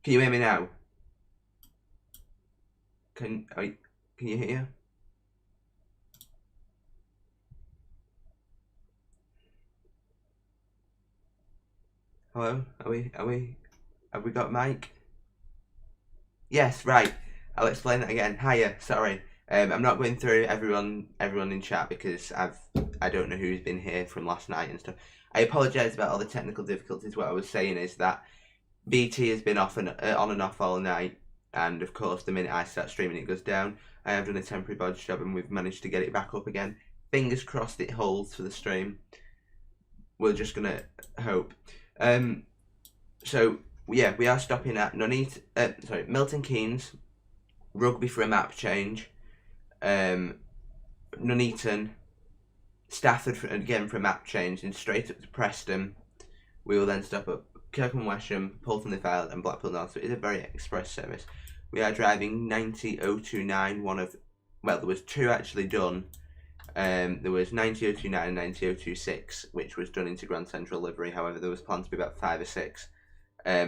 Can you hear me now? Can you hear? Hello? Have we got Mike? Yes, right. I'll explain that again. Hiya, sorry. I'm not going through everyone in chat because I don't know who's been here from last night and stuff. I apologise about all the technical difficulties. What I was saying is that BT has been off and on and off all night, and of course the minute I start streaming it goes down. I have done a temporary bodge job and we've managed to get it back up again. Fingers crossed it holds for the stream. We're just gonna hope. So yeah, we are stopping at Milton Keynes, Rugby for a map change, Nuneaton, Stafford again for a map change, and straight up to Preston. We will then stop at Kirkam Wesham, Poulton-le-Fylde, and Blackpool North. So it is a very express service. We are driving 90029. There was two actually done. There was 90029 and 90026, which was done into Grand Central Livery. However, there was planned to be about 5 or 6.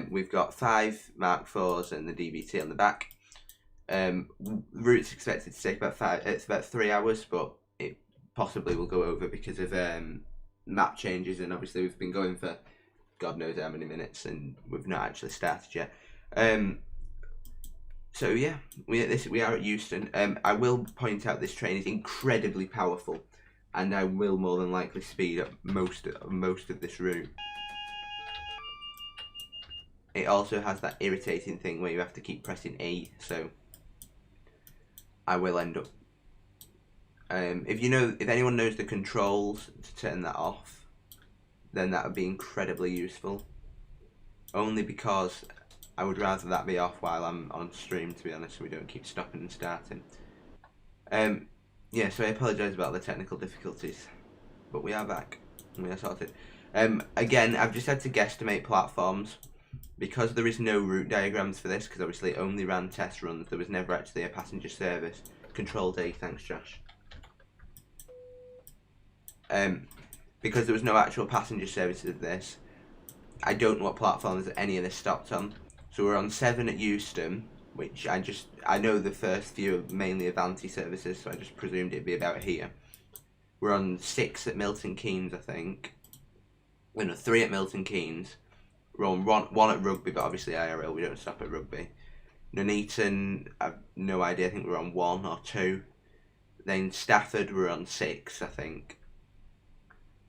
We've got 5 Mark IVs and the DBT on the back. Route's expected to take about 3 hours, but it possibly will go over because of map changes, and obviously we've been going for God knows how many minutes, and we've not actually started yet. So yeah, we are at Euston. I will point out this train is incredibly powerful, and I will more than likely speed up most of this route. It also has that irritating thing where you have to keep pressing A, so I will end up. If anyone knows the controls to turn that off, then that would be incredibly useful. Only because I would rather that be off while I'm on stream, to be honest, so we don't keep stopping and starting. Yeah, so I apologise about the technical difficulties, but we are back and we are sorted. Again, I've just had to guesstimate platforms because there is no route diagrams for this, because obviously it only ran test runs. There was never actually a passenger service. Control D, thanks Josh. Because there was no actual passenger services of this, I don't know what platforms any of this stopped on. So we're on 7 at Euston, which I know the first few are mainly Avanti services, so I just presumed it'd be about here. We're on 6 at Milton Keynes, I think. We're on 3 at Milton Keynes. We're on 1 at Rugby, but obviously IRL, we don't stop at Rugby. Nuneaton, I've no idea, I think we're on 1 or 2. Then Stafford, we're on 6, I think.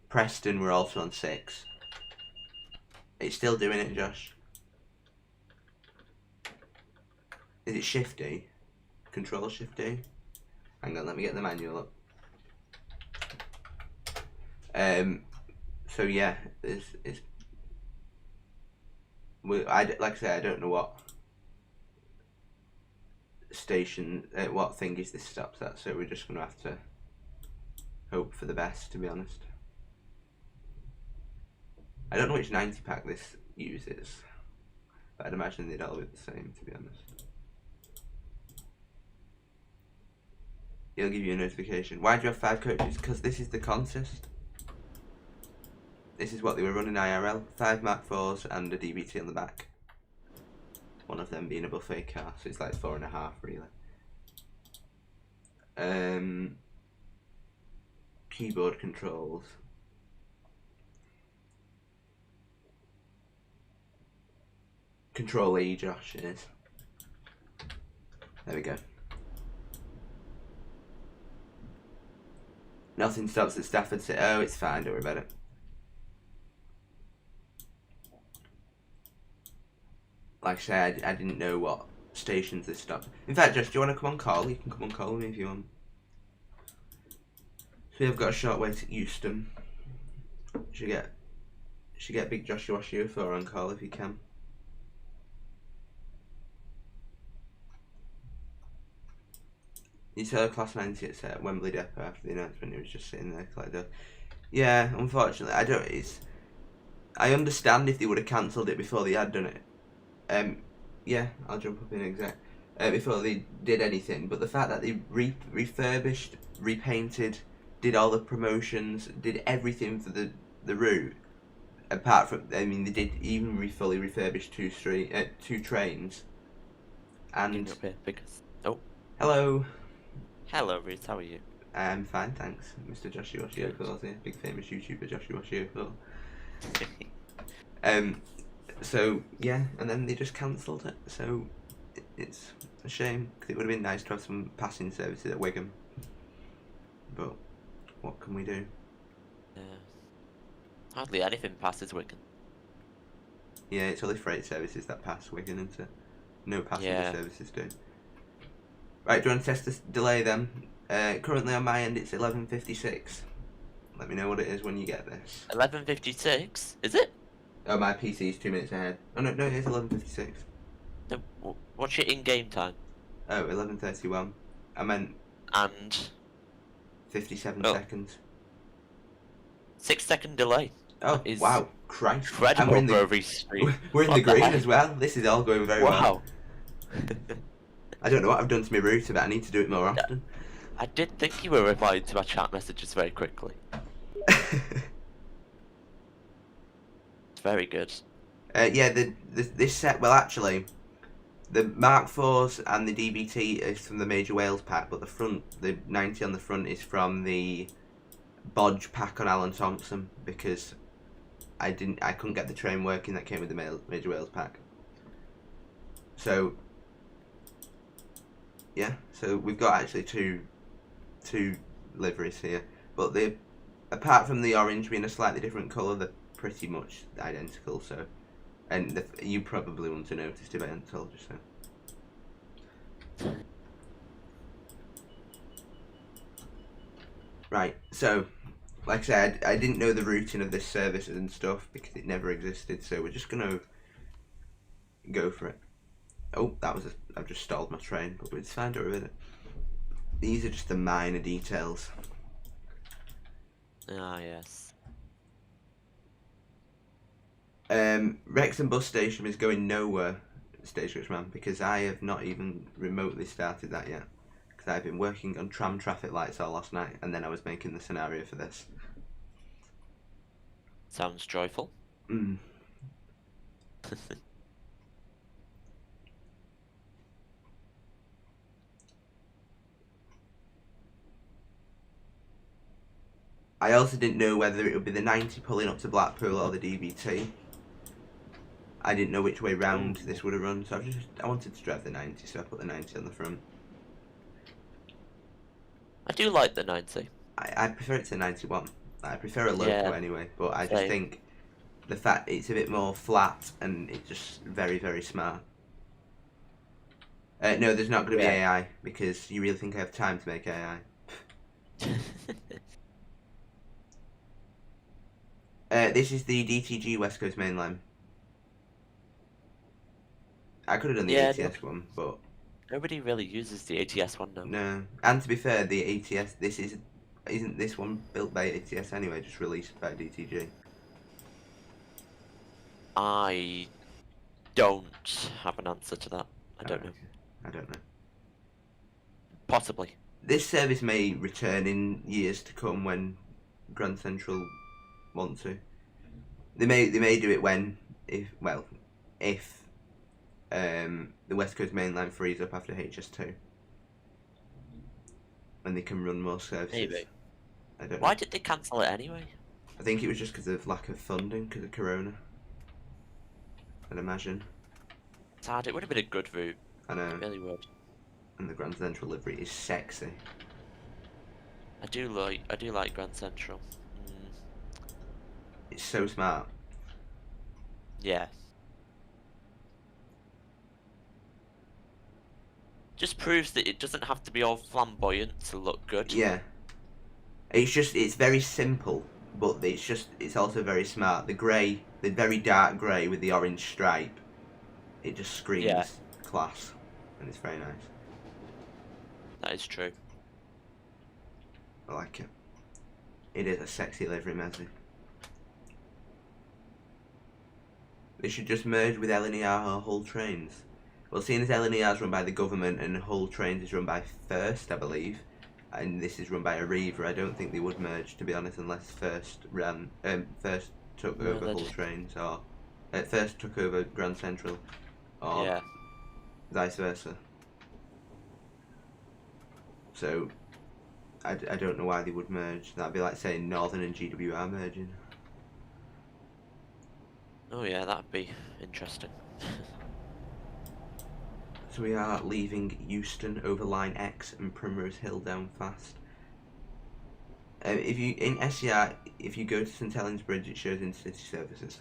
Preston, we're also on 6. It's still doing it, Josh. Is it Shift D? Control Shift D? Hang on, let me get the manual up. So yeah, like I say, I don't know what station, what thingies this stops at, so we're just gonna have to hope for the best, to be honest. I don't know which 90 pack this uses, but I'd imagine they'd all be the same, to be honest. It'll give you a notification. Why do you have 5 coaches? Because this is the contest. This is what they were running IRL. 5 Mark IVs and a DBT on the back. One of them being a buffet car, so it's like 4.5 really. Keyboard controls. Control E, Josh, it is. There we go. Nothing stops at Stafford. Oh, it's fine, don't worry about it. Like I say, I didn't know what stations this stopped. In fact, Josh, do you want to come on call? You can come on call with me if you want. So we've got a short way to Euston. Should get Big Joshua for on call if you can. You saw Class 90 at Wembley Depot after the announcement. He was just sitting there like that. Yeah, unfortunately, I understand if they would have cancelled it before they had done it. Yeah, I'll jump up in exec. Before they did anything, but the fact that they refurbished, repainted, did all the promotions, did everything for the route, apart from, I mean, they did even fully refurbish two trains. And Up here because hello. hello, Ruth. How are you? I'm fine, thanks, Mr. Joshua Shioko, here, big famous YouTuber Joshua Shioko. So yeah, and then they just cancelled it. So it's a shame because it would have been nice to have some passing services at Wigan. But what can we do? Yeah. Hardly anything passes Wigan. Yeah, it's only freight services that pass Wigan, isn't it? No passenger services do. Right, do you want to test this delay then? Currently on my end it's 11:56. Let me know what it is when you get this. 11:56? Is it? Oh, my PC is 2 minutes ahead. Oh no, it is 11:56. No, what's your in-game time? Oh, 11:31. I meant And 57 seconds. 6-second delay. Oh, wow, Christ. Incredible we're in the green as well. This is all going very well. I don't know what I've done to my router, but I need to do it more often. I did think you were replying to my chat messages very quickly. It's very good. Yeah, this set, well actually, the Mark 4s and the DBT is from the Major Wales pack, but the 90 on the front is from the Bodge pack on Alan Thompson, because I couldn't get the train working that came with the Major Wales pack. So yeah, so we've got actually two liveries here, but apart from the orange being a slightly different colour, they're pretty much identical. So, and you probably wouldn't have noticed if I hadn't told you so. Right, so like I said, I didn't know the routing of this service and stuff because it never existed, so we're just gonna go for it. Oh, I've just stalled my train, but it's fine, don't worry about it. These are just the minor details. Ah, yes. Wrexham bus station is going nowhere, Stagecoach Man, because I have not even remotely started that yet. Because I've been working on tram traffic lights all last night, and then I was making the scenario for this. Sounds joyful. I also didn't know whether it would be the 90 pulling up to Blackpool or the DBT. I didn't know which way round this would have run, so I wanted to drive the 90, so I put the 90 on the front. I do like the 90. I prefer it to 91. I prefer a loco anyway, but I just think the fact it's a bit more flat and it's just very, very smart. No, there's not going to be AI, because you really think I have time to make AI? This is the DTG West Coast Main Line. I could have done the ATS one, but nobody really uses the ATS one now. No, and to be fair, the ATS isn't this one built by ATS anyway, just released by DTG. I don't have an answer to that. I don't know. I don't know. Possibly. This service may return in years to come when Grand Central want to. They may do it if the West Coast Main Line frees up after HS2, when they can run more services. Maybe. I don't know. Why did they cancel it anyway? I think it was just because of lack of funding, because of Corona. I'd imagine. Sad. It would have been a good route. I know. It really would. And the Grand Central livery is sexy. I do like Grand Central. It's so smart. Yeah. Just proves that it doesn't have to be all flamboyant to look good. Yeah. It's very simple, but it's also very smart. The very dark grey with the orange stripe, it just screams class, and it's very nice. That is true. I like it. It is a sexy livery, Messi. They should just merge with LNER or Hull Trains. Well, seeing as LNER is run by the government and Hull Trains is run by First, I believe, and this is run by Arriva, I don't think they would merge, to be honest, unless First took No, over they're Hull just- Trains, or at first took over Grand Central, or Yeah. vice versa. So I don't know why they would merge. That'd be like saying Northern and GWR merging. Oh yeah, that'd be interesting. So we are leaving Euston over Line X and Primrose Hill down fast. If you in SCR, if you go to St Helens Bridge, it shows intercity services.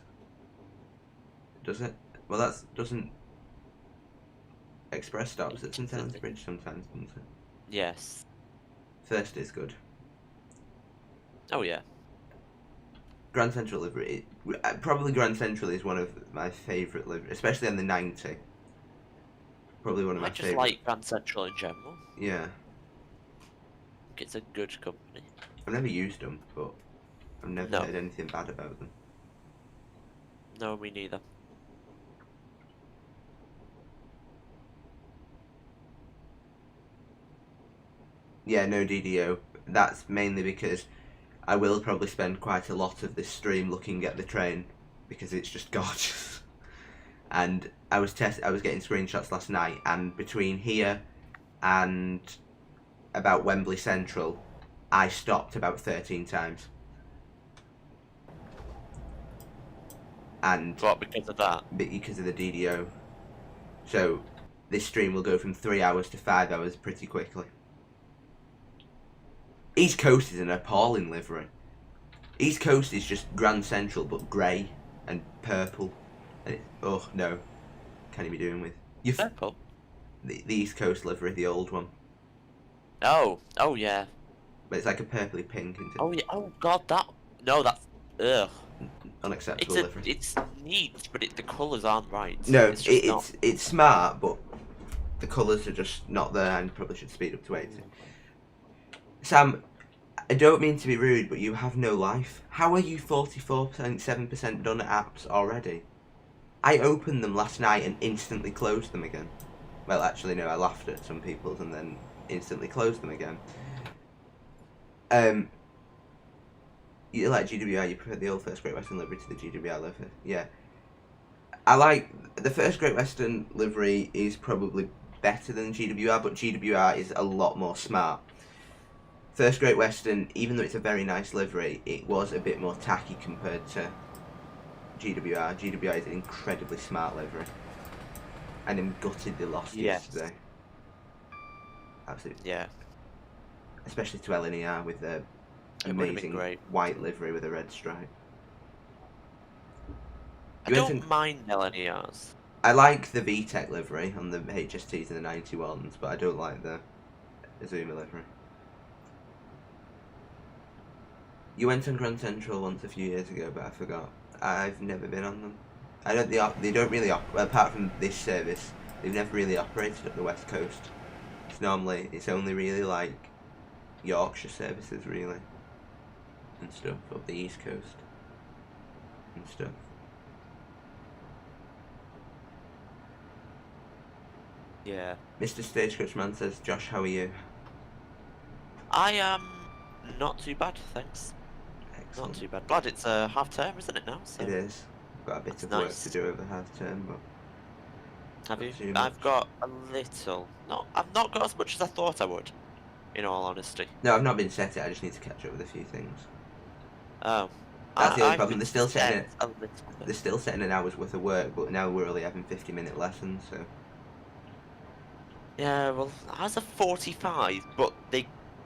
Does it? Well, that doesn't. Express stops at St Helens Bridge sometimes, doesn't it? Yes. First is good. Oh yeah. Grand Central livery. Probably Grand Central is one of my favourite liveries, especially on the 90. Probably one of my I just favourite. like Grand Central in general. Yeah. I think it's a good company. I've never used them, but I've never No. heard anything bad about them. No, me neither. Yeah, no DDO. That's mainly because I will probably spend quite a lot of this stream looking at the train because it's just gorgeous. And I was getting screenshots last night, and between here and about Wembley Central, I stopped about 13 times. And What, because of that? because of the DDO. So this stream will go from 3 hours to 5 hours pretty quickly. East Coast is an appalling livery. East Coast is just Grand Central but grey and purple. And oh no, can't you be doing with Purple? the East Coast livery, the old one. Oh yeah. But it's like a purpley pink, isn't it? Oh yeah. Oh god, that's ugh. Unacceptable livery. It's neat, but the colours aren't right. No, it's just not. it's smart, but the colours are just not there, and probably should speed up to 80. Sam, I don't mean to be rude, but you have no life. How are you 44%, 7% done at apps already? I opened them last night and instantly closed them again. Well, actually, no, I laughed at some people's and then instantly closed them again. You like GWR, you prefer the old First Great Western livery to the GWR livery. Yeah. I like, the First Great Western livery is probably better than GWR, but GWR is a lot more smart. First Great Western, even though it's a very nice livery, it was a bit more tacky compared to GWR. GWR is an incredibly smart livery. And I'm gutted they lost yesterday. Absolutely. Yeah. Especially to LNER with their It would have been amazing great. white livery with a red stripe. I don't mind LNERs. I like the VTEC livery on the HSTs and the 91s, but I don't like the Azuma livery. You went on Grand Central once a few years ago, but I forgot. I've never been on them. I don't. They don't really apart from this service. They've never really operated up the West Coast. It's only really like Yorkshire services really, and stuff up the East Coast and stuff. Yeah. Mr. Stagecoach Man says, Josh, how are you? I am not too bad, thanks. Excellent. Not too bad. Glad it's half term, isn't it now? So It is. I've got a bit That's of work nice. to do over half term, but have you? not too I've much. got a little. No, I've not got as much as I thought I would. In all honesty. No, I've not been set it. I just need to catch up with a few things. Oh. That's the only I've problem. been They're still setting set a little bit. They're still setting an hour's worth of work, but now we're only having 50-minute lessons, so Yeah, well, ours are 45, but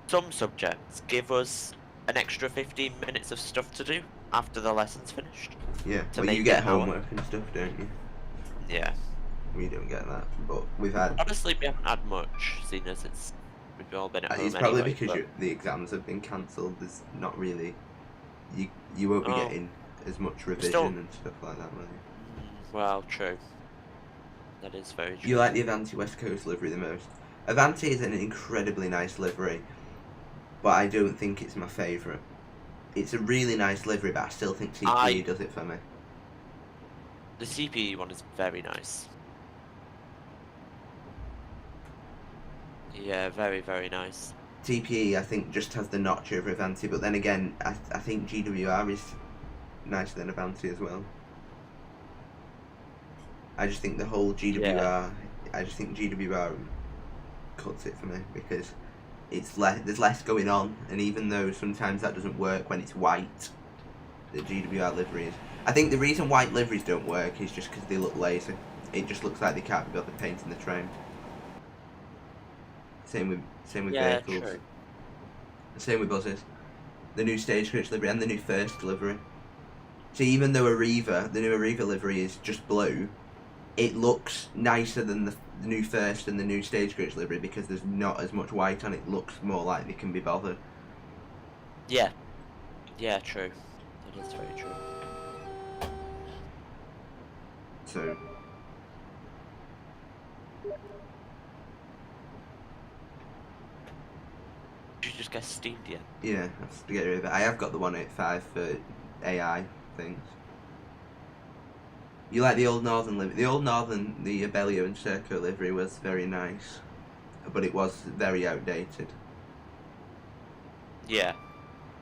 some subjects give us an extra 15 minutes of stuff to do after the lesson's finished. yeah. To Well, make you it get an hour. homework and stuff, don't you? Yeah. We don't get that, but we've had. Honestly, we haven't had much, seeing as we've all been at home It's probably anyway, because but- the exams have been cancelled. There's not really. You won't be Oh. getting as much revision Still- and stuff like that, will you? Well, true. That is very true. You like the Avanti West Coast livery the most? Avanti is an incredibly nice livery, but I don't think it's my favourite. It's a really nice livery, but I still think TPE does it for me. The CPE one is very nice. Yeah, very, very nice. TPE, I think, just has the notch over Avanti, but then again, I think GWR is nicer than Avanti as well. I just think the whole GWR. Yeah. I just think GWR cuts it for me because there's less going on, and even though sometimes that doesn't work when it's white, the GWR liveries. I think the reason white liveries don't work is just because they look lazy. It just looks like they can't be bothered painting the train. Same with Yeah, vehicles. true. Same with buses. The new stagecoach livery and the new first livery. See, even though the new Arriva livery is just blue, it looks nicer than the new first and the new stagecoach livery because there's not as much white on it. It looks more like they can be bothered. Yeah. Yeah, true. That is very true. So. Did you just get steamed yet? Yeah, I have to get rid of it. I have got the 185 for AI things. You like the old Northern livery? The old Northern, the Abellio and Serco livery was very nice, but it was very outdated. Yeah.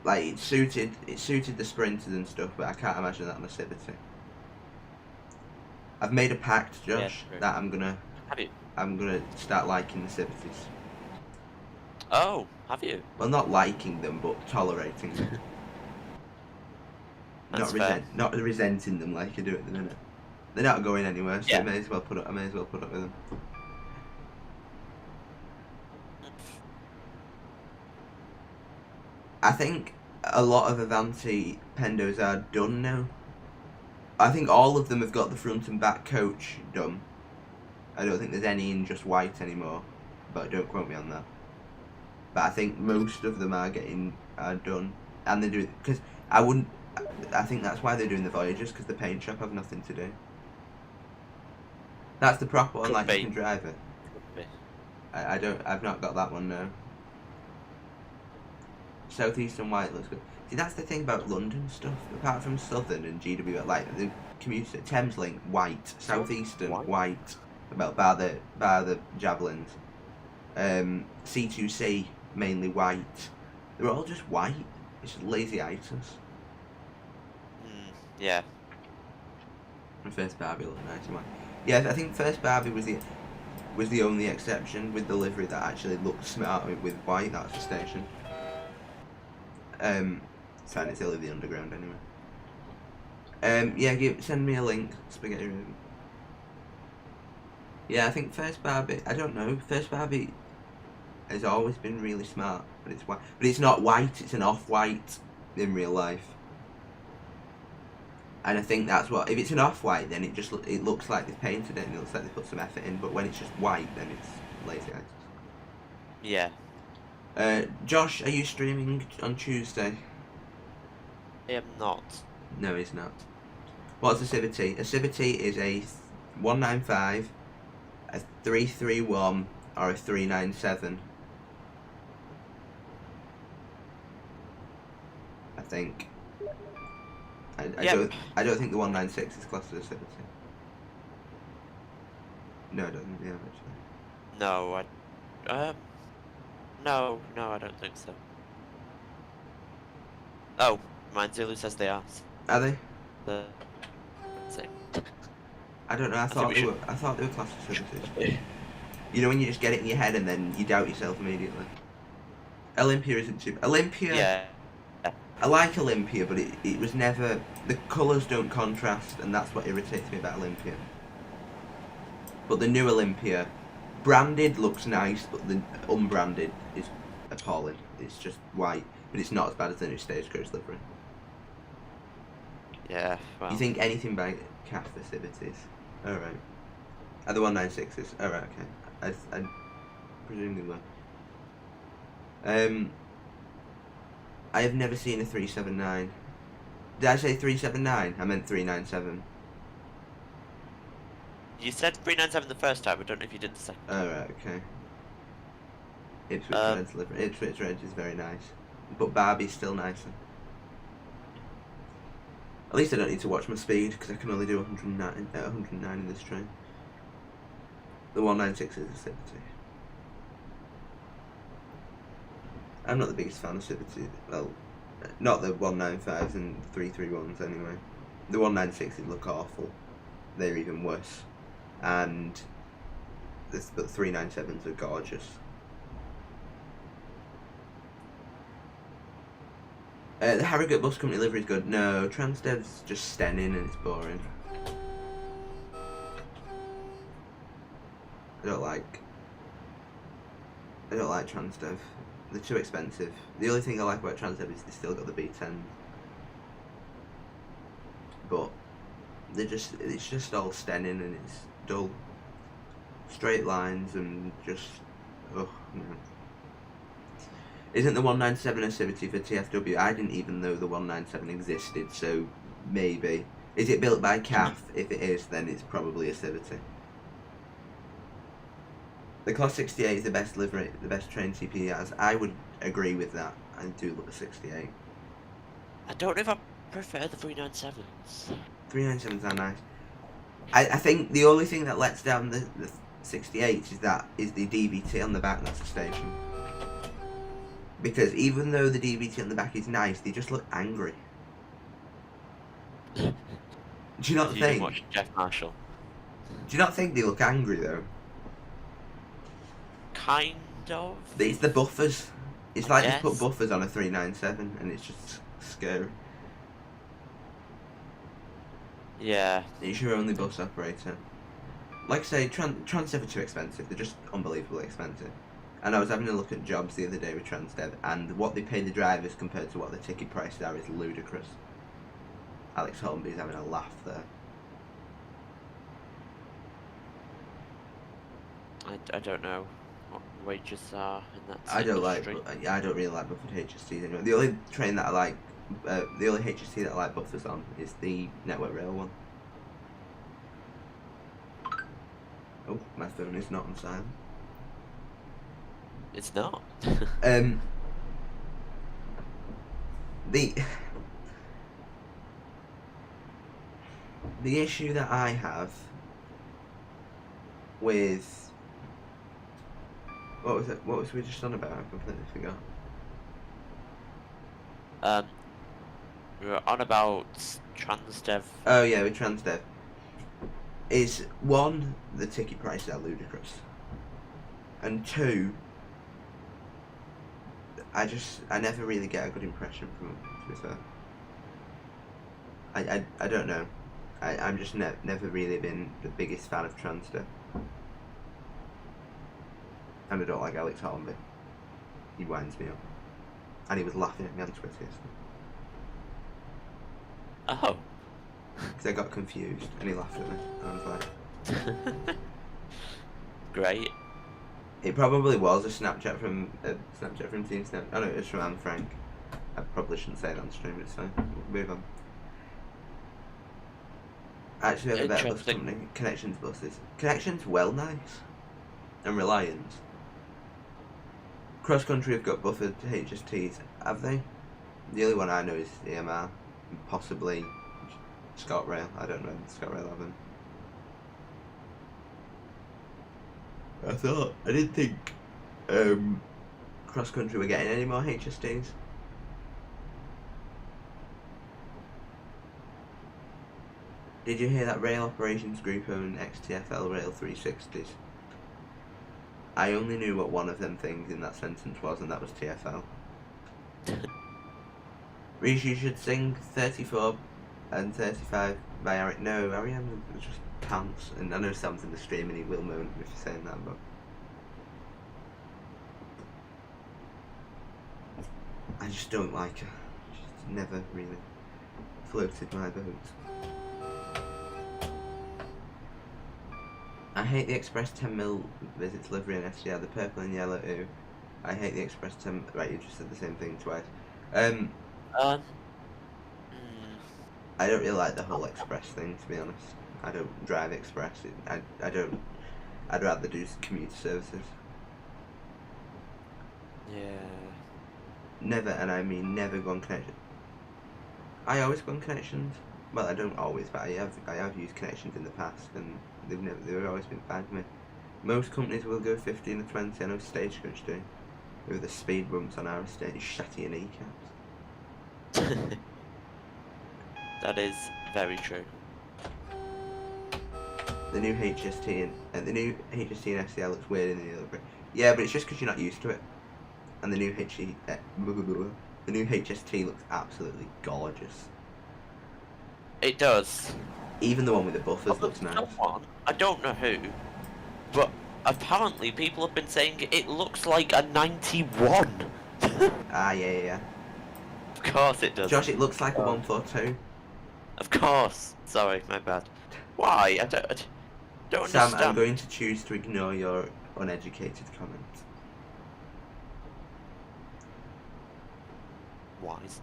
Like it suited the sprinters and stuff, but I can't imagine that on a Civity. I've made a pact, Josh, Yeah, that I'm gonna start liking the Civities. Oh, have you? Well, not liking them, but tolerating them. Not resenting them like I do at the minute. They're not going anywhere, so I may as well put up with them. I think a lot of Avanti Pendos are done now. I think all of them have got the front and back coach done. I don't think there's any in just white anymore, but don't quote me on that. But I think most of them are done, and they do because I think that's why they're doing the Voyagers, because the paint shop have nothing to do. That's the proper one, like you can drive it. I've not got that one now. Southeastern white looks good. See, that's the thing about London stuff. Apart from Southern and GW, like the commuter Thameslink white, Southeastern white. About bar the Javelins. C2C mainly white. They're all just white. It's just lazy itis. Yeah. And First Barbie looked nice and white. Yeah, I think First Barbie was the only exception with the livery that actually looked smart with white. That's the station. Fine, it's still in the underground anyway. Yeah, send me a link, Spaghetti Room. Yeah, I think First Barbie, I don't know, First Barbie has always been really smart, but it's white. But it's not white, it's an off-white in real life. And I think that's what, if it's an off-white, then it looks like they've painted it and it looks like they put some effort in, but when it's just white, then it's lazy itis. Yeah. Josh, are you streaming on Tuesday? I am not. No, he's not. What's a Civity? A Civity is a 195, a 331, or a 397. I think. I don't think the 196 is classed as a Civity. No, I don't think they have actually. No, I don't think so. Oh, mine Zulu says they are. Are they? Let's see. I don't know. I thought they were classed as Civities. You know when you just get it in your head and then you doubt yourself immediately. Olympia isn't too. Olympia. Yeah. I like Olympia, but it was never. The colours don't contrast, and that's what irritates me about Olympia. But the new Olympia, branded looks nice, but the unbranded is appalling. It's just white, but it's not as bad as the new Stagecoach livery. Yeah. Well. You think anything by cat festivities? All right. Are the 196s? All right. Okay. I presume they were. I have never seen a 379. Did I say 379? I meant 397. You said 397 the first time. I don't know if you did the second. Alright, okay. Ipswich Red is very nice. But Barbie's still nicer. At least I don't need to watch my speed, because I can only do 109 in this train. The 196 is a Civity. I'm not the biggest fan of Civity. Well, Not the 195s and 331s anyway. The 196s look awful. They're even worse. And the 397s are gorgeous. The Harrogate Bus Company livery is good. No, Transdev's just stenning and it's boring. I don't like Transdev. They're too expensive. The only thing I like about Transdev is they still got the B10. But it's just all stenning and it's dull. Straight lines and just, oh no. Isn't the 197 a Civity for TFW? I didn't even know the 197 existed, so maybe. Is it built by CAF? If it is, then it's probably a Civity. The Class 68 is the best livery, the best train CP has. I would agree with that. I do love the 68. I don't know if I prefer the 397s. 397s are nice. I think the only thing that lets down the 68 is the DVT on the back. That's the station. Because even though the DVT on the back is nice, they just look angry. Do you not think? Watch Jeff Marshall. Do you not think they look angry though? Kind of. It's the buffers. It's like Yes. they put buffers on a 397 and it's just scary. Yeah. It's your only bus operator. Like I say, Transdev are too expensive. They're just unbelievably expensive. And I was having a look at jobs the other day with Transdev, and what they pay the drivers compared to what the ticket prices are is ludicrous. Alex Holmby's having a laugh there. I don't know what wages are in that I don't industry. I don't really like buffered HSTs anyway. The only train that I like, the only HST that I like buffers on is the Network Rail one. Oh, my phone is not on silent. It's not. The issue that I have with what was we just on about? I completely forgot. We were on about Transdev. Oh yeah, with Transdev. Is one, the ticket prices are ludicrous, and two, I never really get a good impression from them, to be fair. I don't know. I'm just never really been the biggest fan of Transdev. And I don't like Alex Holmby. He winds me up. And he was laughing at me on Twitter yesterday. Oh. Because I got confused and he laughed at me. And I was like... Great. It probably was a Snapchat from Team Snap. Oh no, it was from Anne Frank. I probably shouldn't say it on stream, but it's fine. We'll move on. Actually, we have a better bus company. Connections buses. Connections, well nice. And Reliant. Cross Country have got buffered HSTs, have they? The only one I know is EMR. Possibly ScotRail. I don't know. ScotRail have them. I didn't think Cross Country were getting any more HSTs. Did you hear that Rail Operations Group own XTFL Rail 360s? I only knew what one of them things in that sentence was, and that was TFL. Reece, you should sing 34 and 35 by Eric. No, Ariane was just pants. And I know Sam's in the stream and he will moan if you're saying that, but... I just don't like her. She's never really floated my boat. I hate the Express 10mm visits livery and SDR, the purple and yellow, ooh. I hate the Express 10... Right, you just said the same thing twice. I don't really like the whole Express thing, to be honest. I don't drive Express. I don't... I'd rather do commuter services. Yeah. Never, and I mean never go on Connections. I always go on Connections. Well, I don't always, but I have used Connections in the past, and they've always been fine for me. Most companies will go 15 or 20. I know Stagecoach do. With the speed bumps on our estate, shatty your kneecaps. That is very true. The new HST and the new HST and FCL looks weird in the Livery. Yeah, but it's just because you're not used to it. And the new the new HST looks absolutely gorgeous. It does. Even the one with the buffers looks nice. Someone, I don't know who, but apparently people have been saying it looks like a 91. Yeah. Of course it does. Josh, it looks like a 142. Of course. Sorry, my bad. Why? I don't Sam, understand. I'm going to choose to ignore your uneducated comment. Wise.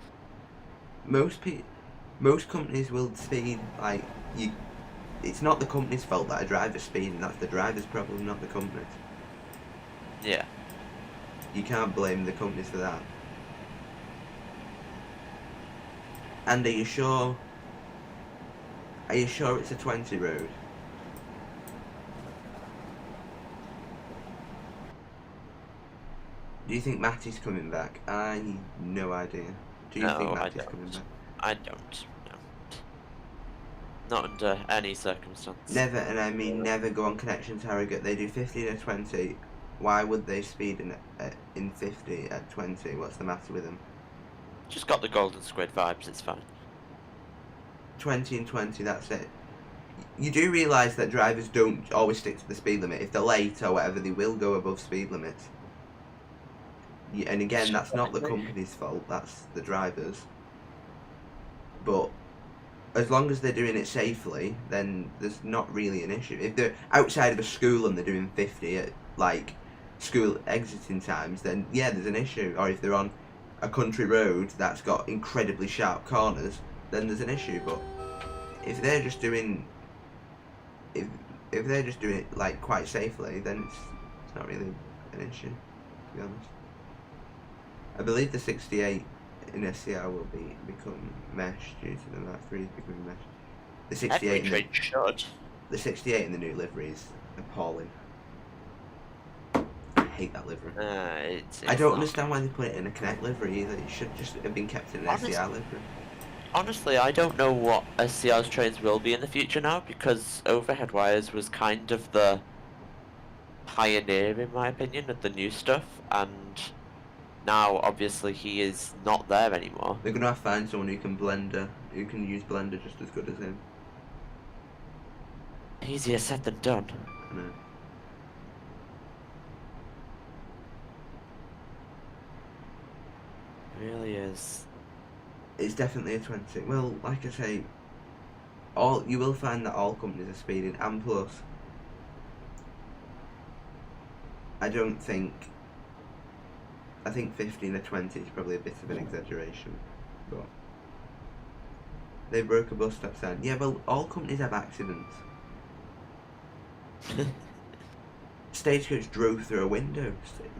Most companies will speed like you. It's not the company's fault that a driver's speeding. That's the driver's problem, not the company's. Yeah. You can't blame the companies for that. And are you sure? Are you sure it's a 20 road? Do you think Matty's coming back? I no idea. Do you think Matty's coming back? I don't. No. Not under any circumstance. Never, and I mean never go on Connections Harrogate. They do 50 to 20. Why would they speed in 50 at 20? What's the matter with them? Just got the golden squid vibes. It's fine. 20 and 20. That's it. You do realise that drivers don't always stick to the speed limit. If they're late or whatever, they will go above speed limits. And again, that's not the company's fault, that's the drivers. But as long as they're doing it safely, then there's not really an issue. If they're outside of a school and they're doing 50 at like school exiting times, then yeah, there's an issue. Or if they're on a country road that's got incredibly sharp corners, then there's an issue. But if they're just doing if they're just doing it like quite safely, then it's not really an issue, to be honest. I believe the 68 in SCR will become mesh due to the Mark 3 becoming mesh. The 68 Every train should. The 68 in the new livery is appalling. I hate that livery. I don't understand why they put it in a Connect livery either. It should just have been kept in an SCR livery. Honestly, I don't know what SCR's trains will be in the future now, because Overhead Wires was kind of the pioneer, in my opinion, of the new stuff, and now obviously he is not there anymore. They're gonna have to find someone who can use Blender just as good as him. Easier said than done. I know. It really is. It's definitely a 20. Well, like I say, you will find that all companies are speeding, and plus, I think 15 or 20 is probably a bit of an exaggeration, but they broke a bus stop sign. Yeah, well, all companies have accidents. Stagecoach drove through a window.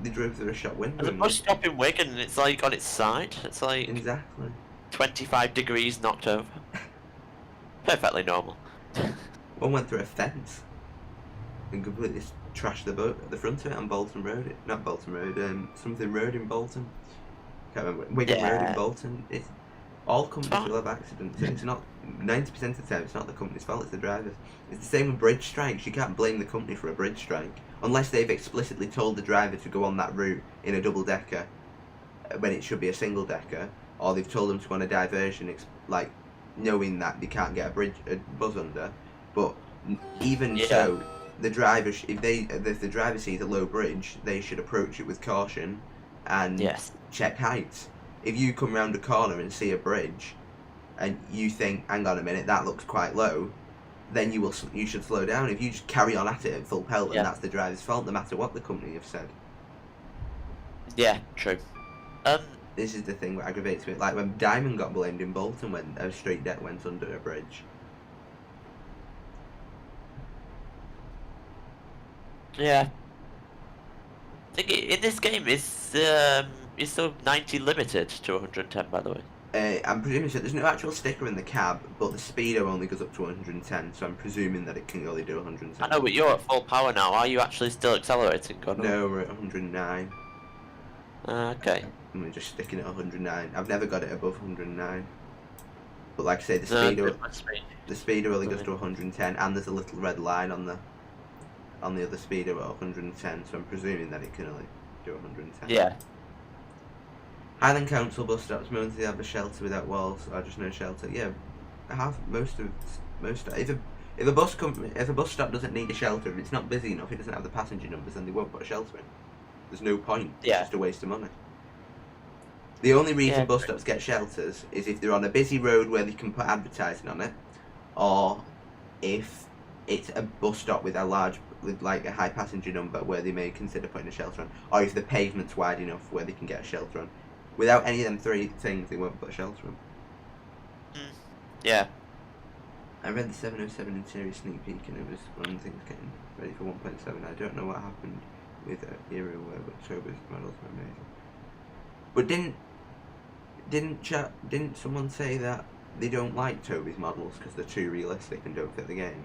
They drove through a shop window. There's a bus stop in Wigan and it's like on its side. It's like exactly 25 degrees knocked over. Perfectly normal. One went through a fence and completely trashed the front of it on Bolton Road. Not Bolton Road, something road in Bolton. Can't remember. Wigan Road in Bolton. It's all companies will have accidents, and it's not 90% of the time. It's not the company's fault. It's the drivers. It's the same with bridge strikes. You can't blame the company for a bridge strike unless they've explicitly told the driver to go on that route in a double decker when it should be a single decker, or they've told them to go on a diversion, like knowing that they can't get a bus under. But even so, the driver, if the driver sees a low bridge, they should approach it with caution and check heights. If you come round a corner and see a bridge, and you think, hang on a minute, that looks quite low, then you should slow down. If you just carry on at it at full pelt, then that's the driver's fault, no matter what the company have said. Yeah, true. This is the thing that aggravates me. Like when Diamond got blamed in Bolton when a straight deck went under a bridge. Yeah. I think in this game is still 90 limited to 110, by the way. I'm presuming so. There's no actual sticker in the cab, but the speedo only goes up to 110, so I'm presuming that it can only do 110. I know, but you're at full power now. Are you actually still accelerating? No, we're at 109. Okay. and we're just sticking it at 109. I've never got it above 109. But like I say, the speeder only goes to 110, and there's a little red line on the other speeder at 110, so I'm presuming that it can only do 110. Yeah. Highland Council bus stops mostly have a shelter without walls, or just no shelter. Yeah, I have most. If a bus stop doesn't need a shelter, if it's not busy enough, it doesn't have the passenger numbers, then they won't put a shelter in. There's no point. It's just a waste of money. The only reason bus stops get shelters is if they're on a busy road where they can put advertising on it, or if it's a bus stop with like a high passenger number where they may consider putting a shelter on, or if the pavement's wide enough where they can get a shelter on. Without any of them three things, they won't put a shelter on. Yeah. I read the 707 interior sneak peek, and it was one of the things getting ready for 1.7. I don't know what happened with Era where October's models were amazing. But didn't someone say that they don't like Toby's models because they're too realistic and don't fit the game?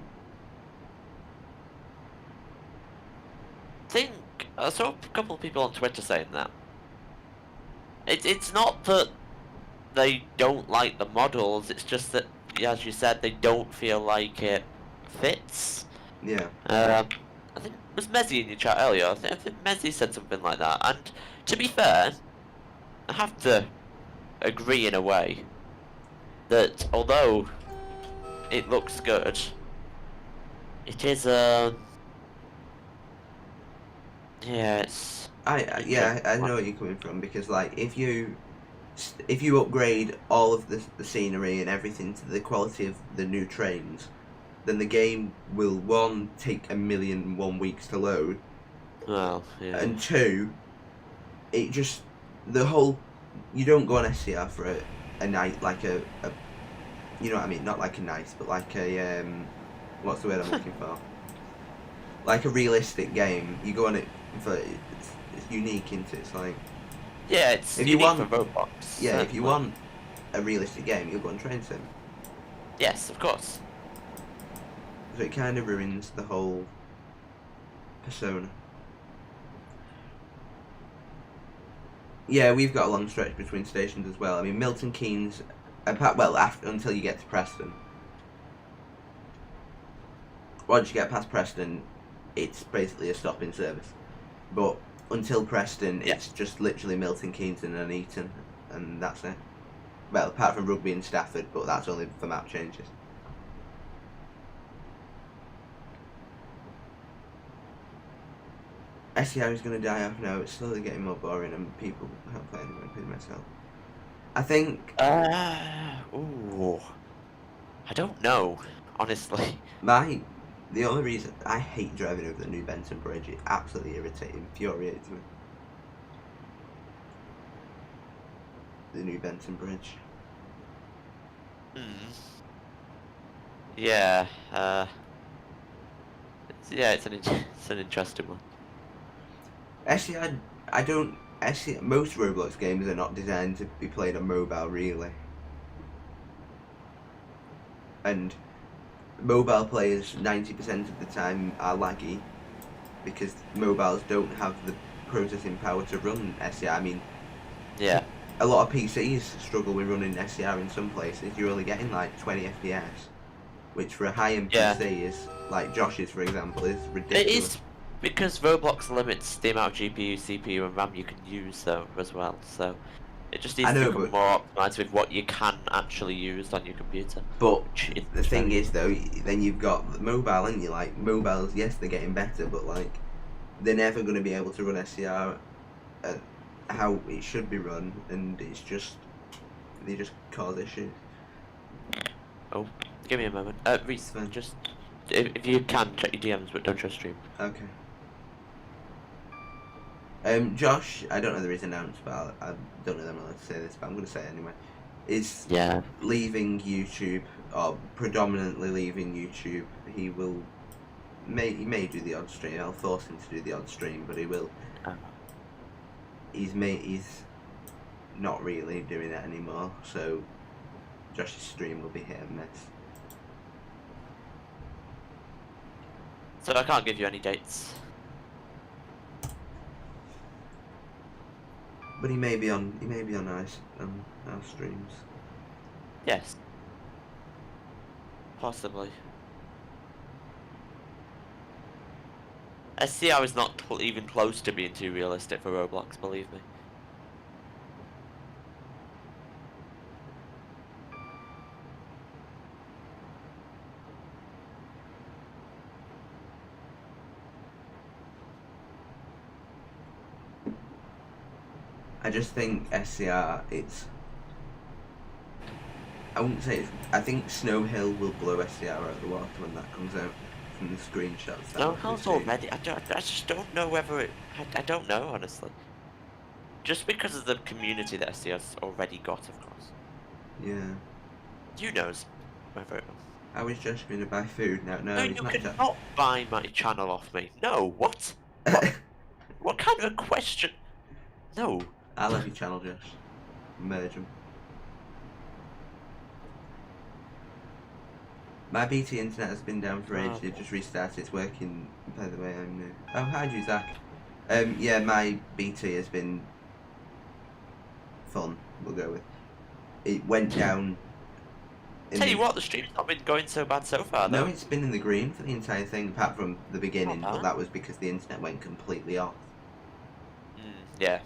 I saw a couple of people on Twitter saying that. It's not that they don't like the models, it's just that, as you said, they don't feel like it fits. Yeah. I think it was Mezzy in your chat earlier. I think Mezzy said something like that. And to be fair, I have to agree in a way that although it looks good, it is yeah, it's. I know where you're coming from, because like if you upgrade all of the scenery and everything to the quality of the new trains, then the game will, one, take 1,000,001 weeks to load. Well, yeah. And two, it just, you don't go on SCR for a night, like a you know what I mean, not like a nice, but like a, what's the word I'm looking for? Like a realistic game. You go on it for, it's unique, isn't it? It's like, yeah, it's if unique you want, for Roblox. yeah, if you want a realistic game, you'll go on Train Sim. Yes, of course. So it kind of ruins the whole persona. Yeah, we've got a long stretch between stations as well. I mean, Milton Keynes, until you get to Preston. Once you get past Preston, it's basically a stop-in service. But until Preston, it's just literally Milton Keynes and Nuneaton, and that's it. Well, apart from Rugby and Stafford, but that's only for map changes. SCR is going to die off now. It's slowly getting more boring, and people haven't played anymore, including myself. I think. Ooh. I don't know, honestly. The only reason I hate driving over the new Benton Bridge, it absolutely infuriates me. The new Benton Bridge. Yeah. It's an interesting one. Actually, most Roblox games are not designed to be played on mobile, really. And mobile players 90% of the time are laggy because mobiles don't have the processing power to run SCR. I mean, yeah, a lot of PCs struggle with running SCR in some places. You're only getting like 20 FPS, which for a high-end PC is, like Josh's for example, is ridiculous. It is because Roblox limits the amount of GPU, CPU, and RAM you can use though as well. So it just needs to become more optimized with what you can actually use on your computer. But the thing is though, then you've got mobile, and you like mobiles. Yes, they're getting better, but like they're never going to be able to run SCR at how it should be run, and it's just they just cause issues. Oh, give me a moment. Reese, just if you can check your DMs, but don't trust stream. Okay. Josh, I don't know the reason announced, but I don't know that I'm allowed to say this, but I'm going to say it anyway. Is leaving YouTube, or predominantly leaving YouTube. He may do the odd stream. I'll force him to do the odd stream, but he will. He's not really doing that anymore, so Josh's stream will be hit and miss. So I can't give you any dates. But he may be on our streams. Yes. Possibly. SCR is not even close to being too realistic for Roblox, believe me. I just think SCR, I wouldn't say it's... I think Snow Hill will blow SCR out of the water when that comes out from the screenshots. Snow Hill's already... I just don't know whether it... I don't know, honestly. Just because of the community that SCR's already got, of course. Yeah. Who knows whether it will. I was just going to buy food now. No, you cannot buy my channel off me. No, what? What kind of a question? No. I love your channel, Josh. Merge them. My BT internet has been down for ages. It just restarted. It's working. By the way, I'm new. Oh, hi, Zach. Yeah, my BT has been fun. We'll go with. It went down. Tell you what, the stream's not been going so bad so far, though. No, it's been in the green for the entire thing, apart from the beginning. But that was because the internet went completely off. Yeah.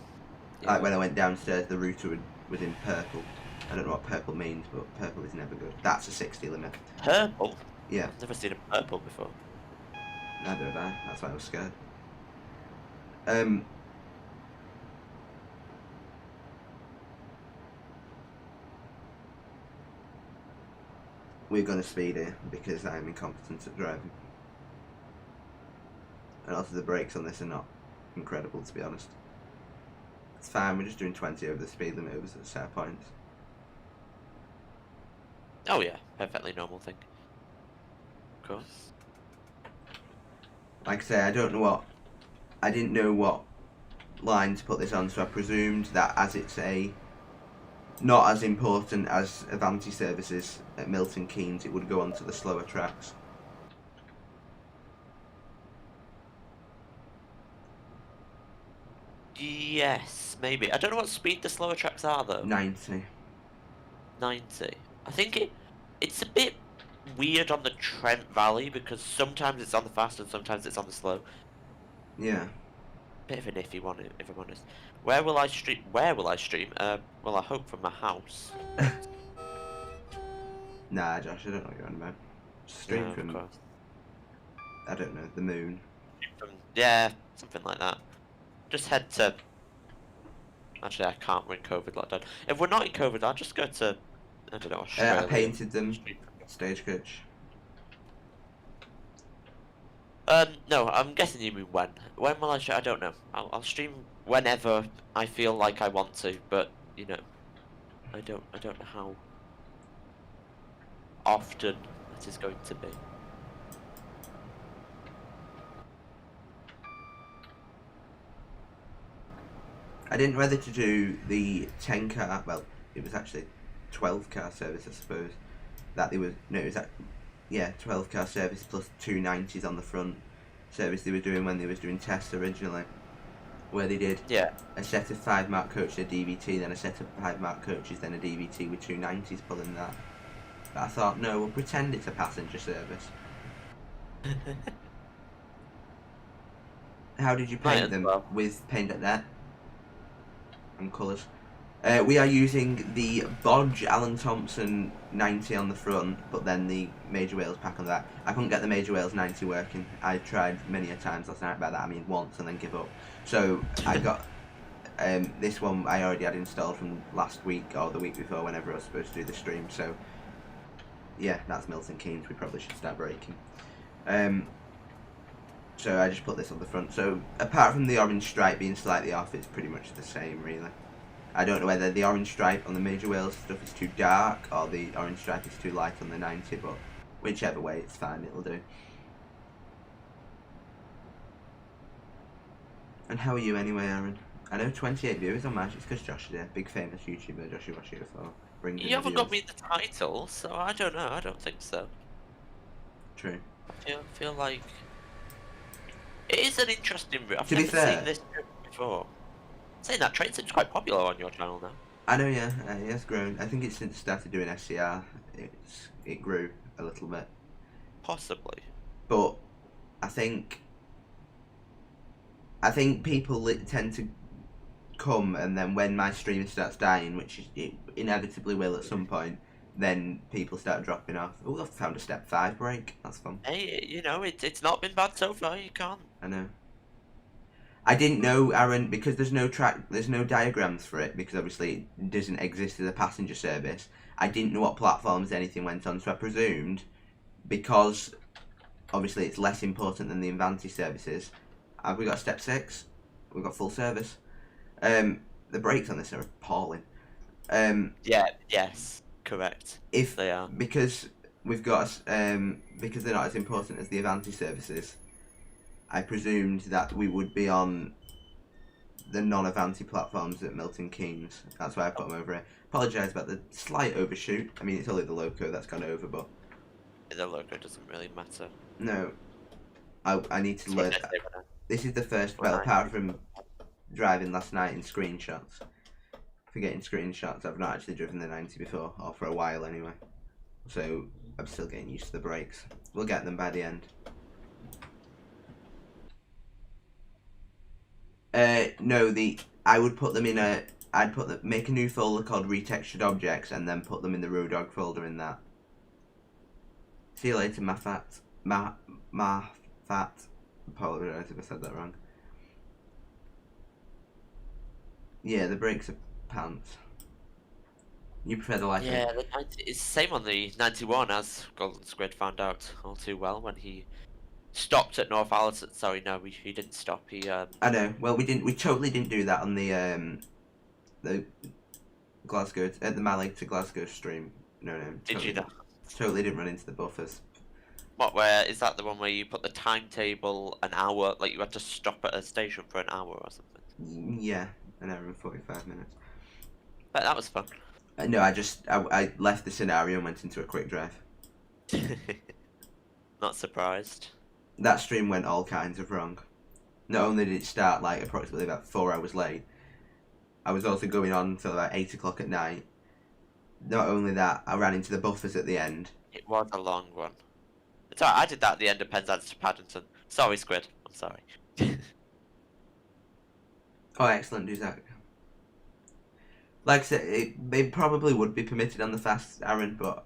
Like when I went downstairs, the router was in purple. I don't know what purple means, but purple is never good. That's a 60 limit. Purple? Yeah. I've never seen a purple before. Neither have I. That's why I was scared. We're going to speed here because I am incompetent at driving. And also the brakes on this are not incredible, to be honest. It's fine, we're just doing 20 over the speed limit over the set points. Oh yeah, perfectly normal thing. Of course. Like I say, I didn't know what line to put this on, so I presumed that as it's not as important as Avanti services at Milton Keynes, it would go onto the slower tracks. Yes, maybe. I don't know what speed the slower tracks are, though. 90. 90. I think it's a bit weird on the Trent Valley because sometimes it's on the fast and sometimes it's on the slow. Yeah. Bit of an iffy one, if I'm honest. Where will I stream? Well, I hope from my house. Nah, Josh, I don't know what you're on about. Stream from, I don't know, the moon. Yeah, something like that. Just head to... Actually, I can't. We're in COVID lockdown. If we're not in COVID, I'll just go to, I don't know, Australia. I painted them. Stagecoach. No, I'm guessing you mean when. When will I stream? I don't know. I'll stream whenever I feel like I want to, but, you know, I don't know how often it is going to be. I didn't know whether to do the 10 car, well, it was actually 12 car service, I suppose. That they was, no, it was that, yeah, 12 car service plus 2 90s on the front service they were doing when they was doing tests originally. Where they did a set of 5 mark coaches, a DVT, then a set of 5 mark coaches, then a DVT with 2 90s pulling that. But I thought, no, we'll pretend it's a passenger service. How did you paint them? Well. With paint at net and colours. We are using the Bodge Alan Thompson 90 on the front, but then the Major Wales pack on that. I couldn't get the Major Wales 90 working. I tried many a times last night about that. I mean, once and then give up. So I got this one I already had installed from last week or the week before, whenever I was supposed to do the stream. So yeah, that's Milton Keynes. We probably should start breaking. So I just put this on the front. So apart from the orange stripe being slightly off, it's pretty much the same, really. I don't know whether the orange stripe on the Major Wales stuff is too dark or the orange stripe is too light on the 90, but whichever way, it's fine, it'll do. And how are you anyway, Aaron? I know 28 viewers on Match, it's because Josh is there, big famous YouTuber Joshua Washington for bringing You haven't got me the title, so I don't know, I don't think so. True. I feel like... It is an interesting route. I've To be never fair, seen this route before. Saying that, train seems quite popular on your channel now. I know, yeah, it has grown. I think it's since I started doing SCR, it grew a little bit. Possibly. But I think people tend to come, and then when my stream starts dying, which it inevitably will at some point, then people start dropping off. Oh, I've found a step 5 break. That's fun. Hey, you know, it's not been bad so far. You can't. I know. I didn't know, Aaron, because there's no diagrams for it, because obviously it doesn't exist as a passenger service. I didn't know what platforms anything went on, so I presumed, because obviously it's less important than the Invanti services. Have we got step 6? We've got full service. The brakes on this are appalling. Yeah. Yes. Correct. If they are, because we've got because they're not as important as the Avanti services, I presumed that we would be on the non-Avanti platforms at Milton Keynes. That's why I put them over here. Apologise about the slight overshoot. I mean, it's only the loco that's gone over, but the logo doesn't really matter. no, I need to learn. This is the first, well, apart from driving last night in screenshots. For getting screenshots, I've not actually driven the 90 before, or for a while anyway. So I'm still getting used to the brakes. We'll get them by the end. No, I would put them in make a new folder called retextured objects and then put them in the Rodog folder in that. See you later, my fat. Apologise if I said that wrong. Yeah, the brakes are pants. You prefer the light? Yeah, the 90 it's the same on the 91, as Golden Squid found out all too well when he stopped at North Allerton. Sorry, no, he didn't stop. He I know. Well, we totally didn't do that on the Glasgow at the Mali to Glasgow stream. No. Did Totally, you not? Totally didn't run into the buffers. What? Where is that? The one where you put the timetable an hour, like you had to stop at a station for an hour or something? Yeah, an hour and 45 minutes. But that was fun. No, I left the scenario and went into a quick drive. Not surprised. That stream went all kinds of wrong. Not only did it start like approximately about 4 hours late, I was also going on till about 8 o'clock at night. Not only that, I ran into the buffers at the end. It was a long one. It's alright, I did that at the end of Penzance to Paddington. Sorry, Squid. I'm sorry. Oh, excellent, do that. Like I said, it probably would be permitted on the fast, Aaron, but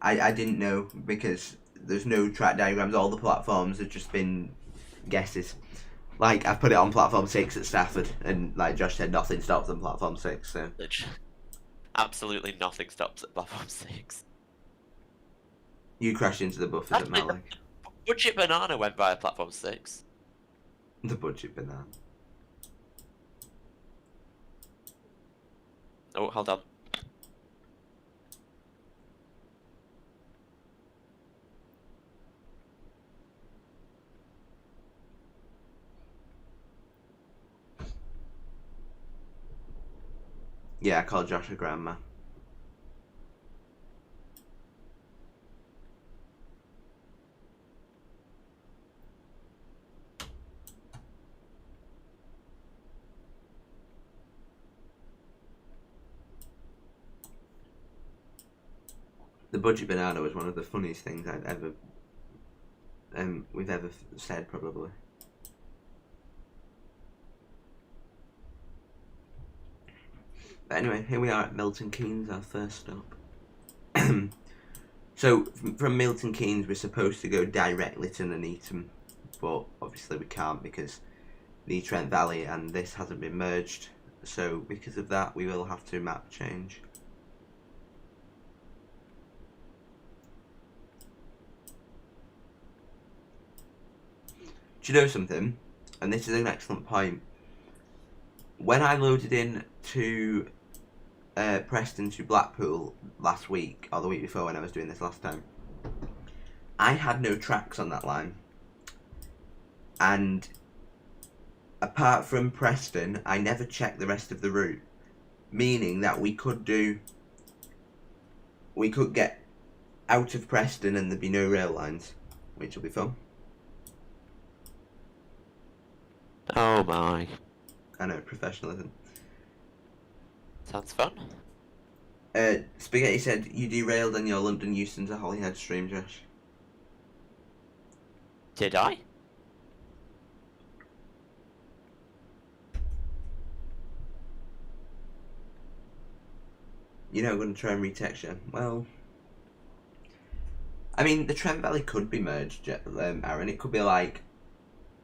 I didn't know because there's no track diagrams. All the platforms have just been guesses. Like, I've put it on platform 6 at Stafford, and like Josh said, nothing stops on platform 6, so... Absolutely nothing stops at platform 6. You crashed into the buffers at Malik. Budget Banana went via platform 6. The budget banana. Oh, hold on. Yeah, I called Josh a grandma. The budget banana was one of the funniest things we've ever said, probably. But anyway, here we are at Milton Keynes, our first stop. So, from Milton Keynes, we're supposed to go directly to Nuneaton, but obviously we can't because the Trent Valley and this hasn't been merged. So, because of that, we will have to map change. Do you know something? And this is an excellent point. When I loaded in to Preston to Blackpool last week, or the week before when I was doing this last time, I had no tracks on that line. And apart from Preston, I never checked the rest of the route. Meaning that we could get out of Preston and there'd be no rail lines, which will be fun. Oh my. I know, professionalism. Sounds fun. Spaghetti said you derailed on your London Euston to Holyhead stream, Josh. Did I? You know, I'm going to try and retext you. Well, I mean, the Trent Valley could be merged, Aaron. It could be like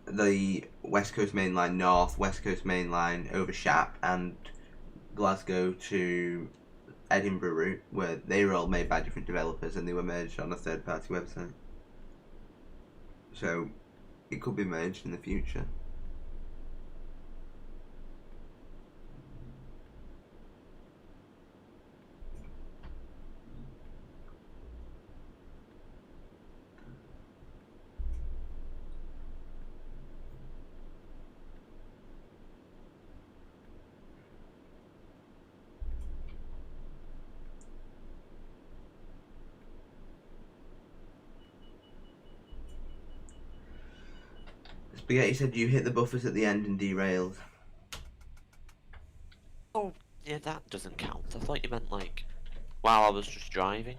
the West Coast Main Line North, West Coast Main Line over Shap, and Glasgow to Edinburgh route, where they were all made by different developers and they were merged on a third-party website. So, it could be merged in the future. Spaghetti said you hit the buffers at the end and derailed. Oh, yeah, that doesn't count. I thought you meant like while I was just driving.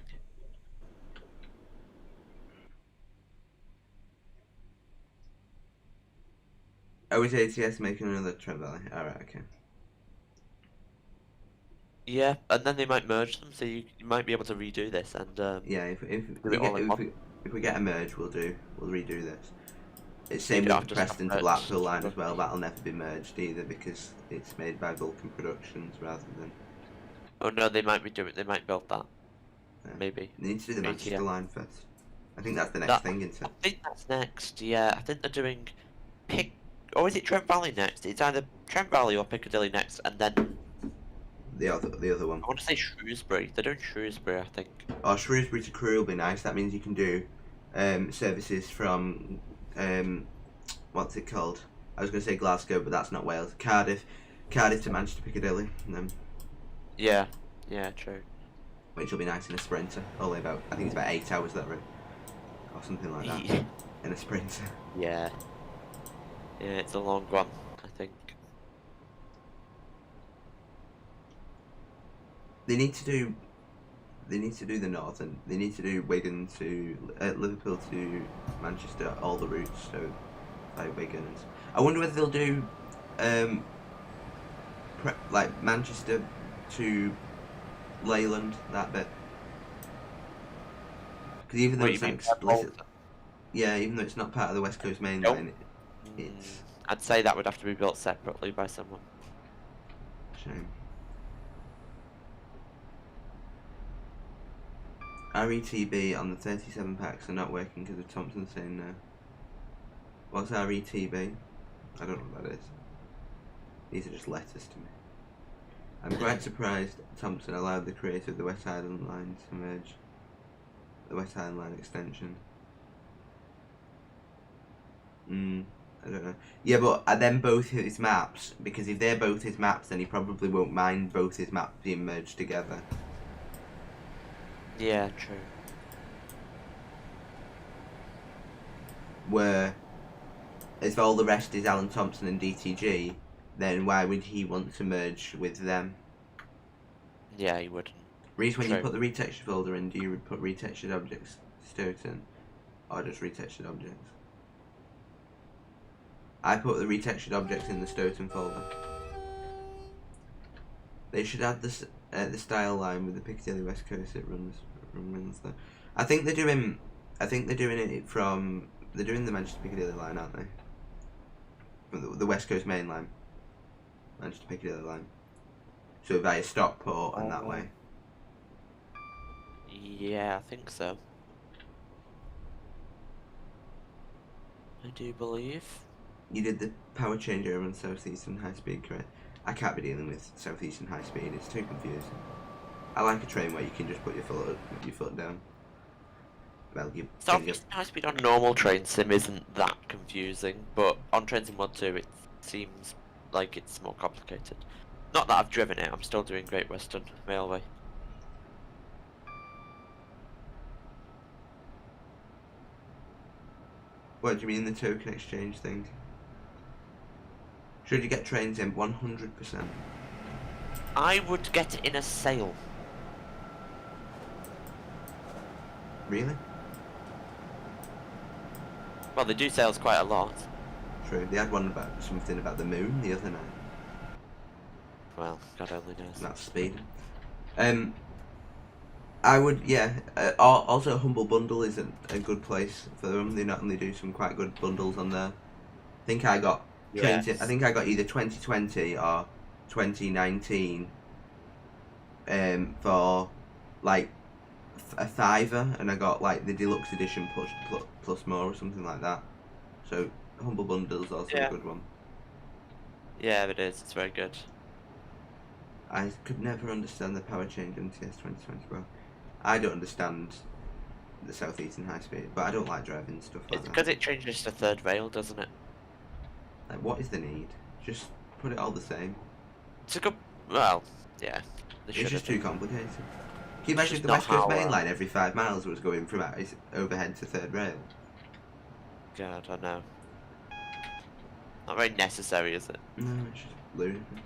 Oh, is ATS making another Trent Valley? Alright, okay. Yeah, and then they might merge them, so you might be able to redo this and Yeah, if do it all in one. if we get a merge, we'll redo this. It's You same don't with have the to stop Preston to it. Blackpool line as well. That'll never be merged either because it's made by Vulcan Productions rather than. Oh no, they might be doing. They might build that. Maybe. They need to do the Manchester ATM. line first. I think that's the next thing, isn't I it? think that's next. Yeah, I think they're doing Pick. Or is it Trent Valley next? It's either Trent Valley or Piccadilly next, and then The other one. I want to say Shrewsbury. They're doing Shrewsbury, I think. Oh, Shrewsbury to Crewe will be nice. That means you can do services from what's it called? I was going to say Glasgow, but that's not Wales. Cardiff to Manchester Piccadilly, and then, Yeah, yeah, true. which will be nice in a sprinter. Only about, I think it's about 8 hours that route, or something like that in a sprinter. Yeah. Yeah, it's a long one, I think. They need to do the north, and they need to do Wigan to Liverpool to Manchester, all the routes. So like Wigan. I wonder whether they'll do like Manchester to Leyland, that bit. Because even though What, it's you not mean explicit, yeah, even though it's not part of the West Coast Main Nope. Line, it's I'd say that would have to be built separately by someone. shame. RETB on the 37 packs are not working because of Thompson saying no. What's RETB? I don't know what that is. These are just letters to me. I'm quite surprised Thompson allowed the creator of the West Island line to merge the West Island line extension. I don't know. Yeah, but are then both his maps? Because if they're both his maps, then he probably won't mind both his maps being merged together. Yeah, true. Where, if all the rest is Alan Thompson and DTG, then why would he want to merge with them? Yeah, he wouldn't. Reese, when True. you put the retextured folder in, do you put retextured objects Stoughton, or just retextured objects? I put the retextured objects in the Stoughton folder. They should add the style line with the Piccadilly West Coast. It runs there. I think they're doing it from. They're doing the Manchester Piccadilly line, aren't they? From the West Coast Main Line, Manchester Piccadilly line. So via Stockport and that way. Yeah, I think so. I do believe. You did the power changeover on South Eastern High Speed, correct? I can't be dealing with South Eastern High Speed. It's too confusing. I like a train where you can just put your foot down. Well, you. Southeastern High Speed on normal train sim isn't that confusing, but on Trains in Mod 2 it seems like it's more complicated. Not that I've driven it, I'm still doing Great Western Railway. What do you mean the token exchange thing? Should you get trains in 100%? I would get it in a sale. Really? Well, they do sales quite a lot. True. They had one about something about the moon the other night. Well, God only knows. That's speed. I would, yeah. Also, Humble Bundle is a good place for them. They not only do some quite good bundles on there. I think I got Yes. I think I got either 2020 or 2019. For like a fiver, and I got like the deluxe edition plus more or something like that. So Humble Bundle is also a good one. Yeah, it is. It's very good. I could never understand the power change in TS 2020. Well, I don't understand the South Eastern High Speed, but I don't like driving stuff like It's that. because it changes to third rail, doesn't it? Like, what is the need? Just put it all the same. It's a good. Well, yeah. It's just too complicated. Can you imagine if the West Coast Main Line every 5 miles was going from overhead to third rail? God, I know. Not very necessary, is it? No, it's just ludicrous.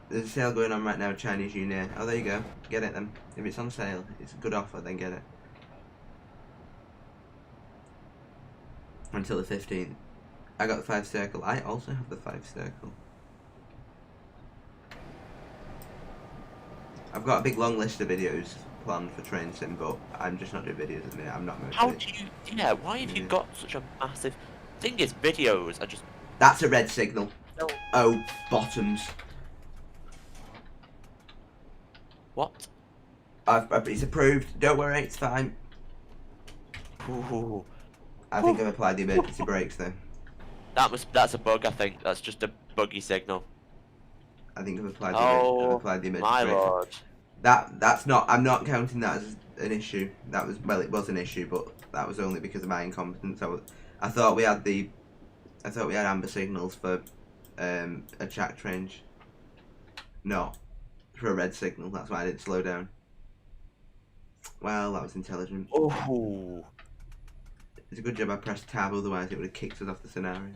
There's a sale going on right now, Chinese New Year. Oh, there you go. Get it then. If it's on sale, it's a good offer, then get it. Until the 15th. I got the 5 circle. I also have the 5 circle. I've got a big long list of videos planned for Train Sim, but I'm just not doing videos at the minute. I'm not motivated. How do you... Yeah, why have you got such a massive... Thing is, videos are just... That's a red signal. No. Oh, bottoms. What? It's approved. Don't worry, it's fine. Ooh. I think I've applied the emergency brakes though. That's a bug, I think. That's just a buggy signal. I think I've applied the emergency my brakes. lord. That's not. I'm not counting that as an issue. That was it was an issue, but that was only because of my incompetence. I thought we had amber signals for a track range. Not for a red signal. That's why I didn't slow down. Well, that was intelligent. Oh. It's a good job I pressed tab, otherwise it would have kicked us off the scenario.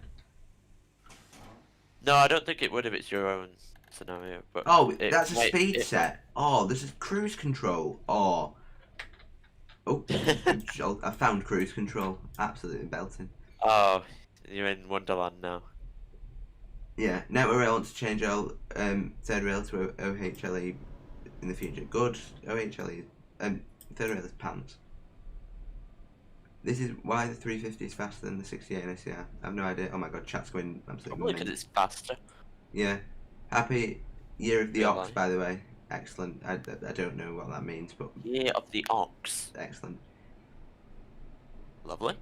No, I don't think it would if it's your own scenario. But that's a speed set. Oh, this is cruise control. Oh, I found cruise control. Absolutely belting. Oh, you're in Wonderland now. Yeah, Network Rail wants to change our third rail to OHLE in the future. Good. OHLE. Third rail is pants. This is why the 350 is faster than the 68 in SCR. I have no idea. Oh my god, chat's going absolutely Probably because it's faster. Yeah. Happy Year of the Ox, by the way. Excellent. I don't know what that means, but... Year of the Ox. Excellent. Lovely.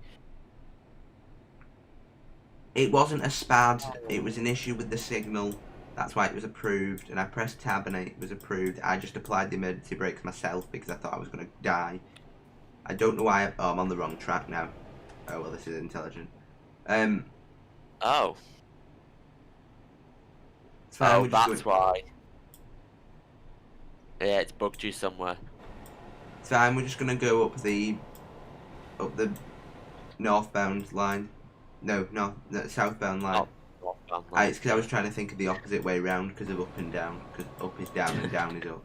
It wasn't a SPAD. It was an issue with the signal. That's why it was approved. And I pressed tab and it was approved. I just applied the emergency brakes myself because I thought I was going to die. I don't know why I'm on the wrong track now. Oh, well, this is intelligent. Oh. So that's why. Yeah, it's bugged you somewhere. So we're just going to go up the northbound line. No, southbound line. Oh, northbound line. It's because I was trying to think of the opposite way round because of up and down. Because up is down and down is up.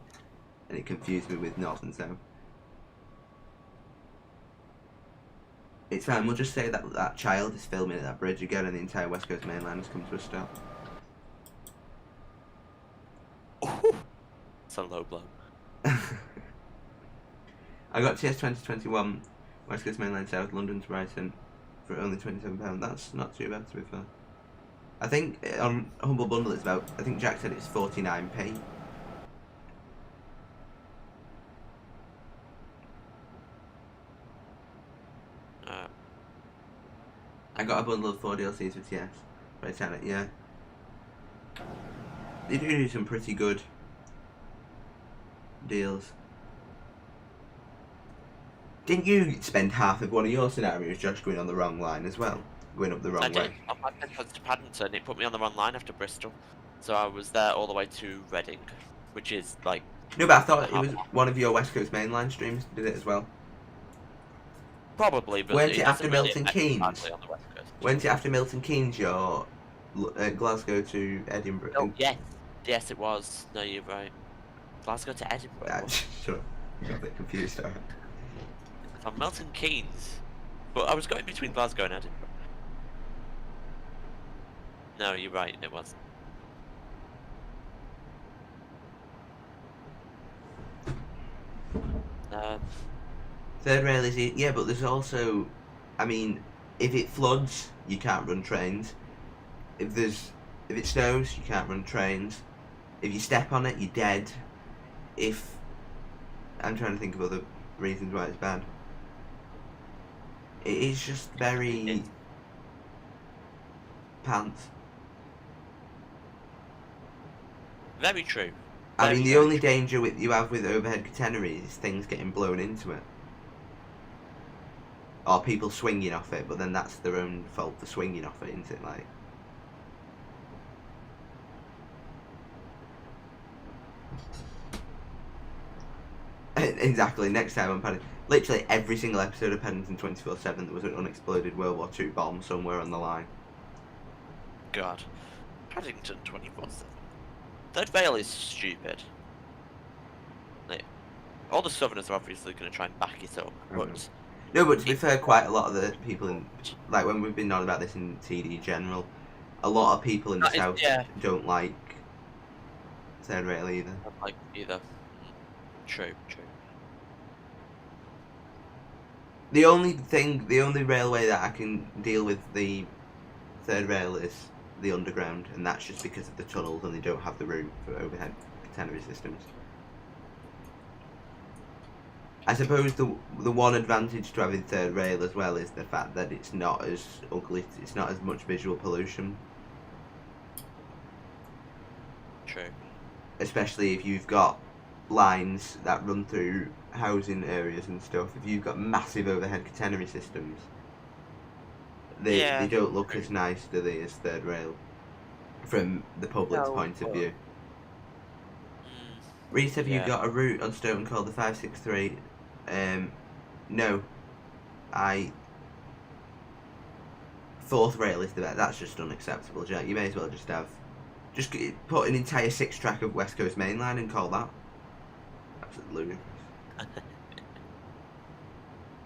And it confused me with north and south. It's fine, we'll just say that that child is filming at that bridge again and the entire West Coast Main Line has come to a stop. It's a low blow. I got TS 2021 West Coast Main Line South, London to Brighton for only £27. That's not too bad, to be fair. I think on Humble Bundle it's about, I think Jack said it's 49p. I got a bundle of 4 DLCs for TS. By Tenet, yeah. They do some pretty good deals. Didn't you spend half of one of your scenarios, Josh, going on the wrong line as well? Going up the wrong way? I went to Paddington, it put me on the wrong line after Bristol. So I was there all the way to Reading, which is like... No, but I thought it was one of your West Coast Mainline streams did it as well. Probably, but Weren't it after Milton Keynes? On the West Coast. Weren't it after Milton Keynes your Glasgow to Edinburgh. Oh, yes. Yes, it was. No, you're right. Glasgow to Edinburgh. Ah, What? sure. Got a bit confused. Alright. From Milton Keynes. But I was going between Glasgow and Edinburgh. No, you're right. It was. Um, Third rail is yeah, but there's also, I mean, if it floods, you can't run trains. If it snows, you can't run trains. If you step on it, you're dead. If I'm trying to think of other reasons why it's bad. It is just very pants. very true. I mean, the very only true. danger you have with overhead catenary is things getting blown into it. Or people swinging off it, but then that's their own fault for swinging off it, isn't it? Like, exactly. Next time on Paddington, literally every single episode of Paddington 24/7, there was an unexploded World War II bomb somewhere on the line. God. Paddington 24/7. Third Rail is stupid. Like, all the Southerners are obviously going to try and back it up, but... No, but to be fair, quite a lot of the people in, like when we've been on about this in TD General, a lot of people in the south don't like third rail either. I don't like either. True. The only railway that I can deal with the third rail is the underground, and that's just because of the tunnels and they don't have the room for overhead catenary systems. I suppose the one advantage to having third rail as well is the fact that it's not as ugly, it's not as much visual pollution. True. Especially if you've got lines that run through housing areas and stuff. If you've got massive overhead catenary systems, they don't look as nice, do they, as third rail, from the public's point of view. Reese, have you got a route on Stoughton called the 563? No. Fourth rail is the best. That's just unacceptable, Jack. You may as well just put an entire 6-track of West Coast Main Line and call that. Absolutely ludicrous.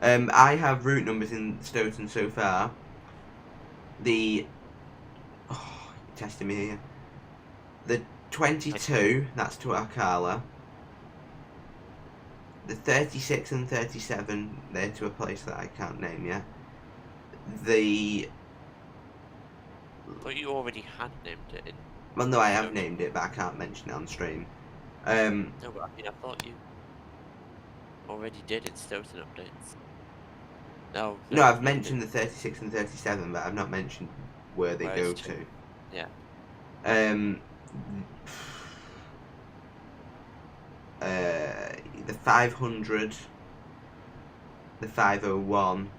I have route numbers in Stoughton so far. You're testing me here. The 22, that's to Arcala. The 36 and 37, they're to a place that I can't name yet. I thought you already had named it in... Well, no, I have named it, but I can't mention it on stream. No, but I mean, I thought you already did in Stoughton updates. No, I've mentioned the 36 and 37, but I've not mentioned where they go to. Yeah. The 500, the 501,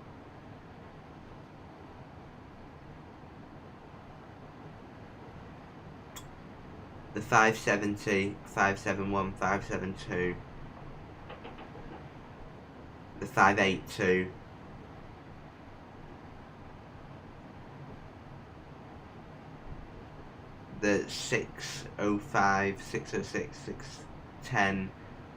the 570, 571, 572, the 582, the 605, 606, 610,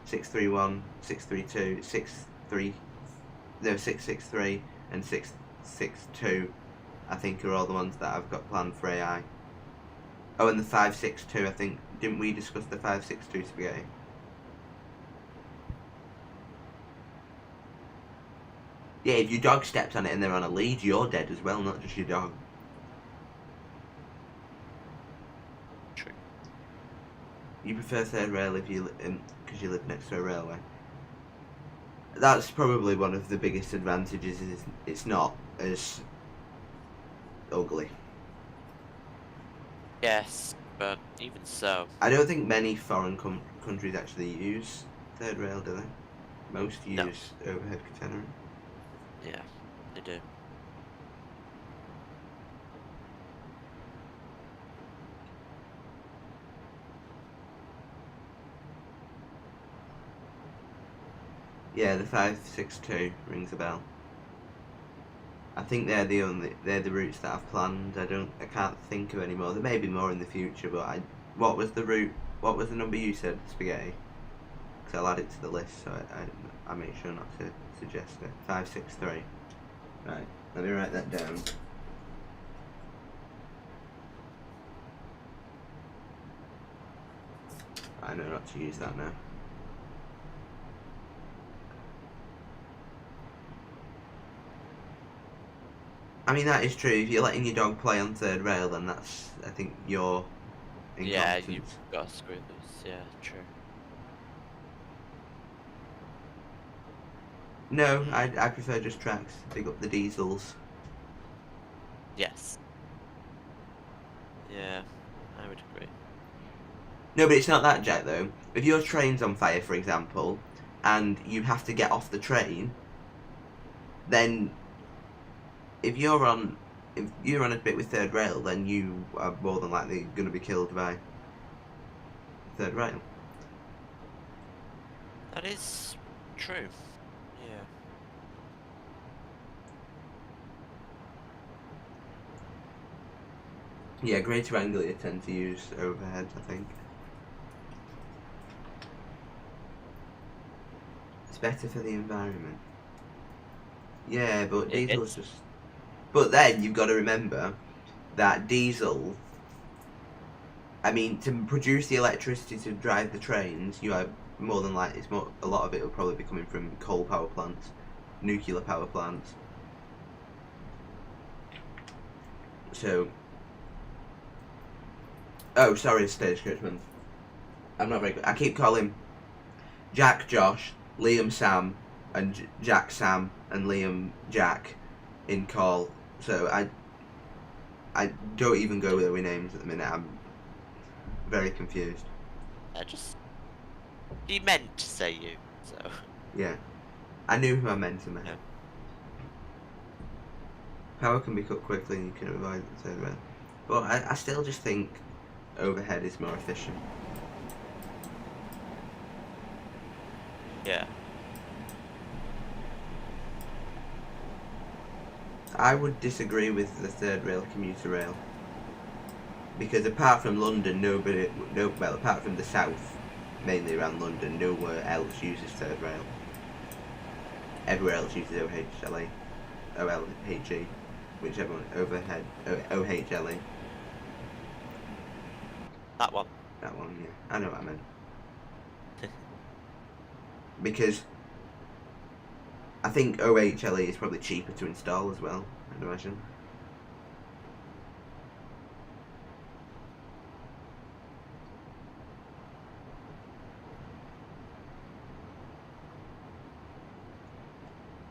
631, 632, 663 and 662 I think are all the ones that I've got planned for AI. Oh, and the 562, I think, didn't we discuss the 562 spaghetti? Yeah, if your dog steps on it and they're on a lead, you're dead as well, not just your dog. True. You prefer third rail if you because you live next to a railway. That's probably one of the biggest advantages. Is it's not as ugly. Yes, but even so, I don't think many foreign countries actually use third rail, do they? Most use overhead catenary. Yeah, they do. Yeah, the 562 rings a bell. I think they're the routes that I've planned. I can't think of any more. There may be more in the future, but what was the route? What was the number you said, spaghetti? Because I'll add it to the list, so I make sure not to suggest it. 563. Right, let me write that down. I know not to use that now. I mean, that is true. If you're letting your dog play on third rail, then that's, I think, your incompetence. Yeah, you've got to screw loose. Yeah, true. No, I prefer just tracks. Pick up the diesels. Yes. Yeah, I would agree. No, but it's not that, Jack, though. If your train's on fire, for example, and you have to get off the train, then if you're on a bit with third rail, then you are more than likely going to be killed by third rail. That is true. Yeah. Yeah, Greater Anglia tend to use overhead, I think. It's better for the environment. Yeah, but diesel's just... But then you've got to remember that diesel... I mean, to produce the electricity to drive the trains, you have more than likely... a lot of it will probably be coming from coal power plants, nuclear power plants. So... Oh, sorry, Stagecoachman. I'm not very good. I keep calling Jack Josh, Liam Sam, and Jack Sam, and Liam Jack in call. So I don't even go with names at the minute. I'm very confused. He meant to say you, so... Yeah. I knew who I meant to mean. Yeah. Power can be cut quickly and you can avoid the third rail. But I still just think overhead is more efficient. Yeah. I would disagree with the third rail commuter rail. Because apart from London, well, apart from the south, mainly around London, nowhere else uses third rail. Everywhere else uses OHLE, OLHE, whichever one, overhead, OHLE. That one. That one, yeah. I know what I meant. Because I think OHLE is probably cheaper to install as well, I'd imagine.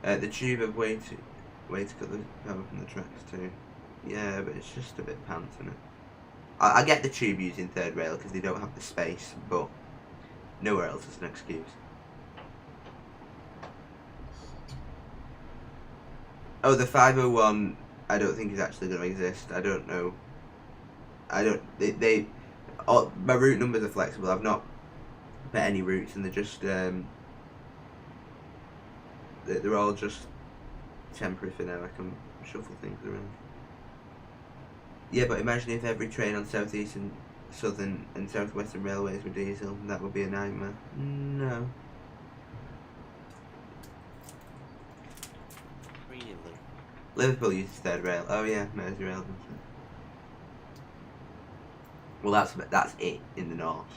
The tube have way to cut the power from the tracks too. Yeah, but it's just a bit pants, isn't it? I get the tube using third rail because they don't have the space, but nowhere else is an excuse. Oh, the 501 I don't think is actually going to exist. I don't know. My route numbers are flexible. I've not put any routes and they're just they're all just temporary for now. I can shuffle things around. Yeah, but imagine if every train on South Eastern, Southern and South Western railways were diesel. That would be a nightmare. No. Really? Liverpool uses third rail. Oh yeah, Merseyrail. Well, that's it in the north.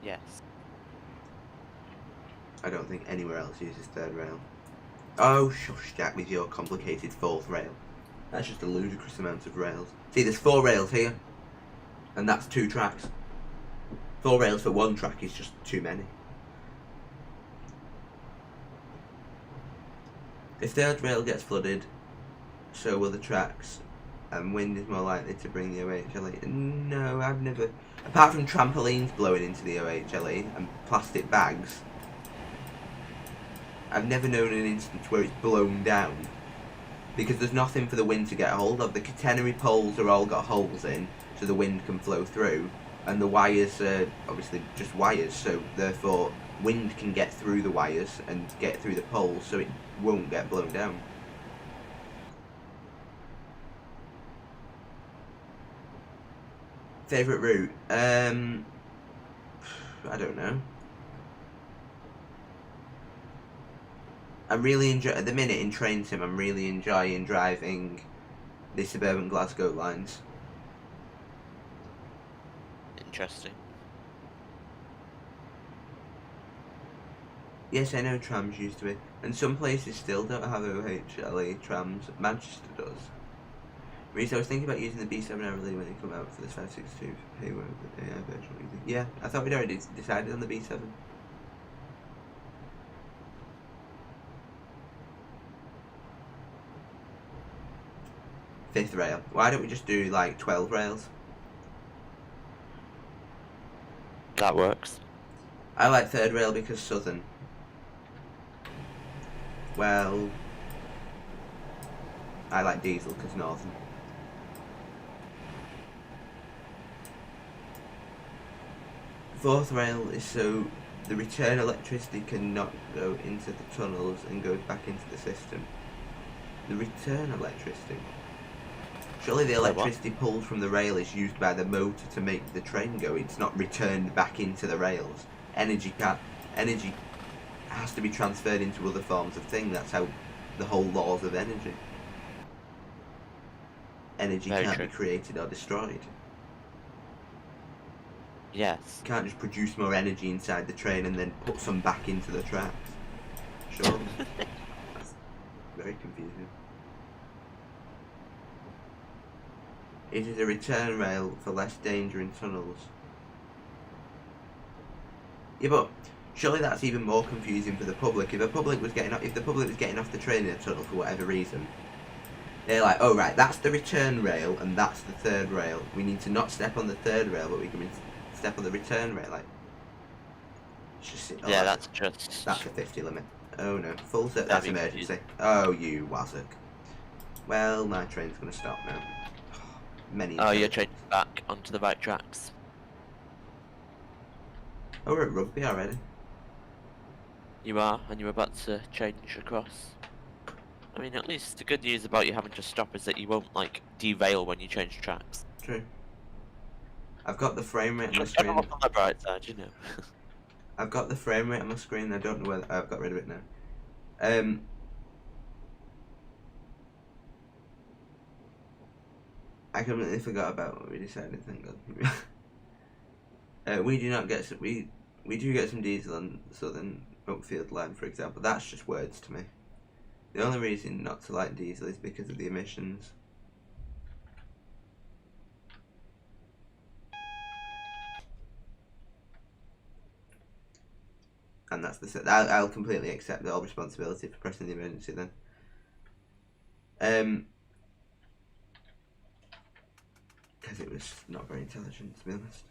Yes. I don't think anywhere else uses third rail. Oh, shush, Jack, with your complicated fourth rail. That's just a ludicrous amount of rails. See, there's 4 rails here, and that's 2 tracks. 4 rails for 1 track is just too many. If third rail gets flooded, so will the tracks, and wind is more likely to bring the OHLE. No, I've never... Apart from trampolines blowing into the OHLE and plastic bags, I've never known an instance where it's blown down. Because there's nothing for the wind to get a hold of. The catenary poles are all got holes in, so the wind can flow through. And the wires are obviously just wires, so therefore wind can get through the wires and get through the poles, so it won't get blown down. Favourite route? I don't know. I'm really at the minute in train sim. I'm really enjoying driving the suburban Glasgow lines. Interesting. Yes, I know trams used to be, and some places still don't have OHLA trams. Manchester does. Reese, I was thinking about using the B7 early when they come out for this 562 Halo AI version. Yeah, I thought we'd already decided on the B7. Fifth rail. Why don't we just do like 12 rails? That works. I like third rail because southern. Well, I like diesel because northern. Fourth rail is so the return electricity cannot go into the tunnels and goes back into the system. The return electricity. Surely the electricity pulled from the rail is used by the motor to make the train go. It's not returned back into the rails. Energy has to be transferred into other forms of thing. That's how the whole laws of energy. Energy can't be created or destroyed. Yes. You can't just produce more energy inside the train and then put some back into the tracks. Sure. That's very confusing. It is a return rail for less danger in tunnels. Yeah, but surely that's even more confusing for the public. If the public was getting off the train in a tunnel for whatever reason, they're like, oh right, that's the return rail and that's the third rail. We need to not step on the third rail, but we can step on the return rail. Like, it's just, yeah, that's just... That's a 50 limit. Oh no, full set. That's emergency. Oh, you wazzock. Well, my train's gonna stop now. Oh, you're changing back onto the right tracks. Oh, we're at Rugby already. You are, and you're about to change across. I mean, at least the good news about you having to stop is that you won't, like, derail when you change tracks. True. I've got the frame rate on my Just screen. on the bright side, you know. I've got the frame rate on my screen. I don't know whether I've got rid of it now. I completely forgot about what we decided. Thank God. We do not get some, we do get some diesel on Southern Oakfield line, for example. That's just words to me. The only reason not to like diesel is because of the emissions. And that's the I'll completely accept all responsibility for pressing the emergency then. Because it was not very intelligent, to be honest.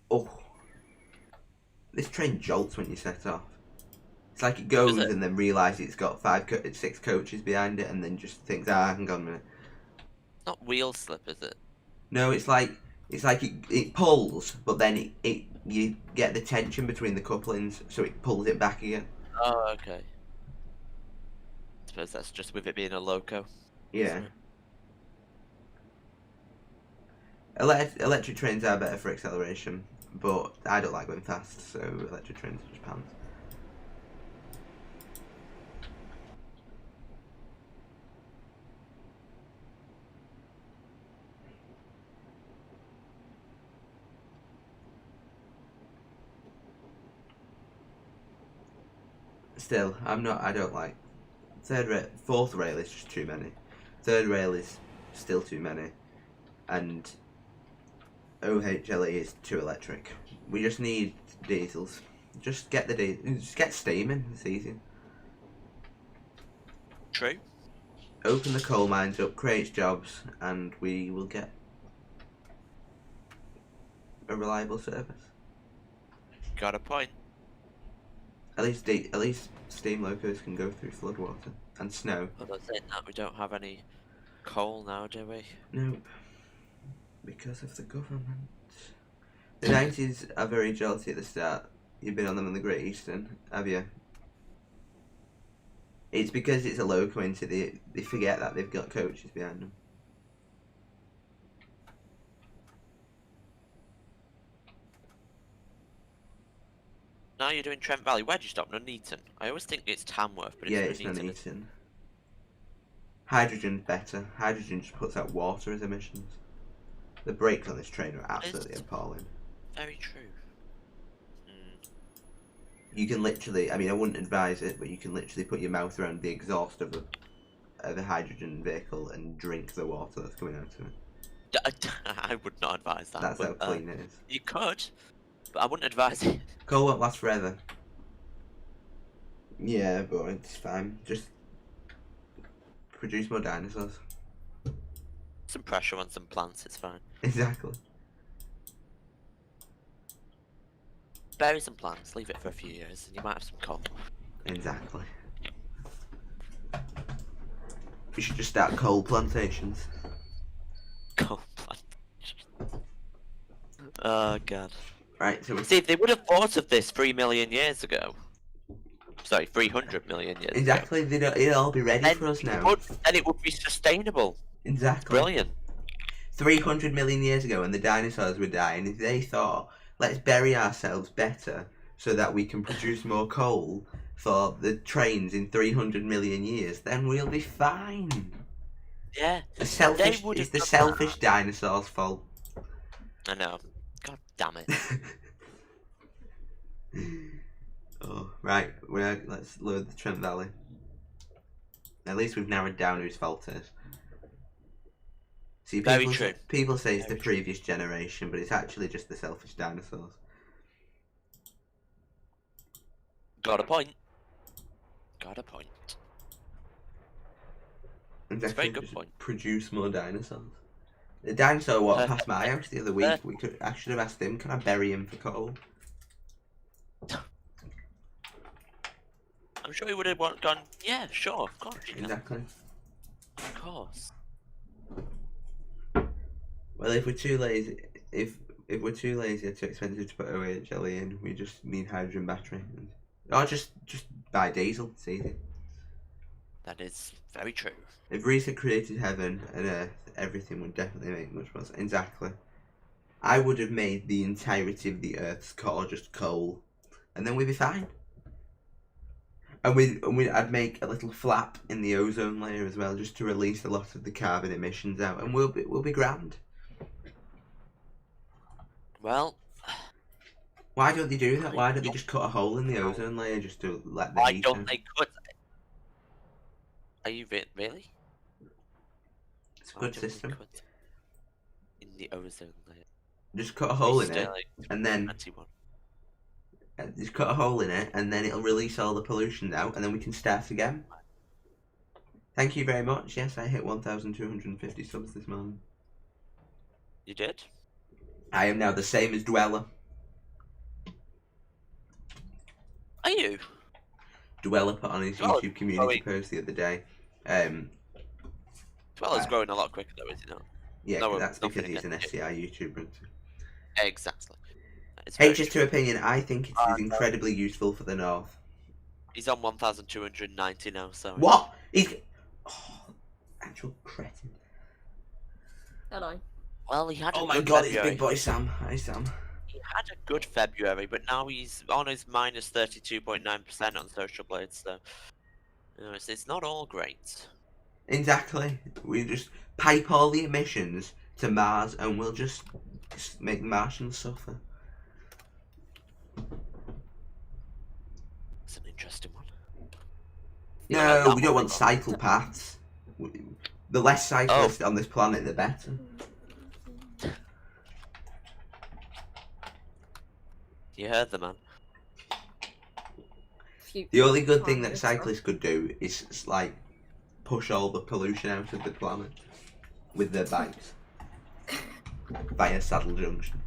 Oh, this train jolts when you set off. It's like it goes and then realises it's got 6 coaches behind it, and then just thinks, hang on a minute. It's not wheel slip, is it? No, it's like it pulls, but then you get the tension between the couplings, so it pulls it back again. Oh, okay. I suppose that's just with it being a loco. Yeah. Electric trains are better for acceleration, but I don't like going fast, so electric trains are just pants. Still, I don't like fourth rail is just too many. Third rail is still too many, and OHLE is too electric. We just need diesels. Just get just get steaming. It's easy. True. Open the coal mines up, creates jobs, and we will get a reliable service. Got a point. At least steam locos can go through floodwater and snow. Well, that's it. That we don't have any coal now, do we? Nope. Because of the government. The 90s are very jolty at the start. You've been on them on the Great Eastern, have you? It's because it's a local into they forget that they've got coaches behind them. Now you're doing Trent Valley. Where'd you stop? Nuneaton. I always think it's Tamworth, but Yeah, it's it's Nuneaton. Nuneaton. Hydrogen's better. Hydrogen just puts out water as emissions. The brakes on this train are absolutely appalling. Very true. You can literally, I mean, I wouldn't advise it, but you can literally put your mouth around the exhaust of a hydrogen vehicle and drink the water that's coming out of it. I would not advise that. That's but, how clean it is. You could, but I wouldn't advise it. Coal won't last forever. Yeah, but it's fine. Just produce more dinosaurs. Some pressure on some plants, it's fine. Exactly. Bury some plants, leave it for a few years, and you might have some coal. Exactly. We should just start coal plantations. Coal plantations. Oh god. Right, so See, if they would have thought of this 3 million years ago. Sorry, 300 million years exactly, ago. It'll all be ready for us now. Then it would be sustainable. Exactly. Brilliant. 300 million years ago when the dinosaurs were dying, if they thought, let's bury ourselves better so that we can produce more coal for the trains in 300 million years, then we'll be fine. Yeah. It's the selfish dinosaurs' fault. I know. God damn it. Oh, right. Let's load the Trent Valley. At least we've narrowed down whose fault it is. See, people say it's the previous generation, but it's actually just the selfish dinosaurs. Got a point. Got a point. It's a very good point. Produce more dinosaurs. The dinosaur walked past my house the other week. I should have asked him, can I bury him for coal? I'm sure he would have gone, yeah, sure, of course. Exactly. Of course. Well, if we're too lazy, if we're too lazy or too expensive to put OHLE in, we just need hydrogen battery. Or just buy diesel, it's easy. That is very true. If Reese had created heaven and earth, everything would definitely make much more sense. Exactly. I would have made the entirety of the Earth's core just coal, and then we'd be fine. And I'd make a little flap in the ozone layer as well, just to release a lot of the carbon emissions out, and we'll be grand. Well, why don't they do that? Why don't they just cut a hole in the ozone layer just to let the heat don't they cut? Are you really? It's a good system. In the ozone layer. Just cut a hole in it, and then just cut a hole in it, and then it'll release all the pollution out, and then we can start again. Thank you very much. Yes, I hit 1,250 subs this morning. You did? I am now the same as Dweller. Are you? Dweller put on his YouTube community post the other day. Dweller's growing a lot quicker though, is he not? Yeah, that's because he's an SCI YouTuber. Exactly. HS2 opinion, I think it is incredibly useful for the North. He's on 1,290 now, so... What? He's... Oh, actual cretin. Hello. Well, he had a oh my god, it's big boy Sam. Hi, Sam. He had a good February, but now he's on his minus 32.9% on Social Blades, so... You know, it's not all great. Exactly. We just pipe all the emissions to Mars and we'll just make the Martians suffer. It's an interesting one. No, we don't want cycle paths. The less cyclists on this planet, the better. You heard the man. The only good thing that cyclists could do is like push all the pollution out of the planet with their bikes via Saddle Junction.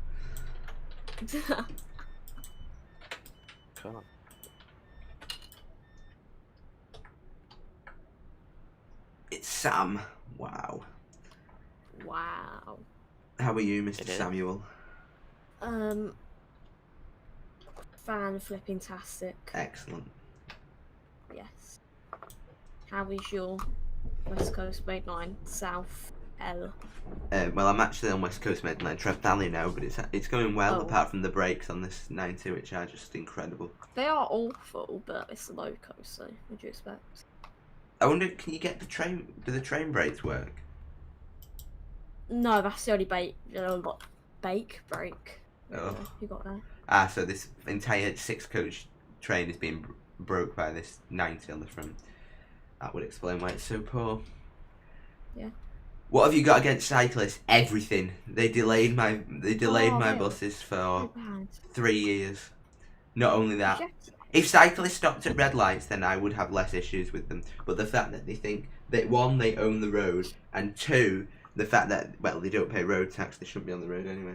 Come on. It's Sam. Wow. Wow. How are you, Mr. It is. Samuel? Fan flipping tastic. Excellent. Yes. How is your West Coast Main Line? South L. Well, I'm actually on West Coast Main Line, Trent Valley now, but it's going well, Oh. apart from the brakes on this 90, which are just incredible. They are awful, but it's the low coast, so what do you expect? I wonder, can you get the train? Do the train brakes work? No, that's the only bake break. Oh. You got there. Ah, so this entire 6-coach train is being broke by this 90 on the front. That would explain why it's so poor. Yeah. What have you got against cyclists? Everything. They delayed my Oh, buses for So bad. 3 years. Not only that, Yes. if cyclists stopped at red lights, then I would have less issues with them. But the fact that they think that, one, they own the road, and two, the fact that, well, they don't pay road tax, they shouldn't be on the road anyway.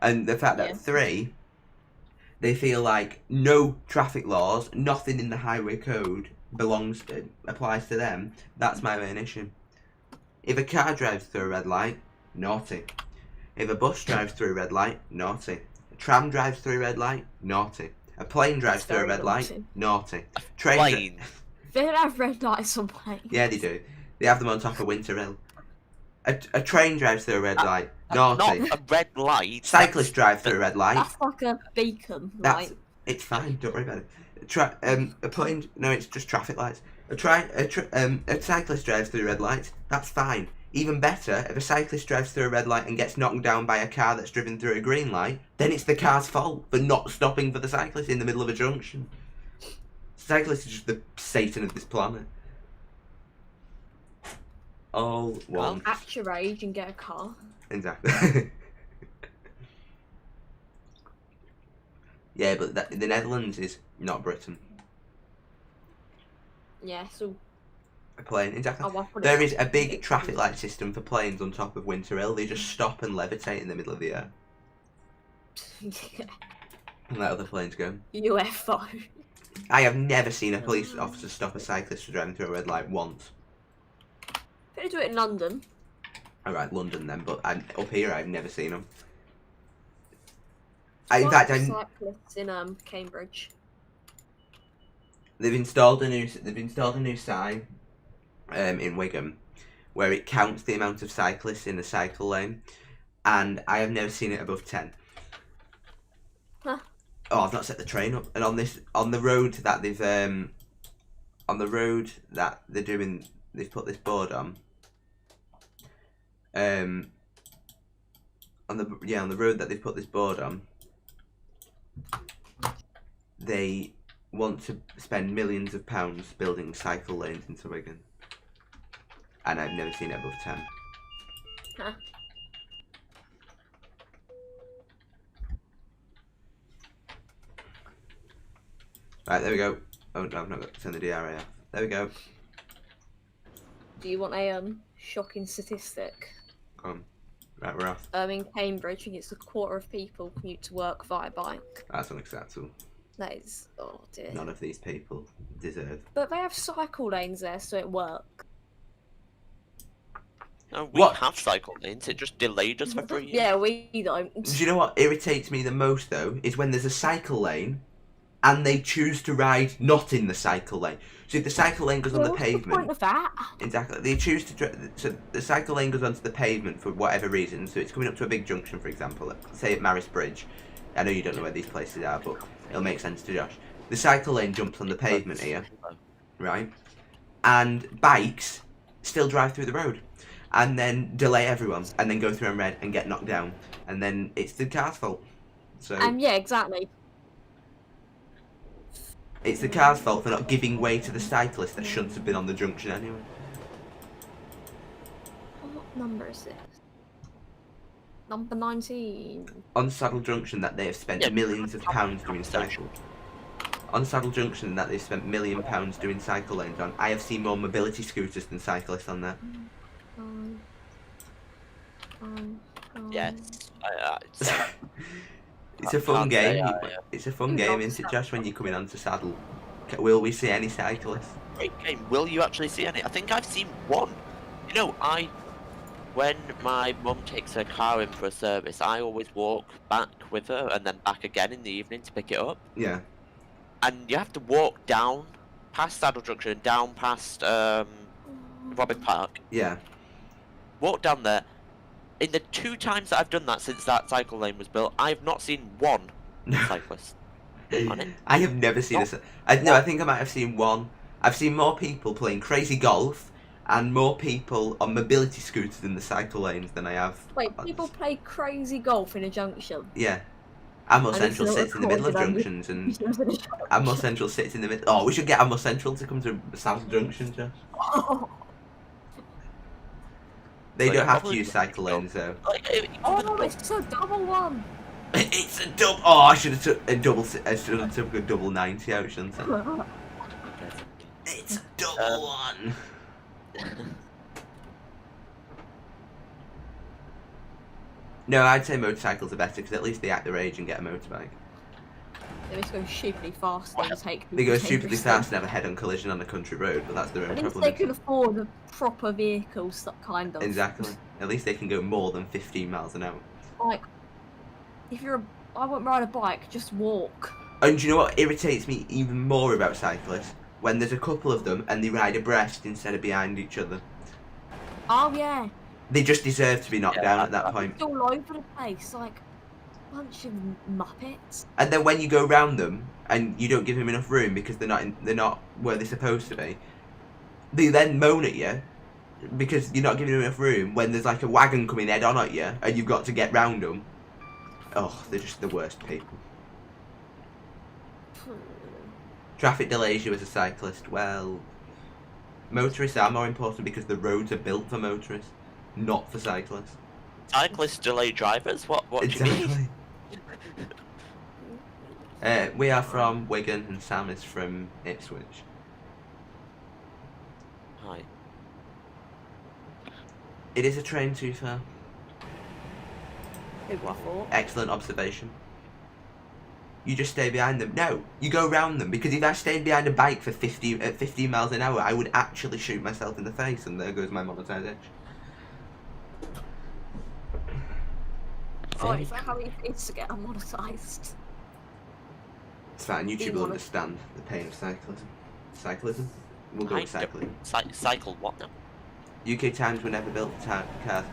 And the fact that, Yeah. three, they feel like no traffic laws, nothing in the highway code applies to them. That's my main issue. If a car drives through a red light, naughty. If a bus drives through a red light, naughty. A tram drives through a red light, naughty. A plane drives That's through a very red light, naughty. naughty. Plane. They don't have red lights on planes. Yeah, they do. They have them on top of Winter Hill. A train drives through a red light, Not naughty. a red light. Cyclists drive through a red light. That's like a beacon That's light. it's fine. Don't worry about it. A plane. No, it's just traffic lights. A cyclist drives through red lights. That's fine. Even better, if a cyclist drives through a red light and gets knocked down by a car that's driven through a green light, then it's the car's fault for not stopping for the cyclist in the middle of a junction. Cyclists are just the Satan of this planet. All one. Act your age and get a car. Exactly. Yeah, but the Netherlands is not Britain. Yeah, so A plane, exactly. I'll put it There out. is a big traffic light system for planes on top of Winter Hill. They just stop and levitate in the middle of the air and let other planes go. UFO. I have never seen a police officer stop a cyclist for driving through a red light once. They do it in London. Alright, London then, but up here I've never seen them. It's In like fact, the cyclists in Cambridge. they've installed a new sign in Wigan where it counts the amount of cyclists in a cycle lane, and I have never seen it above 10. Huh. Oh, I've not set the train up. And on the road that they've put this board on. On the road that they've put this board on, they want to spend millions of pounds building cycle lanes into Wigan. And I've never seen it above 10. Huh. Right, there we go. Oh no, I've not got to turn the DRA off. There we go. Do you want a shocking statistic? Go on. Right, we're off. In Cambridge, I think it's a quarter of people commute to work via bike. That's unacceptable. That is, oh dear. None of these people deserve. But they have cycle lanes there, so it works. No, we What? have cycle lanes. It just delayed us for 3 years. Yeah, we don't. Do you know what irritates me the most though? Is when there's a cycle lane and they choose to ride not in the cycle lane. So if the cycle lane goes on the What's the pavement, point of that? exactly, they choose to. So the cycle lane goes onto the pavement for whatever reason. So it's coming up to a big junction, for example, say at Maris Bridge. I know you don't know where these places are, but it'll make sense to Josh. The cycle lane jumps on the pavement here, right? And bikes still drive through the road, and then delay everyone, and then go through on red and get knocked down, and then it's the car's fault. So Yeah, exactly. it's the car's fault for not giving way to the cyclist that shouldn't have been on the junction anyway. What number is this? Number 19. On Saddle Junction that they have spent Yeah. millions of pounds doing cycle. On Saddle Junction that they've spent £1 million doing cycle lanes on, I have seen more mobility scooters than cyclists on there. Yes. It's a fun can't say game. I, It's a fun You game, love isn't it, Saddle. Josh, when you're coming onto Saddle? Will we see any cyclists? Great game. Will you actually see any? I think I've seen one. You know, when my mum takes her car in for a service, I always walk back with her and then back again in the evening to pick it up. Yeah. And you have to walk down past Saddle Junction, down past Robin Park. Yeah. Walk down there. In the 2 times that I've done that since that cycle lane was built, I have not seen one cyclist on it. I have never seen I think I might have seen one. I've seen more people playing crazy golf and more people on mobility scooters in the cycle lanes than I have. Wait, people play crazy golf in a junction? Yeah. Ammo And Central it's not sits in the middle of recorded on junctions, and Videos in a junction. Ammo Central sits in the middle. Oh, we should get Ammo Central to come to South Junction, Josh. Oh, They Like, don't have to probably- use cycle lanes though. Like, it's a double one. It's a double. Oh, I should have took a double. I should have took a double 90 out, shouldn't I? It's a double one. No, I'd say motorcycles are better because at least they act their age and get a motorbike. They just go stupidly fast and take. They go people stupidly dangerously. fast and have a head-on collision on a country road, but that's their own At least problem. they can afford a proper vehicle, kind of. Exactly. At least they can go more than 15 miles an hour. Like, I won't ride a bike, just walk. And do you know what irritates me even more about cyclists? When there's a couple of them and they ride abreast instead of behind each other. Oh yeah. They just deserve to be knocked down at that point. It's all over the place, like a bunch of muppets. And then when you go round them and you don't give them enough room because they're not where they're supposed to be, they then moan at you because you're not giving them enough room when there's like a wagon coming head on at you and you've got to get round them. Oh, they're just the worst people. Traffic delays you as a cyclist. Well, motorists are more important because the roads are built for motorists, not for cyclists. cyclists delay drivers? What do you mean? We are from Wigan and Sam is from Ipswich. Hi. It is a train too far. Who'd have thought? Excellent observation. You just stay behind them. No, you go round them, because if I stayed behind a bike for 15 miles an hour, I would actually shoot myself in the face, and there goes my monetisation. Oh, is that how it is to get unmonetised? It's fine, YouTube will Demonet- understand the pain of cyclism. Cyclism? We'll go with cycling. Cycle what now? UK Times were never built for cars.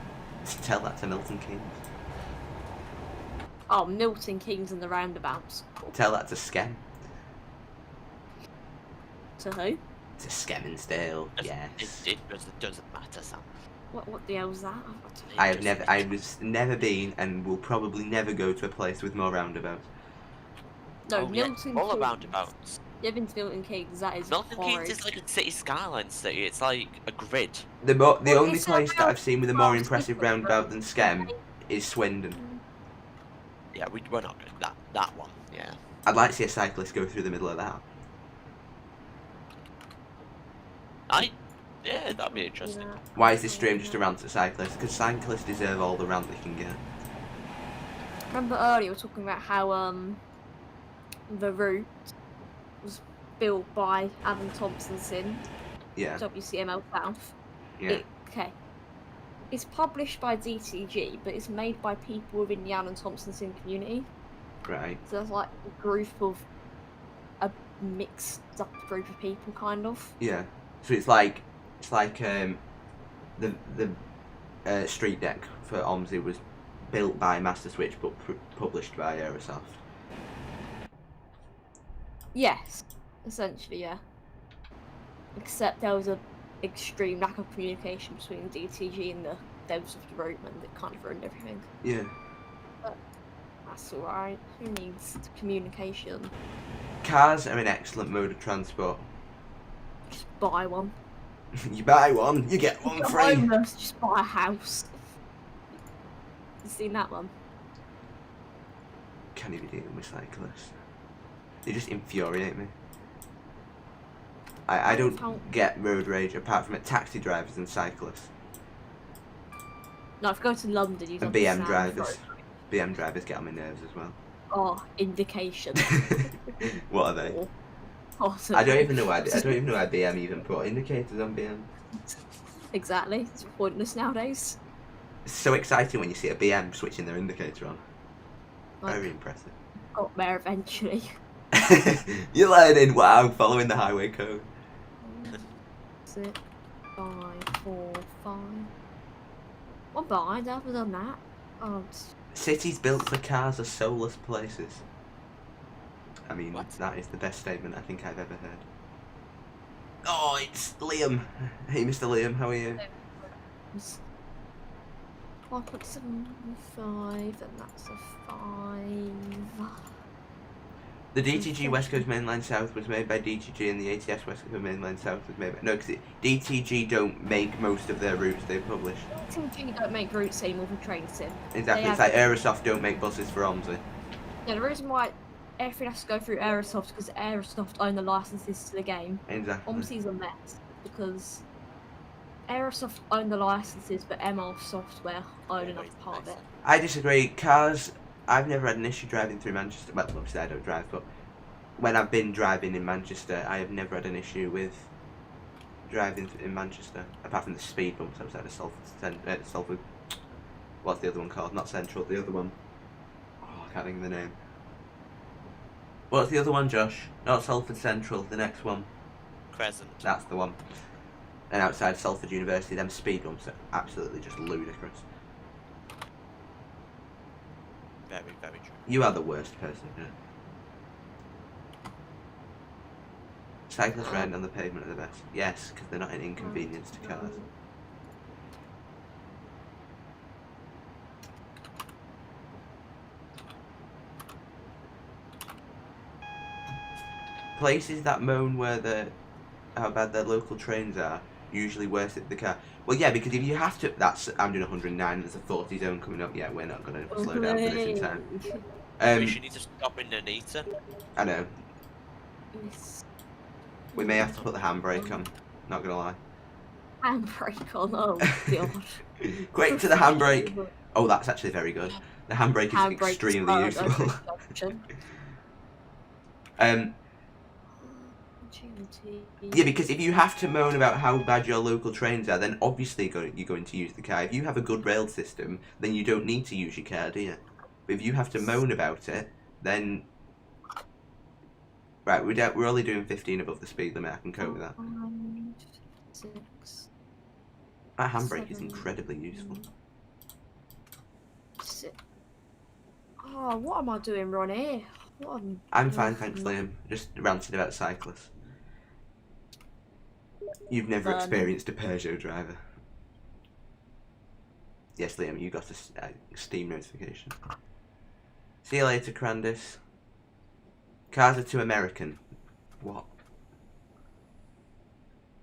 Tell that to Milton Keynes. Oh, Milton Keynes and the roundabouts. Cool. Tell that to Skem. To who? To Skemmonsdale, yes. It doesn't matter, Sam. What the hell's that? I was never been and will probably never go to a place with more roundabouts. No, Oh, yeah, Milton all Keynes. roundabouts. You've been to Milton Keynes, that is Milton horrid. Keynes is like a city skyline city. It's like a grid. The Well, only it's a place that I've seen with a more roundabout, impressive it's a roundabout than Skem is Swindon. Yeah, we're not going that one. Yeah. I'd like to see a cyclist go through the middle of that. Yeah, that'd be interesting. Yeah. Why is this stream just a rant at cyclists? Because cyclists deserve all the rant they can get. Remember earlier we were talking about how the route was built by Adam Thompson, Yeah, WCML South. yeah. Okay. It's published by DTG, but it's made by people within the Alan Thompson community. Right. So that's like a group of a mixed up group of people, kind of. Yeah. So it's like the street deck for OMSI was built by Master Switch but published by Aerosoft. Yes, essentially, yeah. Except there was a extreme lack of communication between DTG and the devs of the route, and it kind of ruined everything. Yeah. That's alright. Who needs communication? Cars are an excellent mode of transport. Just buy one. You buy one, you get one You're free. homeless, just buy a house. You seen that one? Can't even deal with cyclists. They just infuriate me. I don't get road rage apart from at taxi drivers and cyclists. No, if you go to London, you And BM drivers. BM drivers get on my nerves as well. Oh, indication. What are they? Awesome. I don't even know why BM even put indicators on BM. Exactly. It's pointless nowadays. It's so exciting when you see a BM switching their indicator on. Like, Very impressive. got there eventually. You're learning, wow, following the highway code. 6, 5, 4, 5. One behind, other than that. Oh, Cities built for cars are soulless places. I mean, What? that is the best statement I think I've ever heard. Oh, it's Liam. Hey, Mr. Liam, how are you? 5.75, and that's a 5. The DTG West Coast Mainline South was made by DTG, and the ATS West Coast Mainline South was made by... No, because DTG don't make most of their routes they publish. DTG don't make routes anymore for train sim. Exactly, it's like Aerosoft don't make buses for OMSI. Yeah, the reason why everything has to go through Aerosoft is because Aerosoft own the licenses to the game. Exactly. OMSI's a mess because Aerosoft own the licenses, but MR Software own another part of it. I disagree. Cars, I've never had an issue driving through Manchester. Well, obviously I don't drive, but when I've been driving in Manchester, I have never had an issue with driving in Manchester, apart from the speed bumps outside of Salford. What's the other one called? Not Central, the other one. Oh, I can't think of the name. What's the other one, Josh? Not Salford Central, the next one. Crescent. That's the one. And outside Salford University, them speed bumps are absolutely just ludicrous. Very, very true. You are the worst person, yeah. Cyclists riding on the pavement are the best. Yes, because they're not an inconvenience to cars. Places that moan how bad their local trains are usually worse at the car. Well, yeah, because if you have to, I'm doing 109. There's a 40 zone coming up. Yeah, we're not going to slow down for this in time. We should need to stop in Nuneaton. I know. We may have to put the handbrake on. Not gonna lie. Handbrake on. Oh god. Quick to the handbrake. Oh, that's actually very good. The handbrake is extremely useful. Yeah, because if you have to moan about how bad your local trains are, then obviously you're going to use the car. If you have a good rail system, then you don't need to use your car, do you? But if you have to moan about it, then... Right, we're only doing 15 above the speed limit. I can cope with that. 6. That handbrake is incredibly useful. 6. Oh, what am I doing, Ronnie? I'm fine, thanks, Liam. Just ranting about cyclists. You've never experienced a Peugeot driver. Yes, Liam, you got a Steam notification. See you later, Crandis. Cars are too American. What?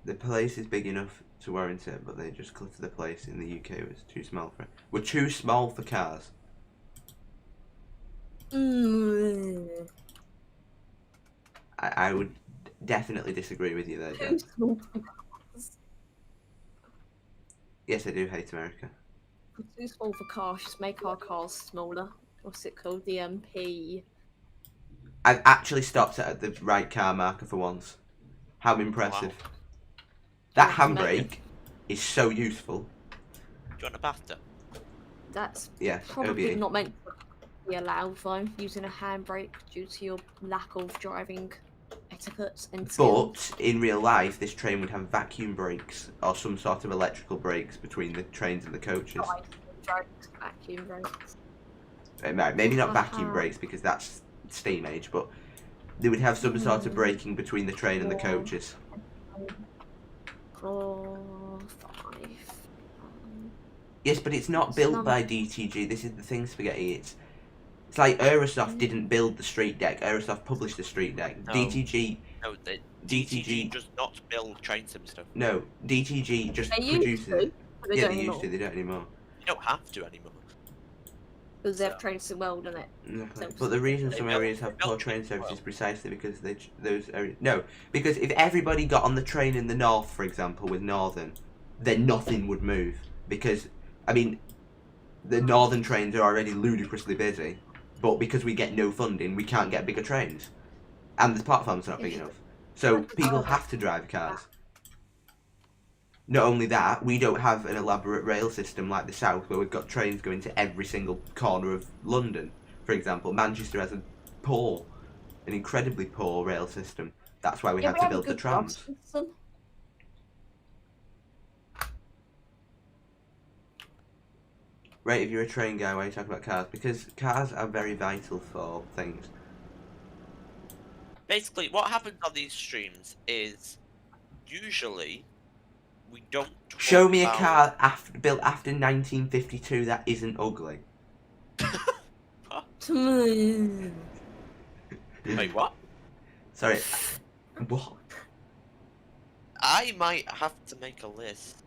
The place is big enough to warrant it, but they just clutter the place in the UK. It was too small for it. We're too small for cars. I would definitely disagree with you there, Jen. Yes, I do hate America. We're too small for cars. Just make our cars smaller. What's it called? The MP. I've actually stopped at the right car marker for once. How impressive. Wow. That handbrake is so useful. Do you want a banter? That's OBE. probably not meant to be allowed though, using a handbrake due to your lack of driving etiquette and skills. But in real life, this train would have vacuum brakes or some sort of electrical brakes between the trains and the coaches. Vacuum brakes. Maybe not vacuum brakes because that's steam age, but they would have some sort of braking between the train and the coaches. 4, 5. Yes, but it's not built by DTG. This is the thing, Spaghetti. It's like Aerosoft didn't build the street deck. Aerosoft published the street deck. No. DTG does not build train sim stuff. No, DTG just They produces it. Yeah, they used to. to. They don't anymore. You don't have to anymore. Because they've trained so well, done it? Okay. But the reason some areas have poor train service is precisely because those areas... No, because if everybody got on the train in the north, for example, with Northern, then nothing would move. Because, I mean, the Northern trains are already ludicrously busy, but because we get no funding, we can't get bigger trains. And the platform's not big enough. So people have to drive cars. Not only that, we don't have an elaborate rail system like the South, where we've got trains going to every single corner of London. For example, Manchester has an incredibly poor rail system. That's why we Yeah, had we to have a build the good bus trams. system. Right, if you're a train guy, why are you talking about cars? Because cars are very vital for things. Basically, what happens on these streams is usually we don't talk Show me a about... car built after 1952 that isn't ugly. Wait, what? Sorry. What? I might have to make a list.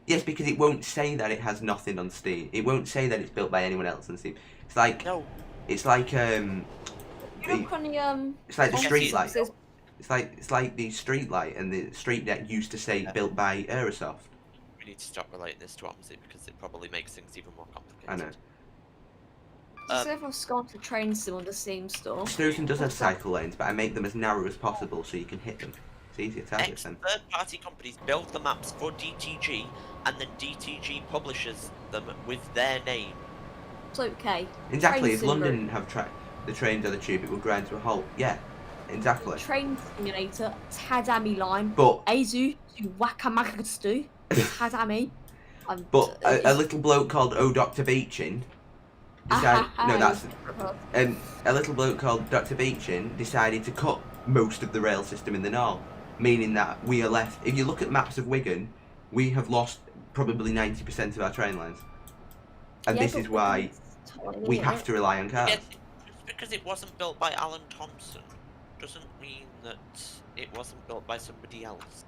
Yes, because it won't say that it has nothing on Steam. It won't say that it's built by anyone else on Steam. It's like No. It's like You look on the It's like the Yes, street it light. says- It's like the street light and the street deck used to say built by Aerosoft. We need to stop relating this to OMSI because it probably makes things even more complicated. I know. Does everyone's gone to train sim on the same store? Snowton does have cycle lanes, but I make them as narrow as possible so you can hit them. It's easier to target them. Third-party companies build the maps for DTG, and then DTG publishes them with their name. It's okay. Exactly. Train If sim London route. have the trains or the tube, it will grind to a halt. Yeah, exactly. Train simulator, Tadami line. But Azu to Wakamakastu. Tadami. but a little bloke called O Dr Beechin decided. No, that's a little bloke called Dr Beechin decided to cut most of the rail system in the north, meaning that we are left. If you look at maps of Wigan, we have lost probably 90% of our train lines, and this is why we have to rely on cars. Just because it wasn't built by Alan Thompson doesn't mean that it wasn't built by somebody else.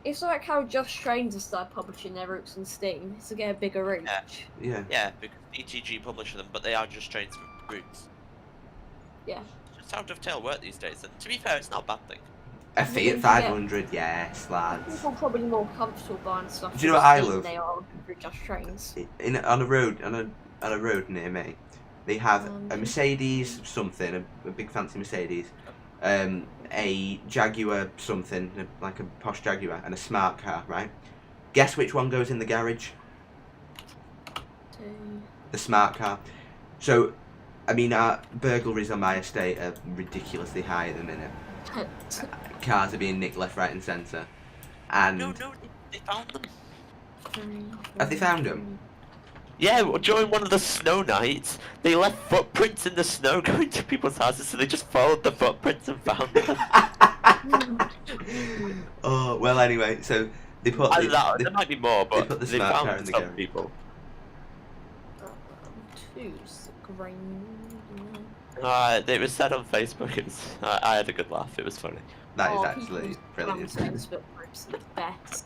It's like how Just Trains have started publishing their routes on Steam to get a bigger reach. Yeah. Yeah, because DTG publish them, but they are just trains for routes. Yeah. Just how Dovetail work these days, and to be fair, it's not a bad thing. A Fiat 500, yes, lads. People are probably more comfortable buying stuff. Do you know on what I Steam love? than they are through Just Trains. On a road near me, they have a Mercedes something, a big fancy Mercedes, a Jaguar something, like a posh Jaguar, and a smart car, right? Guess which one goes in the garage? The smart car. So, I mean, our burglaries on my estate are ridiculously high at the minute. Cars are being nicked left, right, and centre. And No, they found them. have they found them? Yeah, well, during one of the snow nights, they left footprints in the snow going to people's houses, so they just followed the footprints and found them. Oh well. Anyway, so they put. There might be more, but put the they smart car found in the some garage. people. It was said on Facebook. I had a good laugh. It was funny. That is actually brilliant. Facebook groups are the best.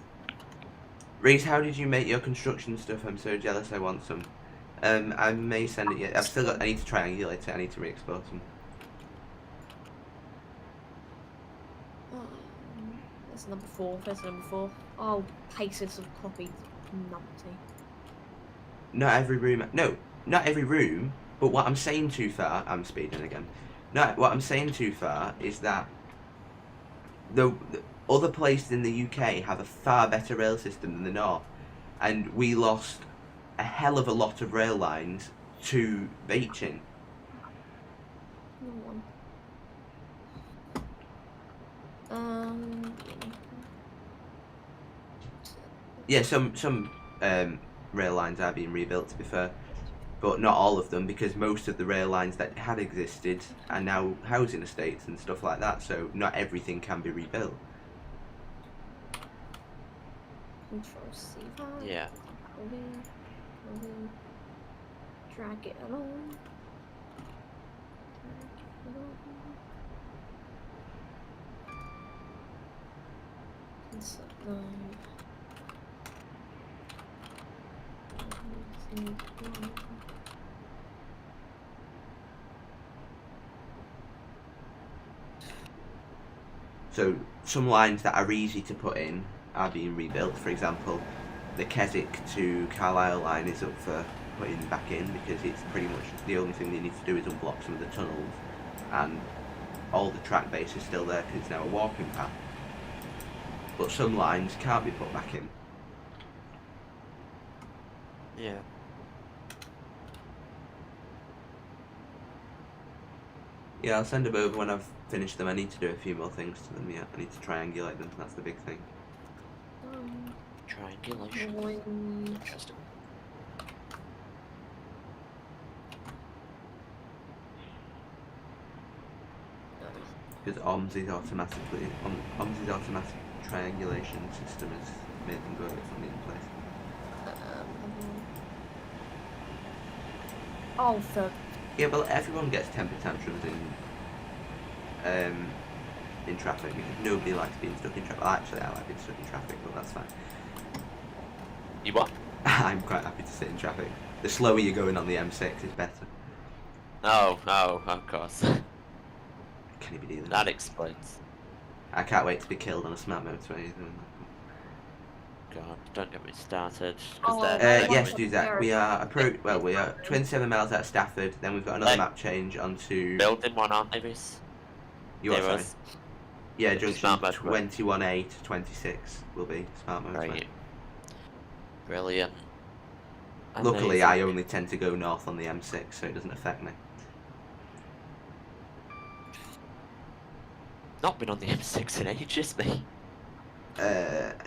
Reese, how did you make your construction stuff? I'm so jealous. I want some. I may send it yet. I've still got. I need to triangulate it. I need to re-export them. There's number 4. There's number 4. Oh, paces of copied numpty. Not every room. No, not every room. But what I'm saying too far. I'm speeding again. No, what I'm saying too far is that the other places in the UK have a far better rail system than the North, and we lost a hell of a lot of rail lines to Beeching. No one. Yeah, some rail lines are being rebuilt, to be fair, but not all of them, because most of the rail lines that had existed are now housing estates and stuff like that, so not everything can be rebuilt. Control C. Yeah. Drag it along. Insert line. So some lines that are easy to put in are being rebuilt. For example, the Keswick to Carlisle line is up for putting back in, because it's pretty much the only thing they need to do is unblock some of the tunnels, and all the track base is still there because it's now a walking path. but some lines can't be put back in. Yeah. Yeah, I'll send them over when I've finished them. I need to do a few more things to them. Yeah, I need to triangulate them. That's the big thing. Triangulation. Interesting. Because OMS's automatic triangulation system has made them go something in place. Oh, so Yeah, well, everyone gets temper tantrums in traffic. Nobody likes being stuck in traffic. Well, actually, I like being stuck in traffic, but that's fine. You what? I'm quite happy to sit in traffic. The slower you're going on the M6 is better. Oh, of course. Can you be dealing? That explains. I can't wait to be killed on a smart motorway either. God, don't get me started. Oh, Yes, do that. We are we are 27 miles out of Stafford. Then we've got another map change onto. Building one, aren't they, Reese? You are, sorry. Yeah, junction Smart motorway. 21A to 26 will be smart motorway. Right. Brilliant. Luckily, Amazing. I only tend to go north on the M6, so it doesn't affect me. Not been on the M6 in ages, me.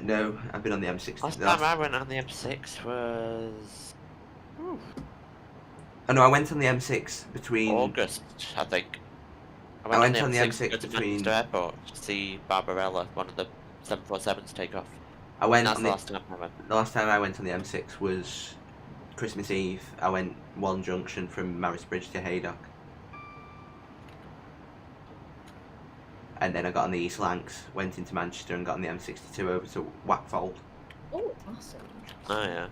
No, I've been on the M6. Last time I went on the M6 was... Oh no, I went on the M6 between... August, I think. I went on the to M6 go to between... Manchester Airport to see Barbarella, one of the 747s take off. I went That's on the last time I went. The last time I went on the M6 was Christmas Eve. I went one junction from Marisbridge to Haydock. And then I got on the East Lancs, went into Manchester and got on the M62 over to Wackfold. oh, awesome. Oh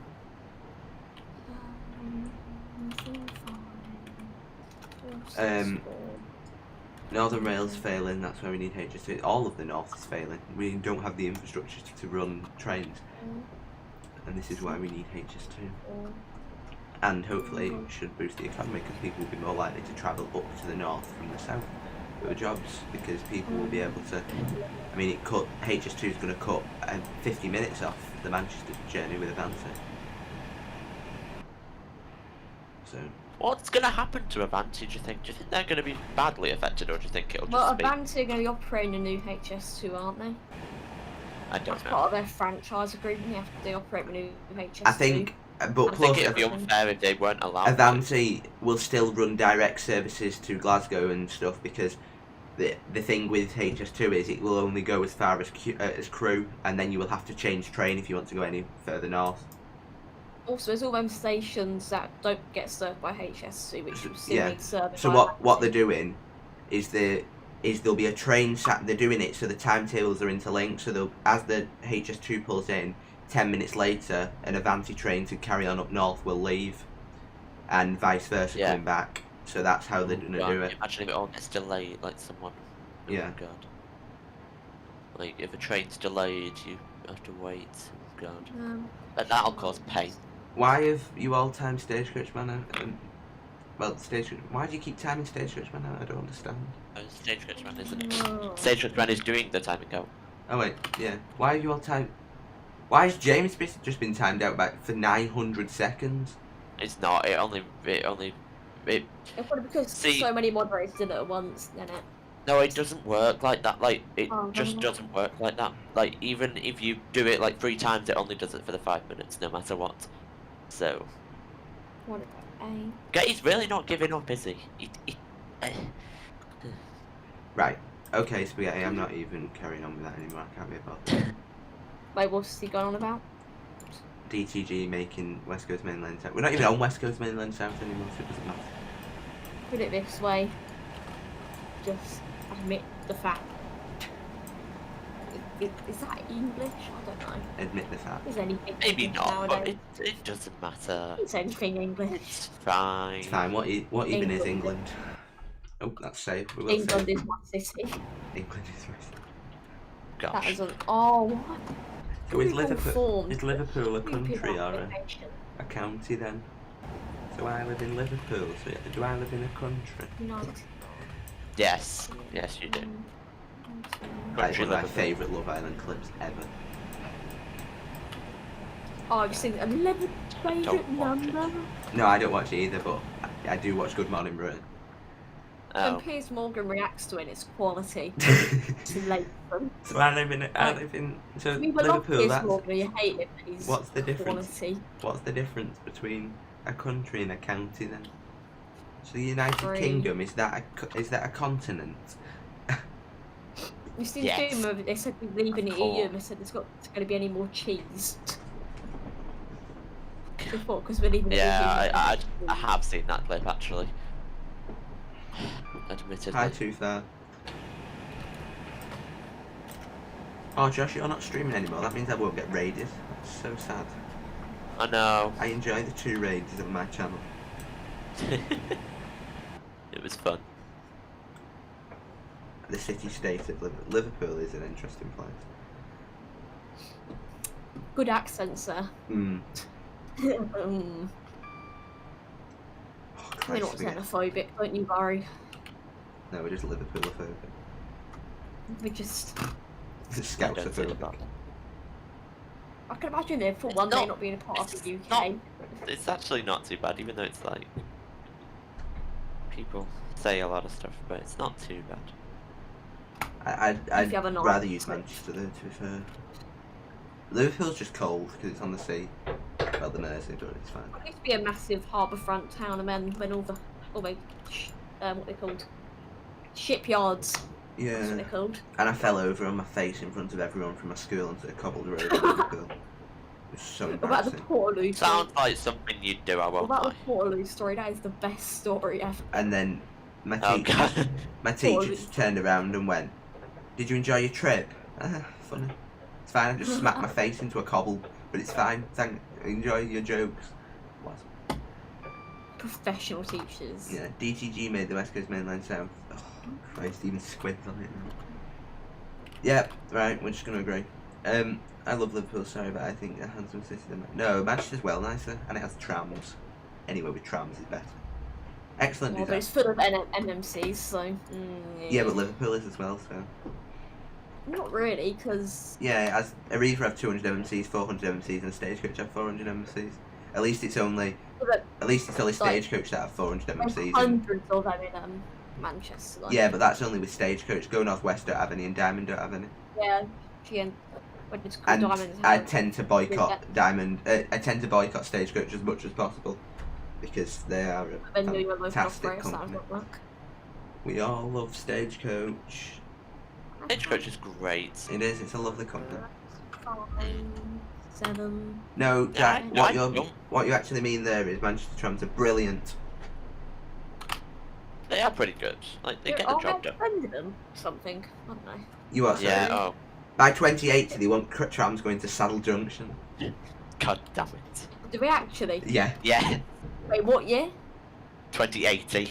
yeah. Northern Rail's failing, that's where we need HS2. All of the North is failing. We don't have the infrastructure to run trains. And this is why we need HS2. And hopefully it should boost the economy because people will be more likely to travel up to the north from the south for jobs because people will be able to... I mean, HS2 is going to cut 50 minutes off the Manchester journey with a banter. So... What's going to happen to Avanti, do you think? Do you think they're going to be badly affected, or do you think it'll Well, just be... Avanti are going to be operating a new HS2, aren't they? I don't That's know. part of their franchise agreement. They operate a new HS2. I think... But I plus, think it'd be unfair if they weren't allowed Avanti will still run direct services to Glasgow and stuff because the thing with HS2 is it will only go as far as Crewe, and then you will have to change train if you want to go any further north. Also, there's all them stations that don't get served by HS2, which will still need service. So what they're doing is there'll be a train they're doing it so the timetables are interlinked. So as the HS2 pulls in, 10 minutes later, an Avanti train to carry on up north will leave, and vice versa coming back. So that's how they're going to do it. Imagine if it all gets delayed, like someone... Oh Yeah. God. Like, if a train's delayed, you have to wait. Oh God. But that'll cause pain. Why have you all timed Stagecoach Man out? Well, Stagecoach... Why do you keep timing Stagecoach Man out? I don't understand. Stagecoach Man isn't. Stagecoach Man is doing the timing out. Oh wait, yeah. Why have you all timed... Why has James just been timed out back for 900 seconds? It's not. It only. It's probably because so many moderators did it at once, then it. No, it doesn't work like that. Like it just doesn't work like that. Like even if you do it like 3 times, it only does it for the 5 minutes, no matter what. So. What about he's really not giving up, is he? Right. Okay, Spaghetti. I'm not even carrying on with that anymore. I can't be bothered. Wait, what's he going on about? DTG making West Coast Mainland South. We're not even on West Coast Mainland South anymore, so it doesn't matter. Put it this way. Just admit the fact. Is that English? I don't know. Admit the fact. Is anything Maybe English not, nowadays? but it doesn't matter. Is anything English? It's fine. It's fine. What even is England? Oh, that's safe. We will England save. is my city. England is my city. Gosh. That isn't. Oh, what? So is Liverpool a country or a county then? So I live in Liverpool, so do I live in a country? No. Yes. Yes, you do. That's one of my Liverpool. favourite Love Island clips ever. Oh, I've seen 11 favourite Don't watch it. number. No, I don't watch it either, but I do watch Good Morning Britain. When Oh. Piers Morgan reacts to it, it's quality. So It's late. I live in so We love Liverpool. Piers That's Morgan, you hate him, but he's what's the difference? quality. What's the difference between a country and a county then? So the United Three. Kingdom is that a continent? We've seen Yes. Doom over. They said we're leaving the Of EU, and they course. said there's going to be any more cheese. Before, because we're leaving the EU. Yeah, I have seen that clip actually. Admittedly. Hi, Tooth there. Oh, Josh, you're not streaming anymore. That means I won't get raided. That's so sad. I know. I enjoy the 2 raids of my channel. It was fun. The city-state of Liverpool is an interesting place. Good accent, sir. Hmm. Oh, We're not Christ, we get- xenophobic, don't you, Barry? No, we're just Liverpoolophobic. We just. Just I don't feel Scousophobic. about it. I can imagine it for It's one day not- not being a part of the it's UK. not- It's actually not too bad, even though it's like people say a lot of stuff, but it's not too bad. I'd you have a nice rather use switch. Manchester though, to be fair. Liverpool's just cold because it's on the sea. Well, the Mersey, but it's fine. It used to be a massive harbourfront town, and then when all the what they called shipyards. That's what Yeah, they're called. and I fell over on my face in front of everyone from my school onto the cobbled road in Liverpool. It was so What about the embarrassing. Portaloo story? Sounds like something you'd do, I What won't about lie. the Portaloo story? That is the best story ever. And then my Oh teacher, god. my teacher Sorry. just turned around and went, "Did you enjoy your trip?" Funny. It's fine. I just smacked my face into a cobble, but it's fine. Enjoy your jokes. What? Professional teachers. Yeah, DTG made the West Coast Mainline South. Oh, Christ, even squids on it now. Yep, right, we're just going to agree. I love Liverpool, sorry, but I think a handsome city. No, Manchester's well nicer, and it has trams. Anywhere with trams is better. Excellent Well, design. it's full of NMCs, so. Yeah, but Liverpool is as well, so. Not really, because. Yeah, it has Arriva have 200 MMCs, 400 MMCs, and Stagecoach have 400 MMCs. At least it's only Like, Stagecoach that have 400 There's MMCs. and- hundreds of them in Manchester. Like. Yeah, but that's only with Stagecoach. Go North West don't have any, and Diamond don't have any. Yeah, GN. When it's called And Diamonds. I tend to boycott Yeah. Diamond. I tend to boycott Stagecoach as much as possible because they are Then a do your local fantastic operator, sounds company. like work. We all love Stagecoach. Stagecoach is great. It is. It's a lovely company. 5, 7. No, Jack. Yeah, I what don't. you actually mean there is Manchester trams are brilliant. They are pretty good. Like they get the job done. Defended them something. I don't know. You are Yeah. sorry. Oh, By 2080, they want trams going to Saddle Junction. god damn it. Do we actually? Yeah. Yeah. Wait, what year? 2080.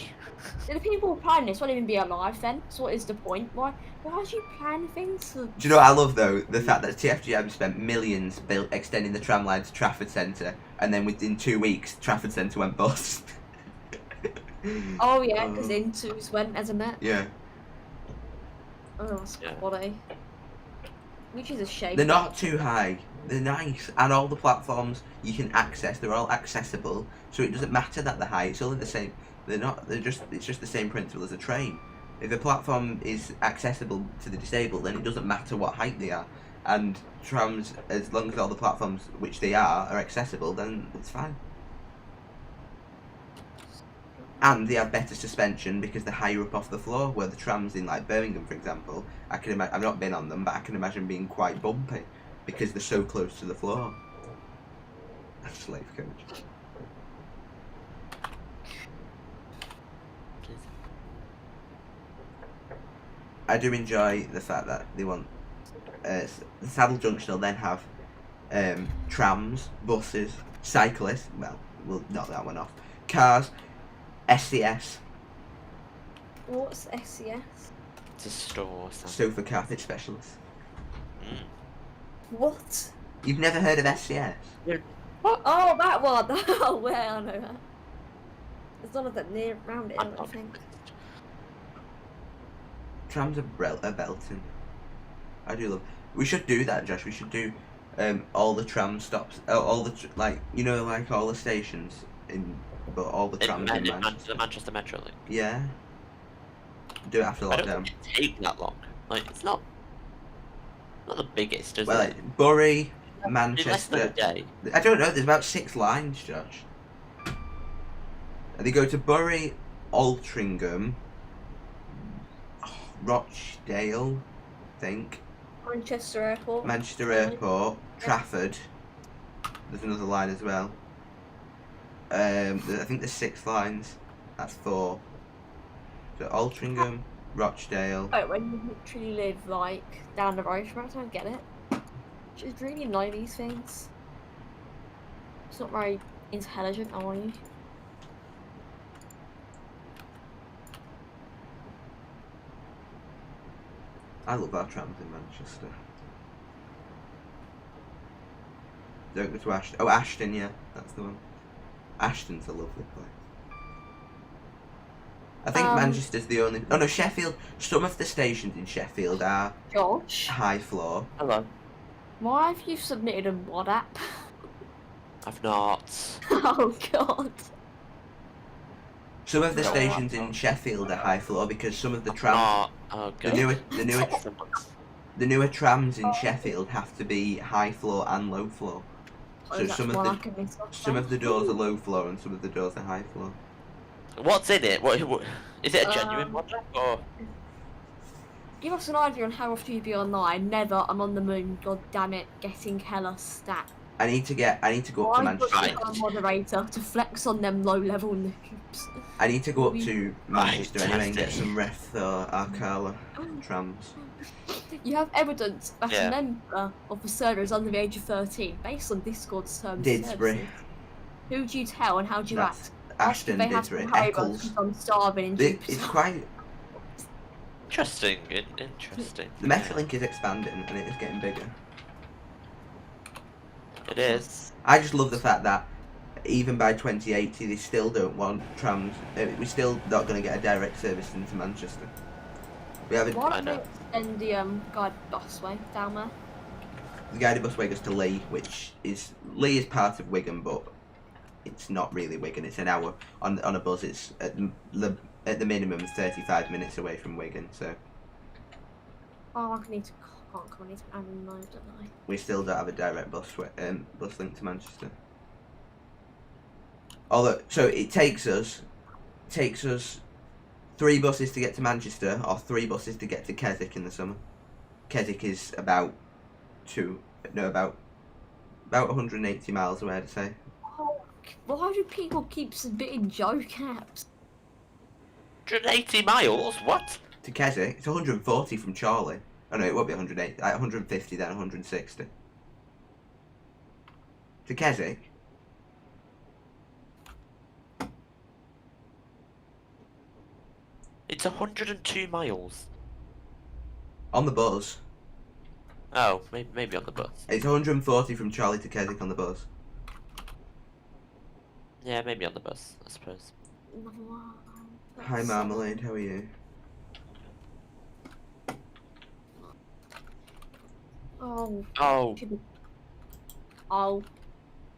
Do the people planning this won't even be alive then? So what is the point? Why would you plan things? Do you know what I love though? The fact that TFGM spent millions extending the tram line to Trafford Centre, and then within 2 weeks, Trafford Centre went bust. Oh yeah, because Intus went as a net. Yeah. Oh, that's Yeah. quality. Which is a shame. They're not too high. They're nice, and all the platforms you can access. They're all accessible, so it doesn't matter that they're high. It's only the same. They're not. They're just. It's just the same principle as a train. If a platform is accessible to the disabled, then it doesn't matter what height they are. And trams, as long as all the platforms which they are accessible, then it's fine. And they have better suspension because they're higher up off the floor. Where the trams in like Birmingham, for example, I can imagine. I've not been on them, but I can imagine being quite bumpy because they're so close to the floor. Slave coach. I do enjoy the fact that they want the Saddle Junction will then have trams, buses, cyclists. Well, we'll knock that one off. Cars, SCS, What's SCS? It's a store. So. sofa carpet specialists. Mm. What? You've never heard of SCS? Oh, that one! Oh, well, I know that. There's none of that near around it, I I'm don't not think. trams are belting. I do love. We should do that, Josh. We should do all the tram stops, all the like all the stations but all the trams in Manchester. The Manchester Metro Link. Yeah. Do it after I don't lockdown. think it take that long. Like it's not the biggest, is Well, it? like, Bury, Less than Manchester. a day. I don't know. There's about 6 lines, Josh. They go to Bury, Altrincham, Rochdale, I think. Manchester Airport. Manchester Airport, Trafford. There's another line as well. I think there's 6 lines. That's 4. So Altrincham, Rochdale. Oh, when you literally live like down the road from us, I don't get it. Just really know these things. It's not very intelligent, are you? I love our trams in Manchester. Don't go to Ashton. Oh, Ashton, yeah, that's the one. Ashton's a lovely place. I think Manchester's the only. Oh no, Sheffield. Some of the stations in Sheffield are Josh, high floor. Hello. why have you submitted a mod app? I've not. Oh god. Some of the No. stations in Sheffield are high floor because some of the trams, Not. Oh the god. newer trams in Sheffield have to be high floor and low floor. Oh, So that's some why I of can miss off some then. of the doors are low floor and some of the doors are high floor. What's in it? What is it? A genuine model or? Give us an idea on how often you be online. Never. I'm on the moon. God damn it. Getting hella stat. I need to go up to Why Manchester. put you on moderator to flex on them low level noobs? I need to go up to Manchester Right, anyway and get fantastic. some Ref or Arcala trams. You have evidence that Yeah. a member of the server is under the age of 13 based on Discord's terms and Didsbury. services. Who do you tell and how do you That's act? Ashton, They have Didsbury, some Haribos Eccles. because I'm starving in It's Jupiter. quite. Interesting. Interesting. The Metrolink is expanding and it is getting bigger. It is. I just love the fact that even by 2080 they still don't want trams. We're still not going to get a direct service into Manchester. We have Why I don't know. they extend the guided busway down there? the guided busway goes to Lee, which is Lee is part of Wigan, but it's not really Wigan. It's an hour on a bus. It's at the minimum 35 minutes away from Wigan. So Oh, I need to can't come on and don't I? we still don't have a direct bus link to Manchester. Although, so it takes us 3 buses to get to Manchester, or 3 buses to get to Keswick in the summer. Keswick is about 180 miles away, I'd say. Oh, why do people keep submitting joke apps? 180 miles. What? To Keswick, it's 140 from Charlie. Oh no, it won't be 180. 150, then 160. To Keswick. It's 102 miles. On the bus. Oh, maybe on the bus. It's 140 from Charlie to Keswick on the bus. Yeah, maybe on the bus, I suppose. Hi Marmalade, how are you? Oh. Oh. Oh.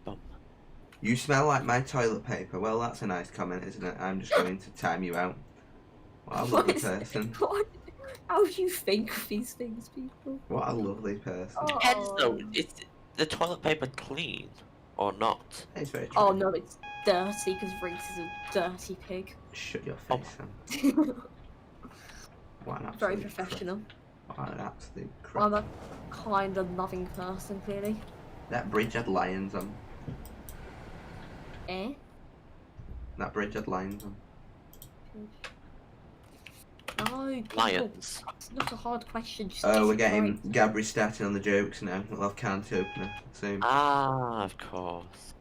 Bum. You smell like my toilet paper. Well, that's a nice comment, isn't it? I'm just going to time you out. What a lovely person. How do you think of these things, people? What a lovely person. Oh. Depends though. Is the toilet paper clean or not? It's very true. Oh no, it's dirty because Reese is a dirty pig. Shut your Oh. face, Sam. What an absolute Very crap. professional. What an absolute crap. I'm a kind and loving person, clearly. That bridge had lions on. Eh? That bridge had lions on. No, people, Lions. it's not a hard question. Just Oh, we're get it getting right. Gabri starting on the jokes now. We'll have can't opener soon. Ah, of course.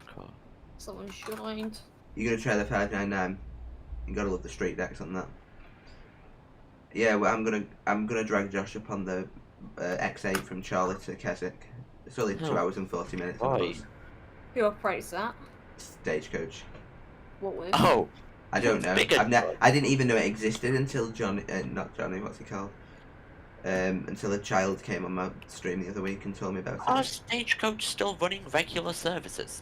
Someone joined. You're gonna try the 599. You gotta love the straight decks on that. Yeah, well, I'm gonna drag Josh up on the X8 from Charlie to Keswick. It's only 2 Oh. hours and 40 minutes. on the Right. bus. Who operates that? Stagecoach. What with? Oh, I don't know. Bigger. I didn't even know it existed until Johnny. Not Johnny. What's he called? until a child came on my stream the other week and told me about Are it. Stagecoach still running regular services?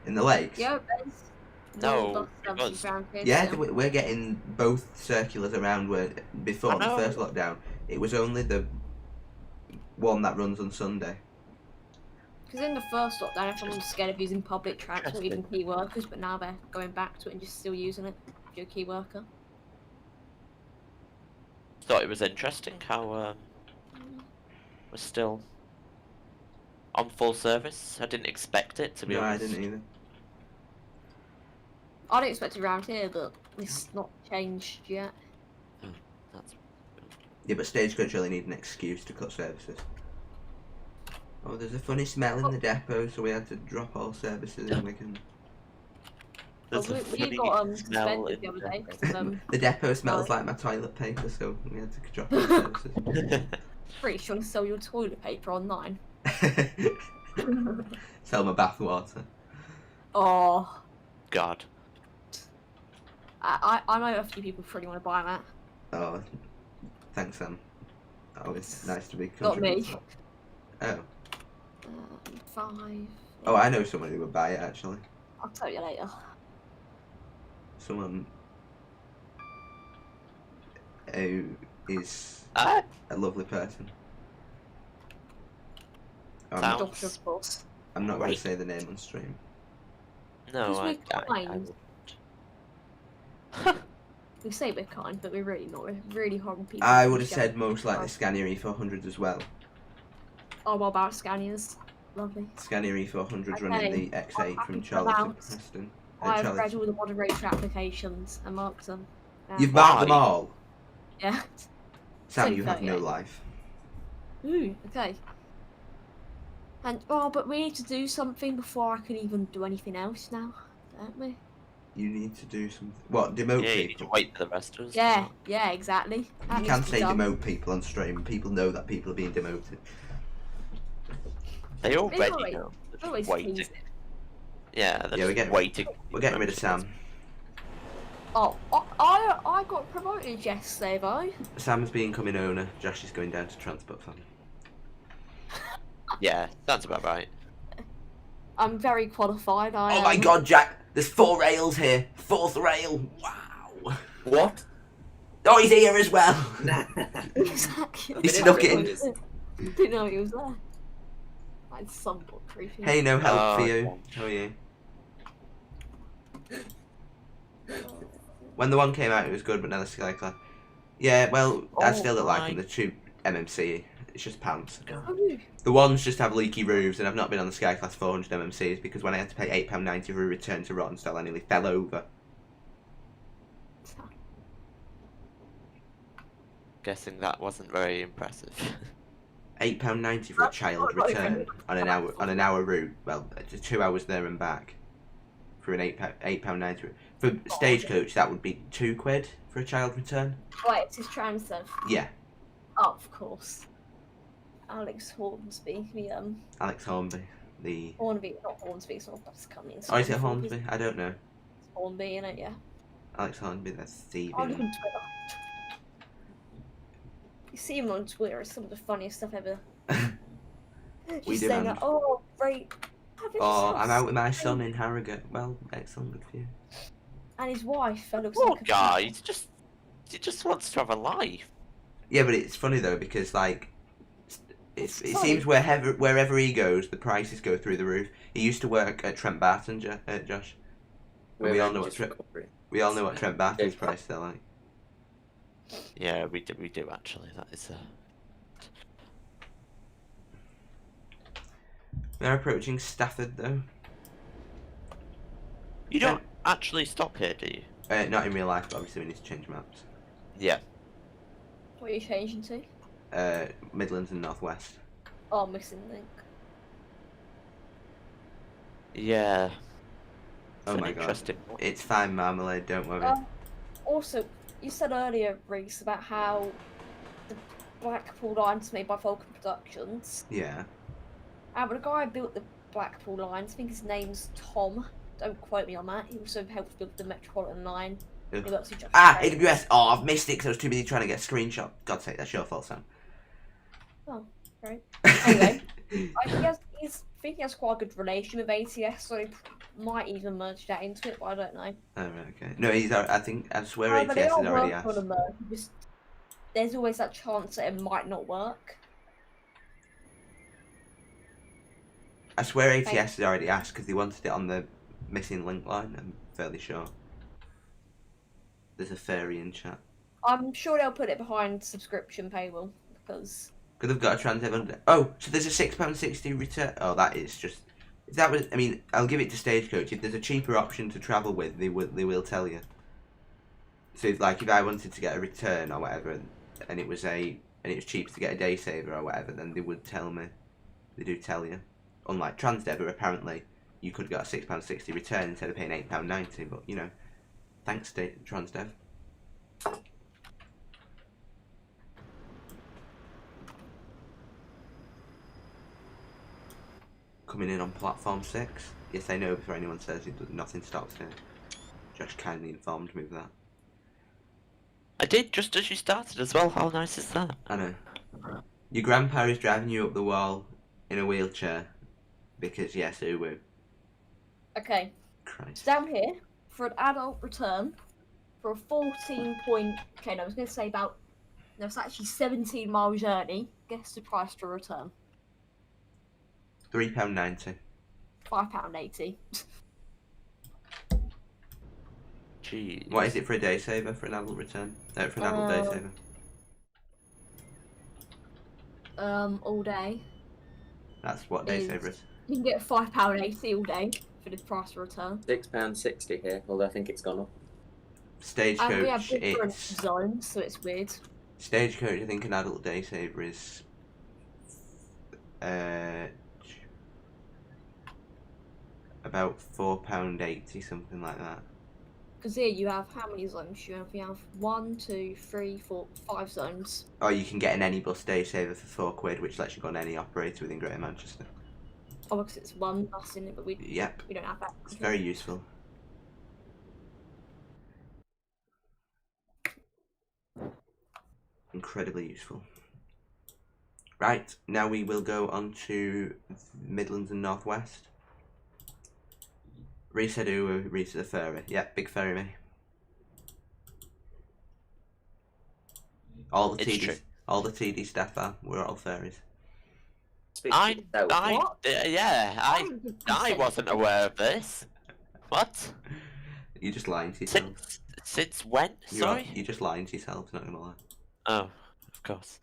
In the lakes? Yeah, there's No, more bus services because- around here Yeah, still. we're getting both circulars around where before I the know. first lockdown, it was only the one that runs on Sunday. Because in the first lockdown, everyone was scared of using public transport, even Interesting. key workers, but now they're going back to it and just still using it if you're a key worker. Thought it was interesting how we're still on full service. I didn't expect it, to be No, I honest. didn't either. I don't expect it around here, but it's not changed yet. That's Yeah, but Stagecoach really need an excuse to cut services. Oh, there's a funny smell in the depot, so we had to drop all services in Wigan. There's a we funny got smell suspended the in other day because The depot smells Oh. like my toilet paper, so we had to drop all services. pretty sure to sell your toilet paper online. Sell my bath water. Oh, God. I know a few people really want to buy that. Oh, thanks, Sam. Always nice to be Not me. contributing. Oh. 5. Oh, I know someone who would buy it, actually. I'll tell you later. Someone who is Ah, a lovely person. I'm Sounds- not, Doctor, of course. I'm not going Right. to say the name on stream. no, Because I we're kind. We say we're kind, but we're really not. We're really horrible people. I would have said most likely Scania E400s as well. Oh, what about Scanias? Lovely. Scania E400 running Okay. the X8 from I'll Charlie to out. Preston. I've Charlie read to- all the moderator applications and marked them. You've marked them Why? all. Yeah. Sam, Only you have no 38. life. Ooh, okay. And but we need to do something before I can even do anything else now, don't we? You need to do something. What, demote Yeah, you need to people? wait for the rest of us. to Yeah, start. yeah, exactly. That You needs can't to be say done. demote people on stream. People know that people are being demoted. They already always- know. It's They're always just waiting. teasing. Yeah, they're Yeah, we're just getting- waiting. We're getting rid of Sam. Oh, I got promoted yesterday though. Sam's being incoming owner. Josh is going down to transport farm. Yeah, that's about right. I'm very qualified. Oh my god, Jack! There's 4 rails here. 4th rail. Wow. What? Oh, he's here as well. Exactly. He snuck in. Didn't know he was there. That's somewhat creepy. Hey, no help Oh, for you. okay. How are you? When the one came out, it was good, but now the Skyclass. Yeah, well, I Oh still don't like my- them. The 2 MMC. It's just pants. Oh, The ones just have leaky roofs, and I've not been on the Skyclass 400 MMCs because when I had to pay £8.90 for a return to Rottenstall, I nearly fell over. Guessing that wasn't very impressive. £8.90 for a child return on an hour route. Well, it's 2 hours there and back for an £8.90. For Stagecoach, that would be £2 for a child return. Wait, it's his transfer. Yeah, Oh, of course. Alex Hornsby, Alex Hornby. The Hornby, not Hornsby, it's not that's coming. oh, is it Hornby? I don't know. Hornby, innit? Yeah. Alex Hornby. That's Steve. On Twitter. You see him on Twitter, it's some of the funniest stuff ever. We Just saying demand. that, oh, great. Oh, I'm out with my son in Harrogate. Well, excellent, good for you. And his wife, that looks Poor like a guy, he just wants to have a life. Yeah, but it's funny though because like it funny. seems wherever he goes, the prices go through the roof. He used to work at Trent Barton, Josh. We all know what Trent Barton's prices are like. Yeah, we do actually. That is We're approaching Stafford though. You don't actually stop here, do you? Not in real life, but obviously we need to change maps. Yeah. What are you changing to? Midlands and Northwest. Oh, missing link. Yeah. Oh It's my an god. interesting one. It's fine, Marmalade, don't worry. Also, you said earlier, Reese, about how the Blackpool line's made by Vulcan Productions. Yeah. But the guy who built the Blackpool lines, I think his name's Tom. Don't quote me on that. He also helped build the Metropolitan line. Ugh. He works with Just Ah, Train. AWS. Oh, I've missed it because I was too busy trying to get a screenshot. God's sake, that's your fault, Sam. Oh, great. Anyway, I think he has quite a good relation with ATS, so he might even merge that into it, but I don't know. Oh, right, okay. No, I swear No, ATS but they has are already working on a asked. merge. Just there's always that chance that it might not work. I swear ATS Thanks. has already asked because they wanted it on the missing link line, I'm fairly sure. There's a fairy in chat. I'm sure they'll put it behind subscription paywall because Because they've got a transit under. Oh, so there's a £6.60 return. Oh, that is just. If that was, I mean, I'll give it to Stagecoach. If there's a cheaper option to travel with, they will tell you. So, if I wanted to get a return or whatever, and it was cheaper to get a day saver or whatever, then they would tell me. They do tell you. Unlike Transdev, where apparently you could get a £6.60 return instead of paying £8.90. But you know, thanks, Transdev. Coming in on platform 6. Yes, I know. Before anyone says nothing stops here. Josh kindly informed me of that. I did just as you started as well. How nice is that? I know. Your grandpa is driving you up the wall in a wheelchair because yes, uwu. okay. Christ. Down here for an adult return for a 14 point. Okay, no, I was going to say about. No, it's actually 17-mile journey. Guess the price to return. £3.90. £5.80. Jeez. What is it for a day saver for an adult return? For an adult day saver. All day. That's what day saver is. You can get £5.80 all day for the price to return. £6.60 here, although I think it's gone up. Stagecoach. And we have different It's zones, so it's weird. Stagecoach. I think an adult day saver is about £4.80, something like that. Because here you have how many zones? You have 1, 2, 3, 4, 5 zones. Or you can get an any bus day saver for £4, which lets you go on any operator within Greater Manchester. Oh, because it's one bus in it, but we Yep, don't have that. it's very useful. Incredibly useful. Right, now we will go on to Midlands and North West. Reese Edu, Reese the Ferry. Yep, big ferry me. All the TD staff are. We're all fairies. I What? wasn't aware of this. What? You're just lying to yourself. Since when? Sorry? You're just lying to yourself, not gonna lie. Oh, of course.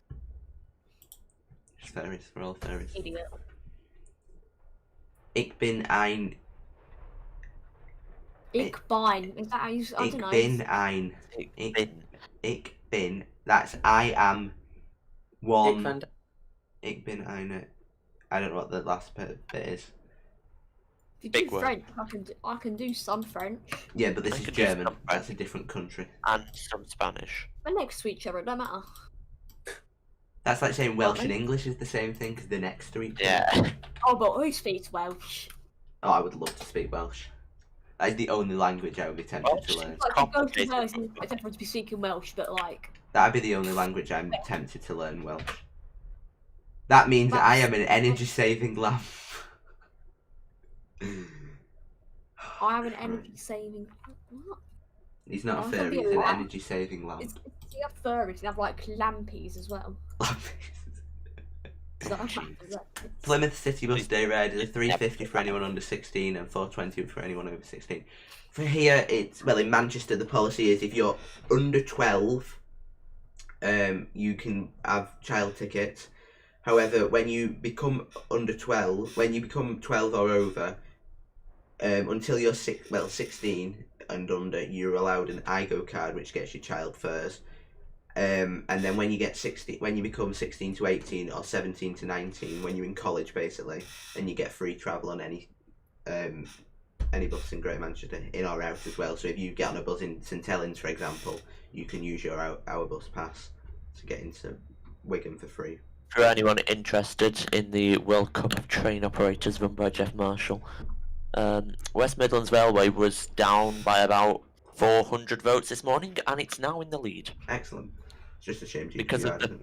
Just fairies, we're all fairies. Idiot. Ich bin ein... Ich bin. Is that how you... I don't know. bin ein... Ich bin... That's I am one... Ich bin eine... I don't know what the last bit is. If you Big do word. French, I can do some French. Yeah, but this I is could do German. some That's a different country. And some Spanish. We're next to each other, it don't matter. That's like saying Welsh and English is the same thing because they're next to each other. Yeah. Oh, but who speaks Welsh? Oh, I would love to speak Welsh. That is the only language I would be tempted to learn. Like, you go to complicated. Wales, it's different to be speaking Welsh, but like... That'd be the only language I'm tempted to learn, Welsh. That means that I am an energy-saving lamp. I have an energy-saving... What? He's not Oh, a it could be fairy, a he's an lamp. energy-saving lamp. You have furries, you have like lampies as well. So Plymouth City Bus Day Ride is a £3.50 for anyone under 16 and £4.20 for anyone over 16. For here, it's, well, in Manchester, the policy is if you're under 12, you can have child tickets. However, when you become under 12, when you become 12 or over, until you're 16 and under, you're allowed an IGO card, which gets your child first. And then when you get 16, when you become 16 to 18 or 17 to 19, when you're in college basically, then you get free travel on any bus in Greater Manchester, in or out as well. So if you get on a bus in St Helens, for example, you can use your our bus pass to get into Wigan for free. For anyone interested in the World Cup of Train Operators run by Jeff Marshall, West Midlands Railway was down by about 400 votes this morning, and it's now in the lead. Excellent. It's just a shame Because of the...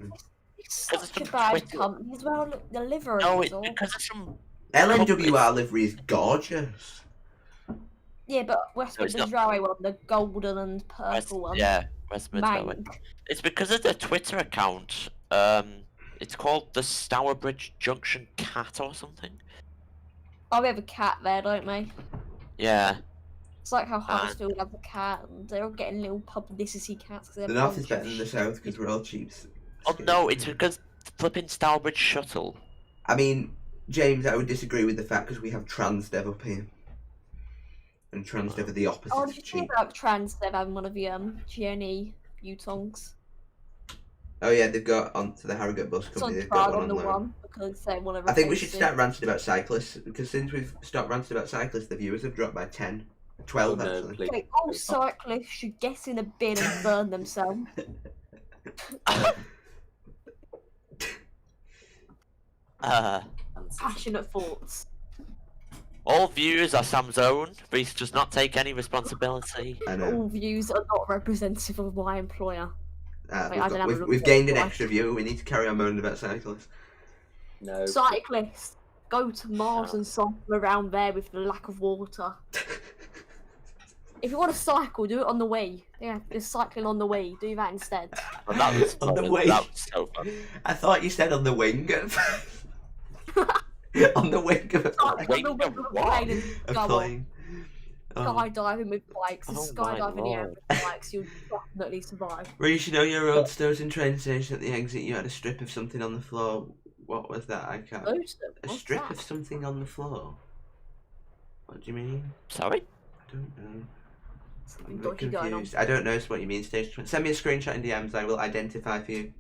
It's Because such a some bad Twitter- company as well. Look, the Liveries. No, it's or... because of some. LNWR livery is gorgeous. Yeah, but No, it's Westminster's Railway one, the golden and purple one. Yeah, Westminster Railway. Mank. It's because of the Twitter account. It's called the Stourbridge Junction Cat or something. Oh, we have a cat there, don't we? Yeah. It's like how Huddersfield has a cat, and they're all getting little publicity cats. 'Cause they're The north is bunch better of than the shit. south because we're all cheap. Oh no, it's because flipping Stourbridge Shuttle. I mean, James, I would disagree with the fact because we have Transdev up here. And Transdev are the opposite Oh, of did you hear cheap. about Transdev having one of the GNE U-Tongs? Oh yeah, they've got onto the Harrogate bus It's company. on They've got trial one on on the loan. one because they want to. I think we should start ranting about cyclists because since we've stopped ranting about cyclists, the viewers have dropped by 10, 12 Oh, no, actually. please. Okay, all cyclists should get in a bin and burn themselves. Passionate thoughts. All views are Sam's own. Reese does not take any responsibility. I know. All views are not representative of my employer. Wait, I don't have a look We've at gained an it. extra view. We need to carry on moaning about cyclists. No. Cyclists, go to Mars and cycle around there with the lack of water. If you want to cycle, do it on the way. Yeah, just cycling on the way. Do that instead. But that was On the fun. way. That was so fun. I thought you said on the wing. On the wing of a Cycle on plane. the Wing wing of of a what? plane and A go on. plane. Oh. Skydiving with bikes and Oh my skydiving in the air lord. with bikes, you'll definitely survive. Reece, you know your old Stones train station at the exit, you had a strip of something on the floor. What was that? I can't. Most of them. A What's strip that? of something on the floor? What do you mean? Sorry? I don't know. Something I'm a bit dodgy going on. confused. I don't know what you mean, stage. Send me a screenshot in DMs, I will identify for you.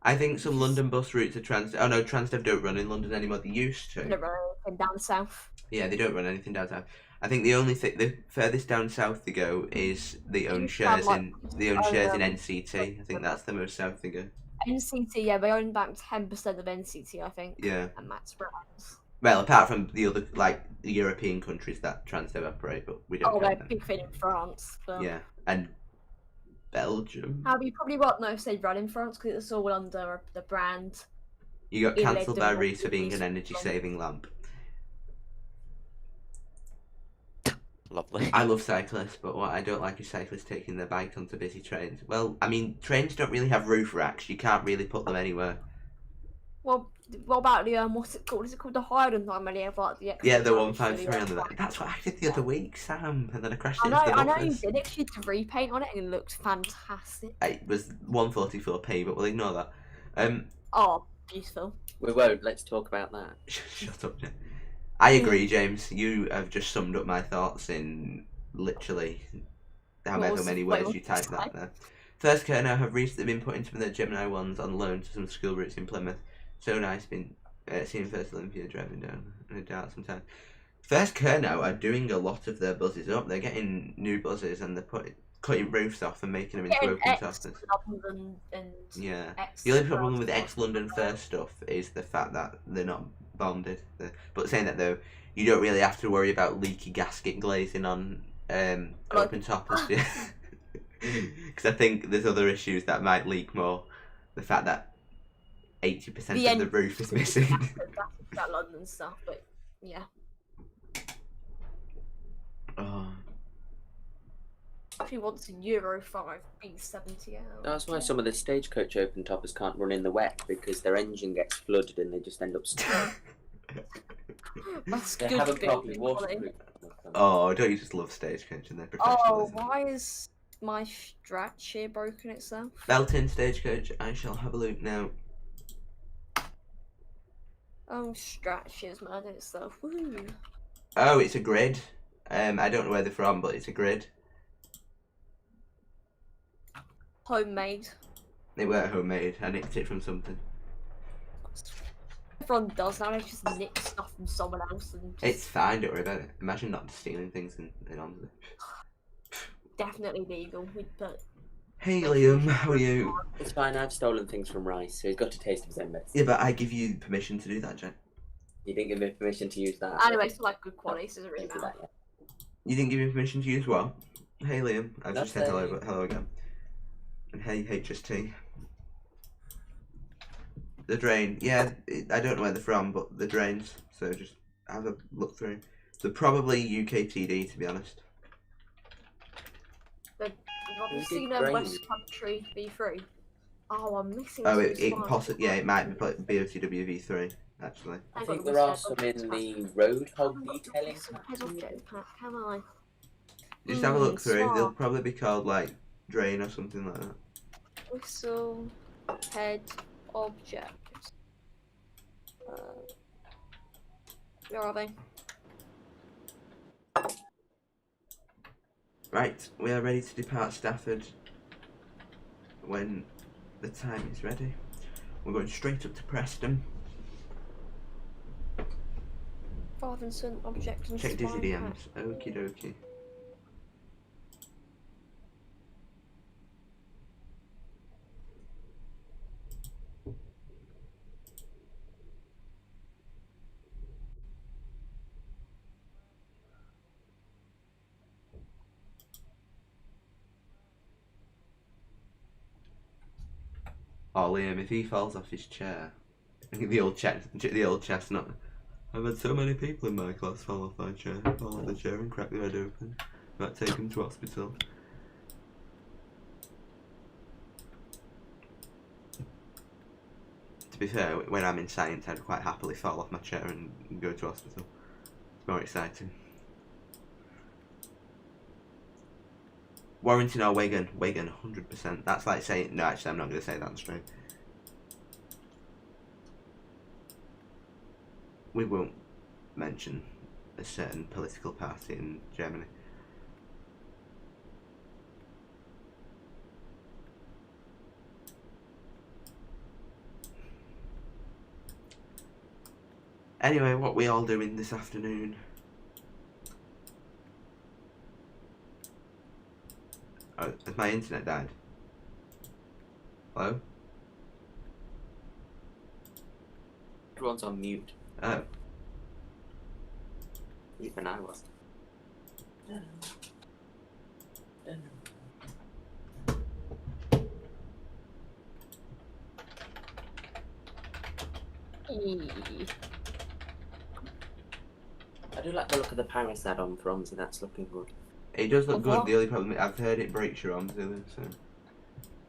I think some London bus routes are Oh no, Transdev don't run in London anymore, they used to. Never came down south. Yeah, they don't run anything down south. I think the only thing, the furthest down south they go is they own shares in NCT. I think that's the most south they go. NCT, yeah, they own about 10% of NCT, I think. Yeah. And that's brands. Well, apart from the other, like, the European countries that Transdev operate, but we don't Oh, they're have them. big thing in France. But Yeah, and Belgium. How you probably won't know if they run in France because it's all under the brand. You got in cancelled by London, Reese for being an Reese energy-saving lamp. Lovely. I love cyclists, but what I don't like is cyclists taking their bike onto busy trains. Well, I mean, trains don't really have roof racks. You can't really put them anywhere. Well, what about the what's it called? Is it called the Highland one? Where they have like the Yeah, the extra damage 153 on for the back. That's what I did the other week, Sam. And then I crashed I it know, into the I know you office. did it. You did repaint on it and it looked fantastic. It was 144p, but we'll ignore that. Oh, beautiful. We won't. Let's talk about that. Shut up, Jim. I agree, James. You have just summed up my thoughts in literally however many words you typed that there. First Kerno have recently been putting some of their Gemini ones on loan to some school routes in Plymouth. So nice, been seeing First Olympia driving down in a dart sometimes. First Kerno are doing a lot of their buses up. They're getting new buses and they're cutting roofs off and making them into open toppers. Yeah. The only problem with ex-London First stuff is the fact that they're not bonded. But saying that though, you don't really have to worry about leaky gasket glazing on open toppers. Because I think there's other issues that might leak more. The fact that 80% of the roof is missing. That London stuff, but yeah. Oh. If he wants a Euro 5 B70 out. That's why some of the stagecoach open toppers can't run in the wet because their engine gets flooded and they just end up stuck. That's They good haven't properly building waterproofed quality. them. Oh, don't you just love stagecoach and their Oh, professionalism? why is my strat here broken itself? Belton stagecoach, I shall have a look now. Oh, strat shear's murdered itself. Woo. Oh, it's a grid. I don't know where they're from, but it's a grid. Homemade. They were homemade. I nicked it from something. Everyone does now, they just nick stuff from someone else and just It's fine, don't worry about it. Imagine not stealing things and on it. definitely legal. But Hey Liam, how are you? It's fine, I've stolen things from Rice, so he's got a taste of his own medicine. Yeah, but I give you permission to do that, Jack. You didn't give me permission to use that. anyway, it's like good quality, so it doesn't really Don't do matter. that yet. You didn't give me permission to use what? Hey Liam, I've just said Nothing. hello, but hello again. And hey HST. The drain. Yeah, I don't know where they're from, but the drains. So just have a look through. They're probably UKTD, to be honest. Have you Who seen did a Brain? West Country V3? Oh, I'm missing Oh, two it spines. possibly, yeah, it might be BOTW V3, actually. I Hang think on, there we are said some object in pack. the road I hog haven't got detailing head object pack, can I? Just have a look through. Smart. They'll probably be called, like, drain or something like that. Whistle, head, object. Where are they? Right, we are ready to depart Stafford when the time is ready. We're going straight up to Preston. Farthington, object and Check Dizzy spine DMs. pack. Okie dokie. Oh, Liam, if he falls off his chair, the old chestnut. I've had so many people in my class fall off my chair, fall off the chair and crack their head open. Might take them to hospital. To be fair, when I'm in science, I'd quite happily fall off my chair and go to hospital. It's more exciting. Warrington or Wigan? Wigan, 100%. That's like saying... No, actually, I'm not going to say that straight. We won't mention a certain political party in Germany. Anyway, what we all doing this afternoon? Oh, has my internet died? Hello? Everyone's on mute. Oh. Even I was. I do like the look of the Paris add-on for Omzi, that's looking good. It does look Of good. what? The only problem, I've heard it breaks your arms, so...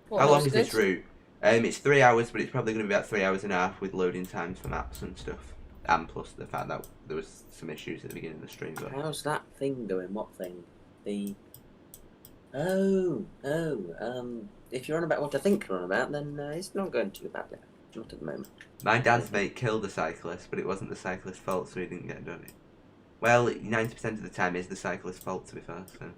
What, How long looks is this good? route? It's 3 hours, but it's probably going to be about 3 hours and a half with loading times for maps and stuff. And plus the fact that there was some issues at the beginning of the stream. But How's that thing going? What thing? The... if you're on about what I think you're on about, then it's not going too badly. Not at the moment. my dad's mate killed a cyclist, but it wasn't the cyclist's fault, so he didn't get done it. Well, 90% of the time is the cyclist's fault, to be fair, so...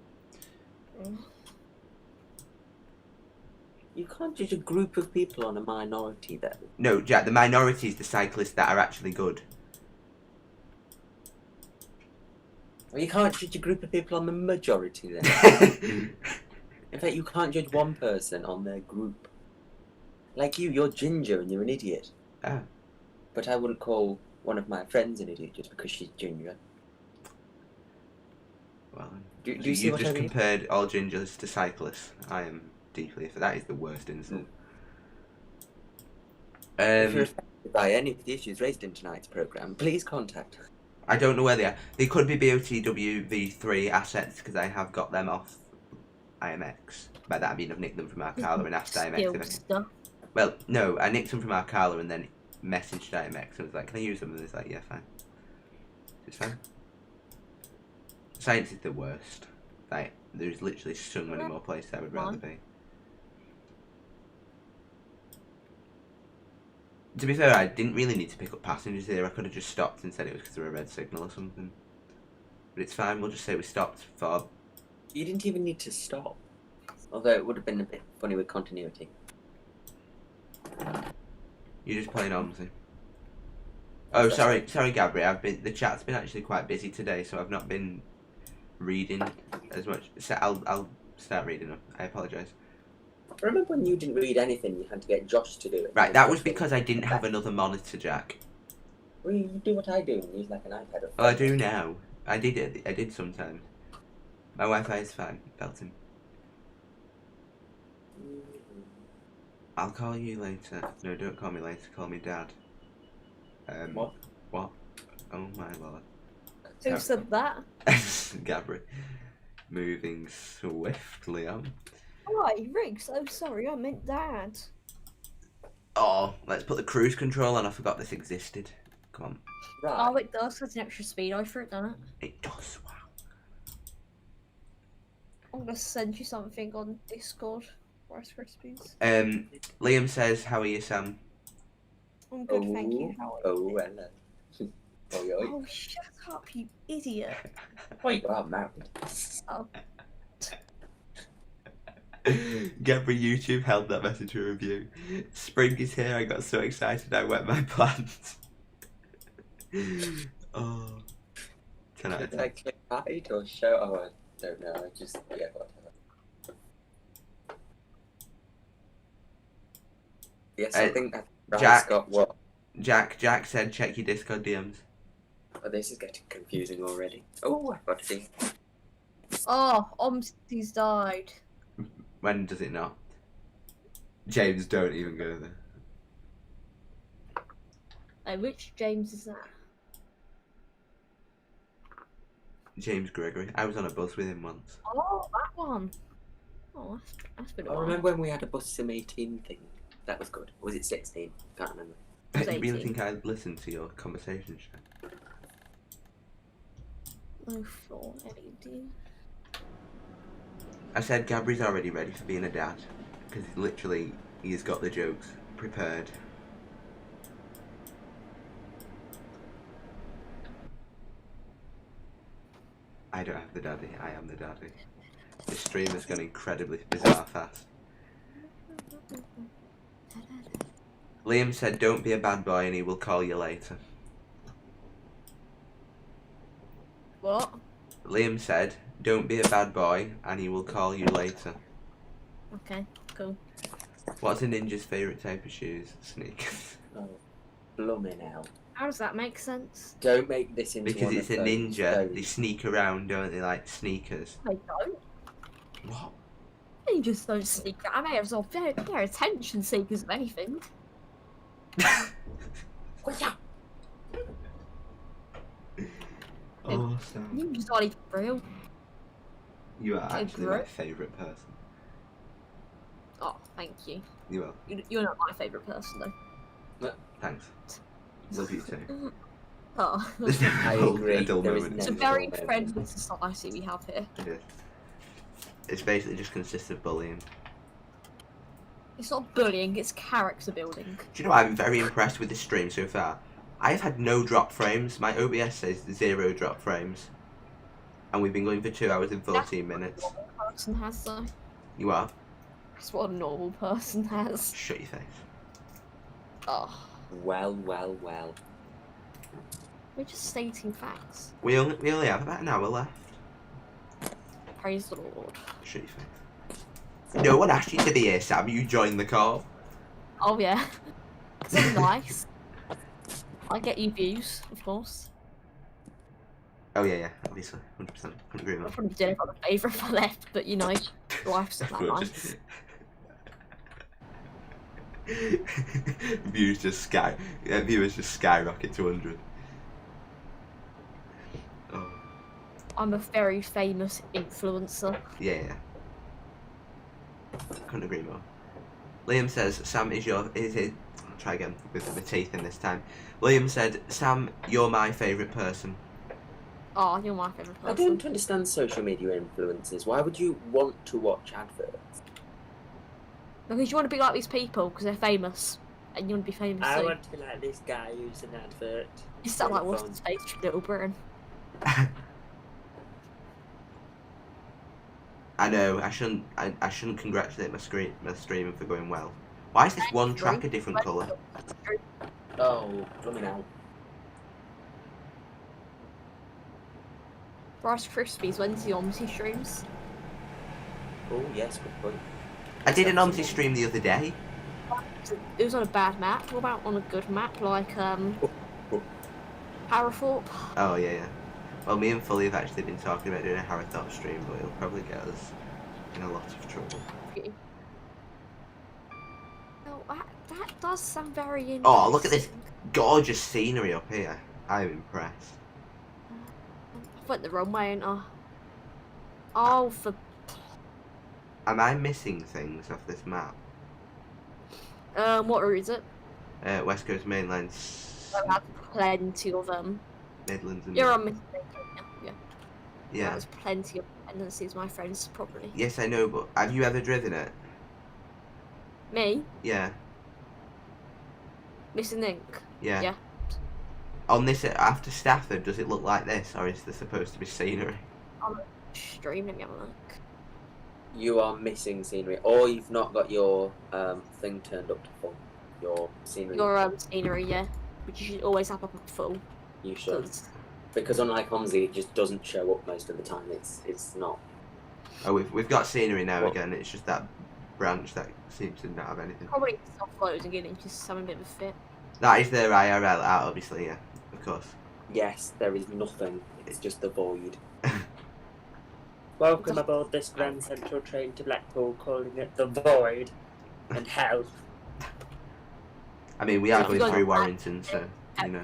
You can't judge a group of people on a minority, though. No, Jack, the minority is the cyclists that are actually good. Well, you can't judge a group of people on the majority, then. In fact, you can't judge one person on their group. Like you're ginger and you're an idiot. Ah. But I wouldn't call one of my friends an idiot just because she's ginger. Well, Do so you see you've what I just mean? compared all gingers to cyclists. I am deeply... That is the worst insult. If you're affected by any of the issues raised in tonight's programme, please contact us. I don't know where they are. They could be BOTW V3 assets because I have got them off IMX. By that I mean I've nicked them from Arcala and asked IMX if I can. Stuff. Well, no, I nicked them from Arcala and then messaged IMX and was like, can I use them? And it's like, yeah, fine. It's fine. Science is the worst. Like, there's literally so many more places I would rather be. To be fair, I didn't really need to pick up passengers here. I could have just stopped and said it was because of a red signal or something. But it's fine, we'll just say we stopped for... You didn't even need to stop. Although it would have been a bit funny with continuity. You're just playing Omzi. Oh, sorry, Gabri. The chat's been actually quite busy today, so I've not been reading as much. So I'll start reading them. I apologise. Remember when you didn't read anything, you had to get Josh to do it? Right, that was because I didn't have another monitor, Jack. Well, you do what I do and use like an iPad. Or Oh, I do now. I did sometimes. My Wi-Fi is fine, Belton. I'll call you later. No, don't call me later. Call me Dad. What? What? Oh my lord. Who said that? Gabri. Moving swiftly on. Why, Riggs? Oh, sorry, I meant Dad. Oh, let's put the cruise control on. I forgot this existed. Come on. Right. Oh, it does. There's an extra speed for it, doesn't it? It does. Wow. I'm gonna send you something on Discord. Rice Krispies. Liam says, "How are you, Sam?" I'm good, thank you. How are you? Oh, hello. Oh, Oh, shut up, you idiot. wait. Well, I'm married. Oh, Gabri YouTube held that message to review. Spring is here. I got so excited I wet my plants. Oh. 10 out of Did 10. I click hide or show? Oh, I don't know. I just, yeah, whatever. Yes, I think Brad's Jack. got what? Jack said, check your Discord DMs. Oh, this is getting confusing already. Oh, I've got a DM. oh, Omsi's died. When does it not? James, don't even go there. Which James is that? James Gregory. I was on a bus with him once. Oh, that one. Oh, that's been a I while. remember when we had a bus sim 18 thing. That was good. Or was it 16? Can't remember. It was You really 18. think I listened to your conversation, Shay? No for LED. I said Gabri's already ready for being a dad. Because literally, he's got the jokes prepared. I don't have the daddy, I am the daddy. This stream has gone incredibly bizarre fast. Liam said, don't be a bad boy and he will call you later. What? Liam said, don't be a bad boy and he will call you later. Okay, cool. What's a ninja's favourite type of shoes? Sneakers. Oh, blooming hell. How does that make sense? Don't make this into Because one it's of a those ninja, stories. they sneak around, don't they, like sneakers. They don't. What? They just don't sneak out. I may as well they're attention seekers if anything. Awesome. Ninjas aren't even real. You are Okay, actually great. my favourite person. Oh, thank you. You are. You're not my favourite person though. Thanks. Love you too. Oh. I agree. A dull There is moment. It's a no very moment. friendly society we have here. It is. It's basically just consists of bullying. It's not bullying, it's character building. Do you know what? I'm very impressed with this stream so far. I've had no drop frames. My OBS says 0 drop frames. And we've been going for 2 hours and 14 minutes. That's what a normal person has though. You are? That's what a normal person has. Shut your face. Oh. Well, well, well. We're just stating facts. We only have about an hour left. Praise the Lord. Shut your face. No one asked you to be here, Sam. You joined the call. Oh yeah. So nice. I get you views, of course. Oh yeah, obviously, 100%. Couldn't agree I more. probably did have a favourite if I left, but you know, life's not that nice. Viewers just skyrocket to 100. Oh. I'm a very famous influencer. Yeah. Couldn't agree more. Liam says, Sam is it? I'll try again with the teeth in this time. Liam said, Sam, you're my favourite person. Oh, you're my favourite I person. don't understand social media influencers. Why would you want to watch adverts? Because you want to be like these people, because they're famous. And you want to be famous I too. want to be like this guy who's an advert. You sound like Very what's fun. his face from Little Britain. I know, I shouldn't congratulate my streamer for going well. Why is this one track a different colour? Oh, blooming hell. Rice Krispies, when's the Omsi streams? Oh, yes, good point. I did an Omsi stream the other day. It was on a bad map. What about on a good map, like, Harrowthorpe? Oh yeah. Well, me and Fully have actually been talking about doing a Harrowthorpe stream, but it'll probably get us in a lot of trouble. Oh, that does sound very interesting. Oh, look at this gorgeous scenery up here. I'm impressed. I went the wrong way, ain't I? Oh, for... Am I missing things off this map? What route is it? West Coast Mainland, I have plenty of Midlands and... You're on mistake, yeah. Yeah. There's plenty of dependencies, my friends, probably. Yes, I know, but have you ever driven it? Me? Yeah. Missing link? Yeah. Yeah. On this, after Stafford, does it look like this, or is there supposed to be scenery? On the stream, let me have a look. You are missing scenery, or you've not got your thing turned up to full. Your scenery. Your scenery, yeah. Which you should always have up at full. You should. 'Cause- Because unlike Honzi, it just doesn't show up most of the time. It's not. Oh, we've got scenery now What? again. It's just that branch that seems to not have anything. Probably soft clothes again, and just having a bit of a fit. That is their IRL out, obviously. Yeah, of course. Yes, there is nothing. It's just the void. Welcome aboard this Grand Central train to Blackpool, calling it the void and hell. I mean, we are Yeah. going through Warrington, so you know.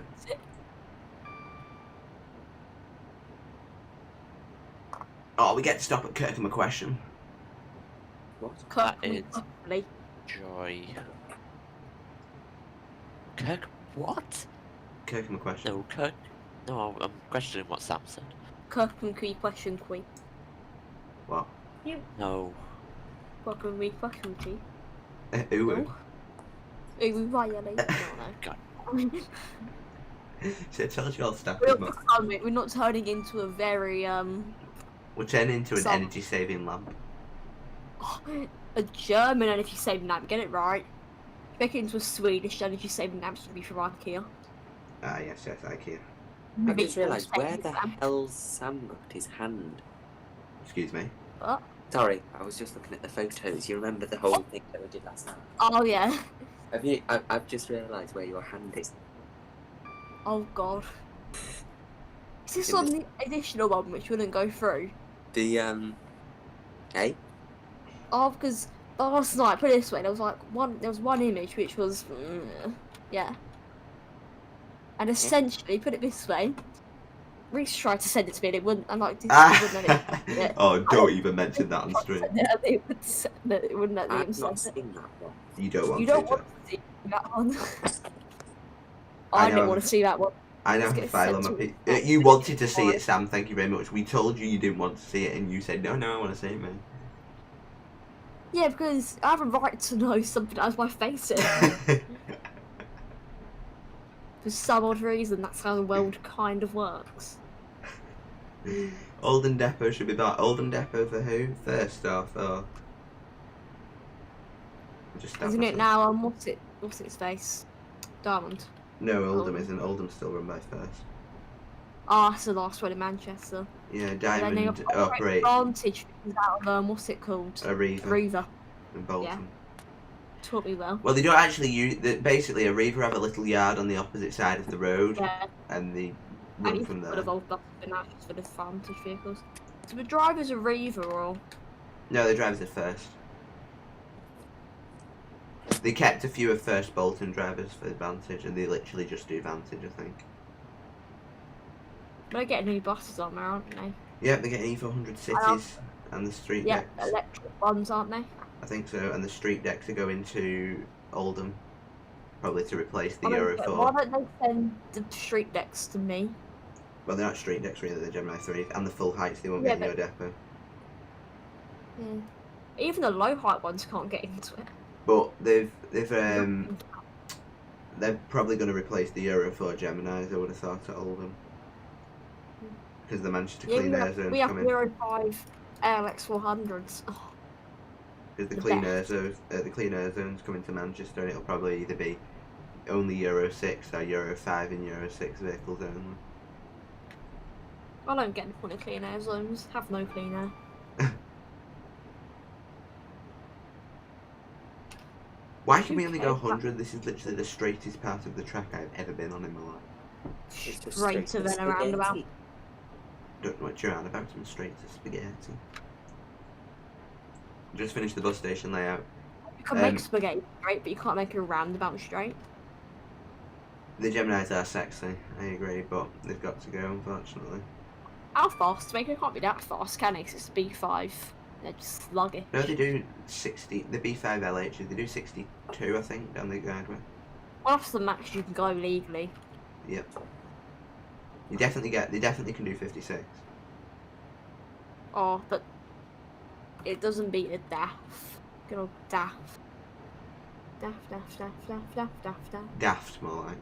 Oh, we get to stop at Kirkam Wesham. What? That is- Probably. Joy. Kirk? What? Kirkam Wesham. No, Kirk. No, I'm questioning what Sam said. Kirkam question queen. What? No. Kirkam question Ooh. Ooh, Riley. No, God. no. So it tells you all stuff. We're not turning into a very We'll turn into an Some- energy saving lamp. a German energy saving lamp. Get it right. Make it into a Swedish energy saving lamp. Should be from IKEA. Ah, yes, IKEA. I just Meatball realised, where saving the lamp. hell's Sam got his hand? Excuse me. What? Sorry, I was just looking at the photos. You remember the whole thing that we did last night? Oh yeah. Have you? I've just realised where your hand is. Oh god. Is this In on this- the additional one which wouldn't go through? The Hey? Oh, because last night, put it this way, there was one image which was, yeah. And essentially, put it this way, Reese tried to send it to me and it wouldn't, and like, this wouldn't let me yeah. Oh, don't even mention that on stream. It wouldn't let me I've not send it. seen that one. You don't want You to, don't Jeff. want to see that one. I I know. didn't want to see that one. I know Let's the get it file on sent my to P- You wanted to see it, Sam. Thank you very much. We told you you didn't want to see it, and you said, no, I want to see it, man. Yeah, because I have a right to know something that has my face in it. For some odd reason, that's how the world kind of works. Oldham Depot should be back. Oldham Depot for who? First off, or just stop Isn't it myself. now, what's its face? Diamond. No, Oldham Oldham. isn't. Oldham's still run by First. Ah, that's the last one in Manchester. Yeah, And then they Diamond got operate advantage out of, what's it called? Arriva Arriva. in Bolton. Taught me well. Well, they don't actually use. Basically, Arriva have a little yard on the opposite side of the road, Yeah, and they and run you from could there. have old buses, but now it's just for the advantage vehicles. So the drivers Arriva or... No, the drivers are First. They kept a few of First Bolton drivers for Advantage, and they literally just do Vantage, I think. They're getting new buses on there, aren't they? Yep, they're getting E400 cities and the street Yeah, decks. electric ones, aren't they? I think so, and the street decks are going to Oldham, probably to replace the Why Euro don't- 4. Why don't they send the street decks to me? Well, they're not street decks really, they're Gemini 3, and the full heights they won't Yeah, get in your depot. Yeah. Even the low height ones can't get into it. But they're probably going to replace the Euro 4 Geminis, I would have thought, at Oldham. Because the Manchester Yeah, Clean Air Zone's we have coming. Euro 5 ALX 400s. Oh, Because the the Clean best. the Clean Air Zone's coming to Manchester, and it'll probably either be only Euro 6 or Euro 5 and Euro 6 vehicles only. I don't get the point of clean air zones. Have no clean air. Why can we only go Okay, 100? This is literally the straightest part of the track I've ever been on in my life. It's just Straighter straight than a roundabout. spaghetti. Don't know what you're on about, I'm straight to spaghetti. Just finished the bus station layout. can make spaghetti straight, but you can't make a roundabout straight. The Geminis are sexy, I agree, but they've got to go, unfortunately. How fast? Make it can't be that fast, can it? 'Cause it's B5. They're just sluggish. No, they do 60. The B5 LH, they do 62, I think, down the guideway. Well, that's the max you can go legally. Yep. They definitely can do 56. Oh, but it doesn't beat a DAF. Good old DAF. DAF. Daft, more like.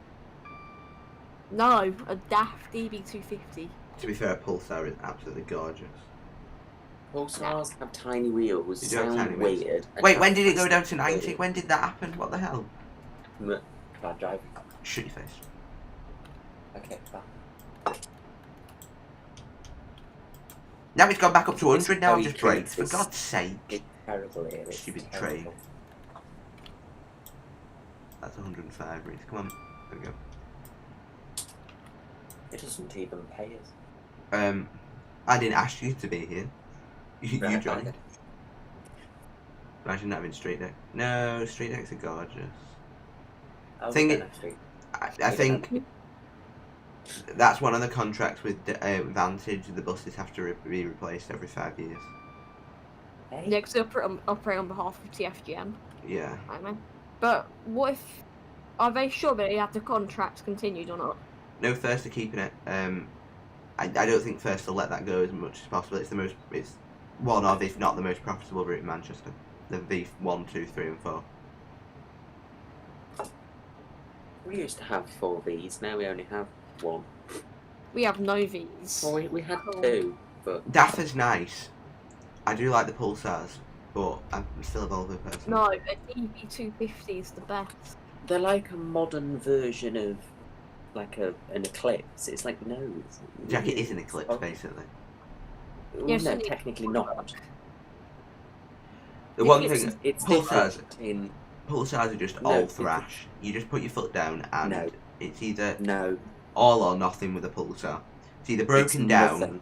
No, a DAF DB250. To be fair, Pulsar is absolutely gorgeous. Pulsars have tiny wheels, They do have sound tiny wheels. weird. and Wait, have when did it go down to plastic 90? When did that happen? What the hell? wheels. Bad driving. Shut your face. Okay, bad. Now it's gone back up to 100, now I've very just true, braked. For it's- God's sake. It's terrible here. It's Stupid terrible. train. That's 105, Reese. Come on. There we go. It doesn't even pay us. I didn't ask you to be here. You Right, joined. okay. Imagine having street deck. No, street decks are gorgeous. Oh, Thing then it- actually, I think that's one of the contracts with Vantage. The buses have to be replaced every 5 years. hey, Yeah, because they operate on behalf of TFGN. Yeah. I know. But what if... Are they sure that they have the contract continued or not? No, First are keeping it. I don't think First will let that go as much as possible. It's one of, if not the most profitable route in Manchester. The V1, 2, 3 and 4. we used to have 4 Vs, now we only have 1. We have no Vs. Well, we had 2, but Daffer's nice. I do like the Pulsars, but I'm still a Volvo person. No, a DB250 is the best. they're like a modern version of like an Eclipse. It's like, no. Jack, it is an Eclipse, Oh. basically. Well, Yes, no, it is. technically not. The one Eclipse thing, It's Pulsars, different in Pulsars are just No, all it- thrash. You just put your foot down and No. it's either no. all or nothing with a Pulsar. It's either broken it's down, nothing.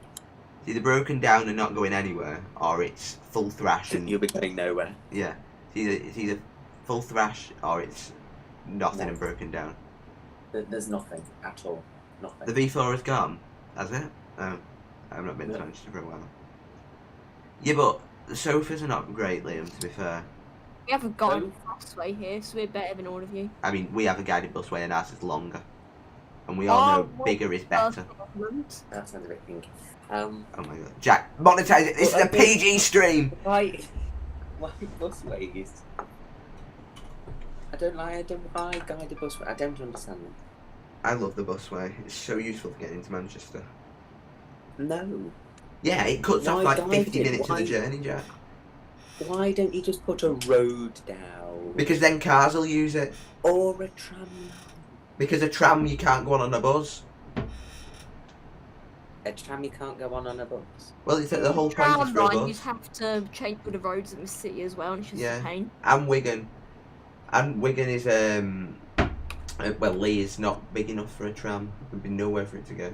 it's either broken down and not going anywhere, or it's full thrash and You'll be going nowhere. yeah. It's either full thrash or it's nothing No. and broken down. There's nothing at all. Nothing. The V4 is gone, has it? Oh, I've not been to No. Manchester for a while. Yeah, but the sofas are not great, Liam, to be fair. We have a guided busway here, so we're better than all of you. I mean, we have a guided busway and ours is longer. And we all know well, bigger is better. Government. That sounds a bit pinky. Oh my god. Jack, monetize it! This is a PG stream! Why busways? I don't buy guided busway. I don't understand them. I love the busway. It's so useful for getting into Manchester. No. Yeah, it cuts off Why like 50 guided? minutes of Why? the journey, Jack. Why don't you just put a road down? Because then cars will use it. Or a tram. Because a tram, you can't go on a bus. A tram you can't go on a bus. Well, it's the whole point is Tram for a line, bus. you'd have to change all the roads in the city as well, and it's just Yeah. a pain. And Wigan. And Wigan is, well, Lee is not big enough for a tram. There'd be nowhere for it to go.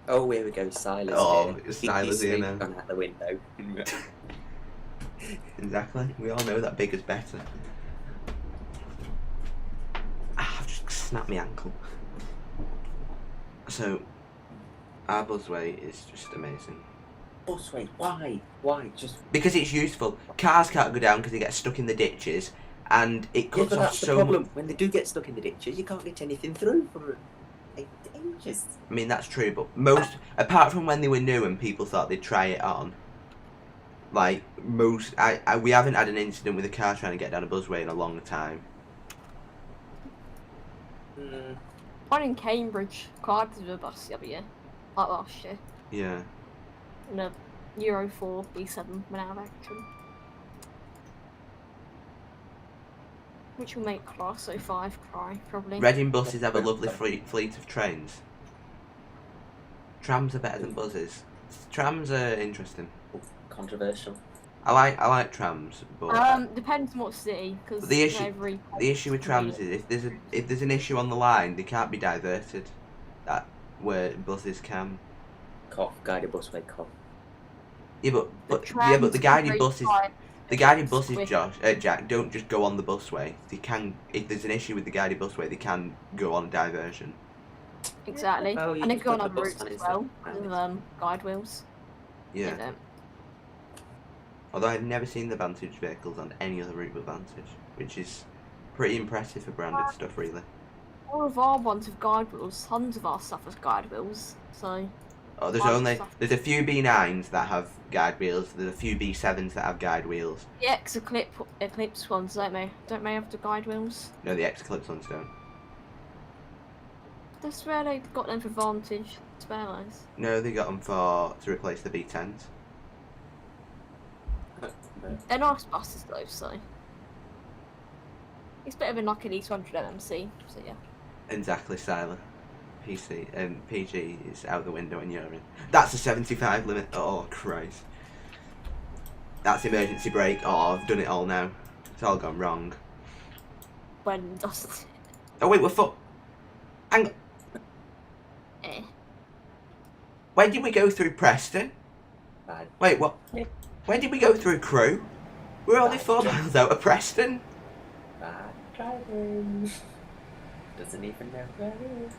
Oh, here we go, Silas. Oh, here. it's Silas here now. Gone out the window. Exactly. We all know that bigger's better. Ah, I've just snapped my ankle. So, our busway is just amazing. Busway, why? Why? Just Because it's useful. Cars can't go down because they get stuck in the ditches, and it yeah, cuts but off that's the so problem. much. When they do get stuck in the ditches, you can't get anything through for ages. I mean, that's true, but most, apart from when they were new and people thought they'd try it on, like, we haven't had an incident with a car trying to get down a busway in a long time. Mm. One in Cambridge, collided with a bus the other year, like last year, Yeah. and a Euro 4 B7 went out of action. Which will make Class 05 cry, probably. Reading buses have a lovely fleet of trains. Trams are better than buses. Trams are interesting. Controversial. I like trams, but Depends on what city, because the issue with trams is if there's an issue on the line, they can't be diverted. That where buses can. Cough, guided busway, cough. Yeah, but the guided buses. The guided buses, Quick. Jack, don't just go on the busway. They can, if there's an issue with the guided busway, they can go on a diversion. Exactly. Oh, you And they just go on put the other bus routes on as instead. well, with guide wheels. Yeah. They don't. Although I've never seen the Vantage vehicles on any other route but Vantage, which is pretty impressive for branded stuff, really. All of our ones have guide wheels. Tons of our stuff has guide wheels. So Oh, there's a few B9s that have guide wheels. There's a few B7s that have guide wheels. the Eclipse ones, don't they? Don't they have the guide wheels? No, the X-Clips ones don't. That's where they got them for Vantage spares. No, they got them to replace the B10s. They're nice buses though, so it's better than like an E200 MMC. So yeah. Exactly, Siler. PG is out the window when you're in. That's a 75 limit. Oh Christ. That's emergency brake. Oh, I've done it all now. It's all gone wrong. When does Oh wait, hang on. eh? When did we go through Preston? Bad. Wait, what? When did we go through Crewe? We're only 4 miles out of Preston. Bad driving. Doesn't even know where it is.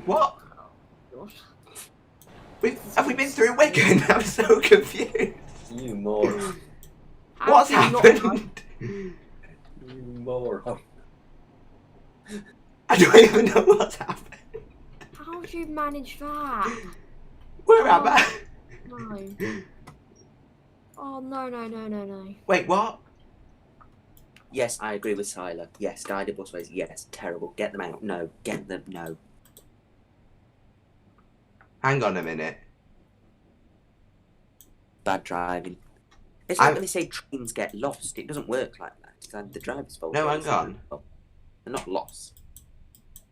What? Gosh. Have we been through Wigan? I'm so confused. You moron. How What's do you not happened? You moron. I don't even know what's happened. How do you manage that? Where am I? No. Oh no. Wait, what? Yes, I agree with Siler. Yes, guided busways. Yes, terrible. Get them out. No, get them. No. Hang on a minute. Bad driving. It's like when they say trains get lost. It doesn't work like that. It's like the driver's fault. No, hang on. They're not lost.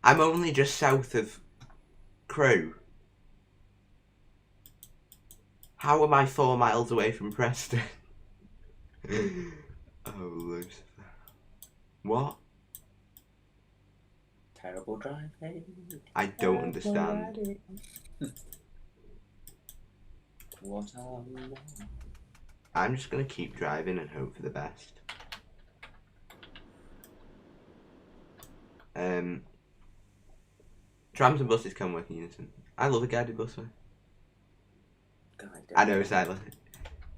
I'm only just south of Crewe. How am I 4 miles away from Preston? Oh, Lucifer. What? Terrible driving. I don't understand. What are we now? I'm just gonna keep driving and hope for the best. Trams and buses can work in unison. I love a guided busway. I know, Siler.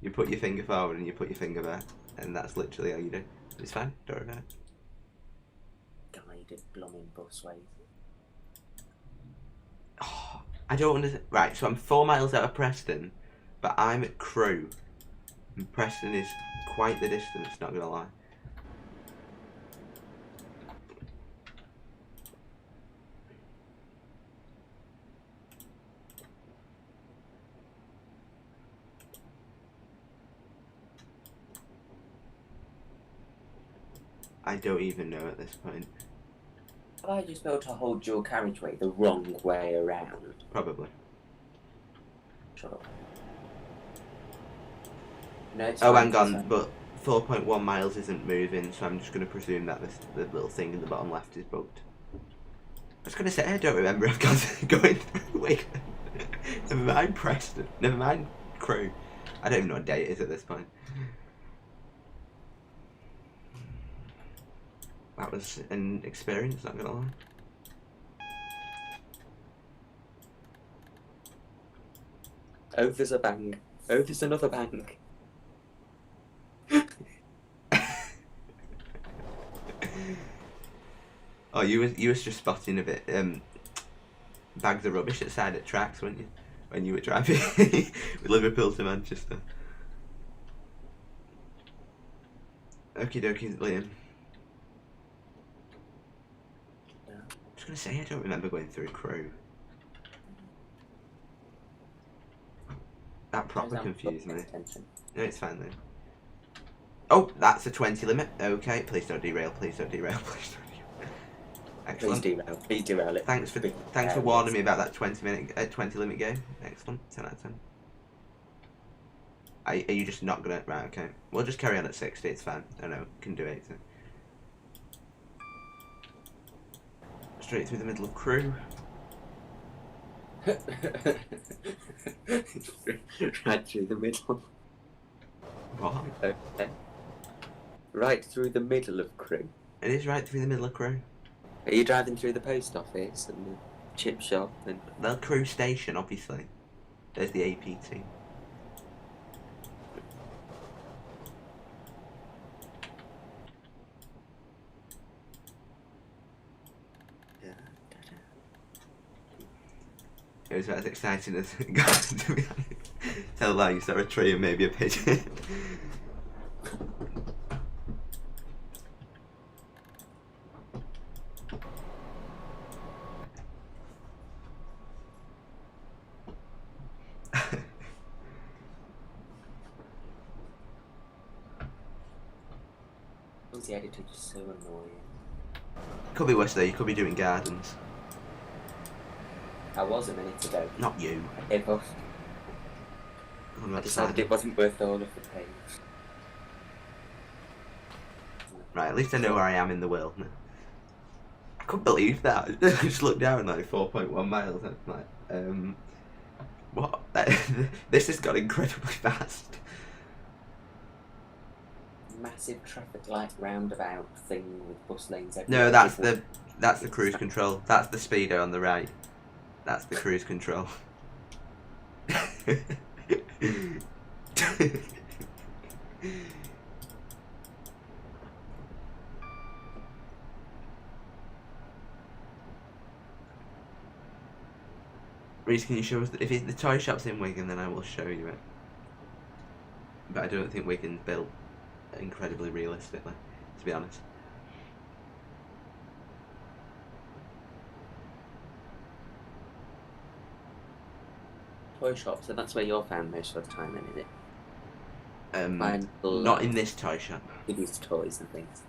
You put your finger forward and you put your finger back, and that's literally all you do. It's fine, don't worry about it. Guided blooming busways. Oh, I don't understand. Right, so I'm 4 miles out of Preston, but I'm at Crewe. And Preston is quite the distance, not gonna lie. I don't even know at this point. Have I just built a whole dual carriageway the wrong way around? Probably. Shut up. No, it's Oh, fine, hang it's on, fine. but 4.1 miles isn't moving, so I'm just going to presume that the little thing in the bottom left is bugged. I was going to say, I don't remember I've got going through Wigan. Never mind Preston. Never mind Crewe. I don't even know what day it is at this point. That was an experience, not gonna lie. Oh, there's a bang. Oh, there's another bang. Oh, you was just spotting a bit bags of rubbish at the side of tracks, weren't you? When you were driving with Liverpool to Manchester. Okie dokie, Liam. Yeah. I was gonna say I don't remember going through Crewe. That proper confused me. No, it's fine then. Oh, that's a 20 limit. Okay, please don't derail. Please don't derail. Please don't derail. Excellent. Please derail. Please derail it. Thanks for warning me about that 20 limit game. Excellent. 10 out of 10. Are you just not gonna? Right. Okay. We'll just carry on at 60. It's fine. I know. Can do 80. Straight through the middle of Crewe. Right through the middle. What? Okay. Right through the middle of Crewe. It is right through the middle of Crewe. Are you driving through the post office and the chip shop and... The Crewe station, obviously. There's the APT. It was about as exciting as it got, to be honest. Tell a lie, you saw a tree and maybe a pigeon. The editor just so annoying. Could be worse though, you could be doing gardens. I was a minute ago. Not you. I gave up. I'm I not decided deciding. it wasn't worth all of the pain. Right, at least I know where I am in the world now. I couldn't believe that. I just looked down like 4.1 miles and I'm like, what? This has got incredibly fast. Massive traffic light roundabout thing with bus lanes everywhere. No, that's the cruise control. That's the speedo on the right. That's the cruise control. Reese, can you show us if the toy shop's in Wigan? Then I will show you it. But I don't think Wigan's built incredibly realistically, to be honest. Toy shop, so that's where you're found most of the time then, is it? Not in this toy shop. Kids' toys and things.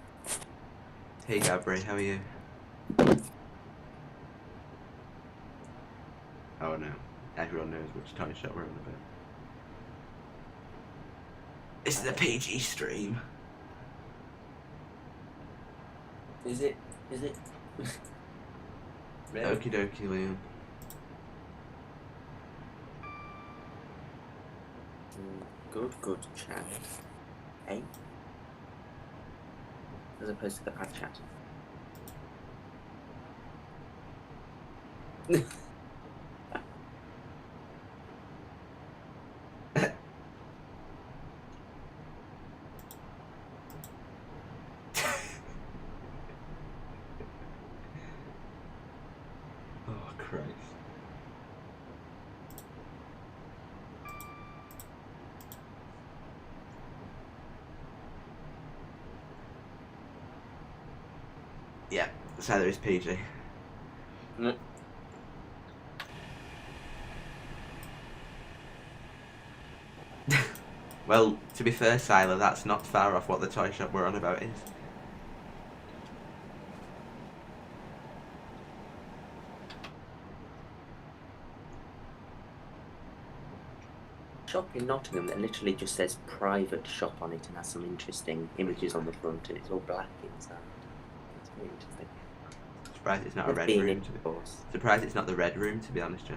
Hey Gabri, how are you? Oh no, everyone knows which toy shop we're on about. This is a PG stream. Is it? Really? Okie dokie, Liam. Good chat. Eh? As opposed to the bad chat. Oh Christ. Yeah, so there is PG. No. Well, to be fair, Siler, that's not far off what the toy shop we're on about is. Shop in Nottingham that literally just says private shop on it and has some interesting images on the front and it's all black inside. It's very interesting. Surprised it's not a With red being room. indoors. Surprised it's not the red room, to be honest, Joe.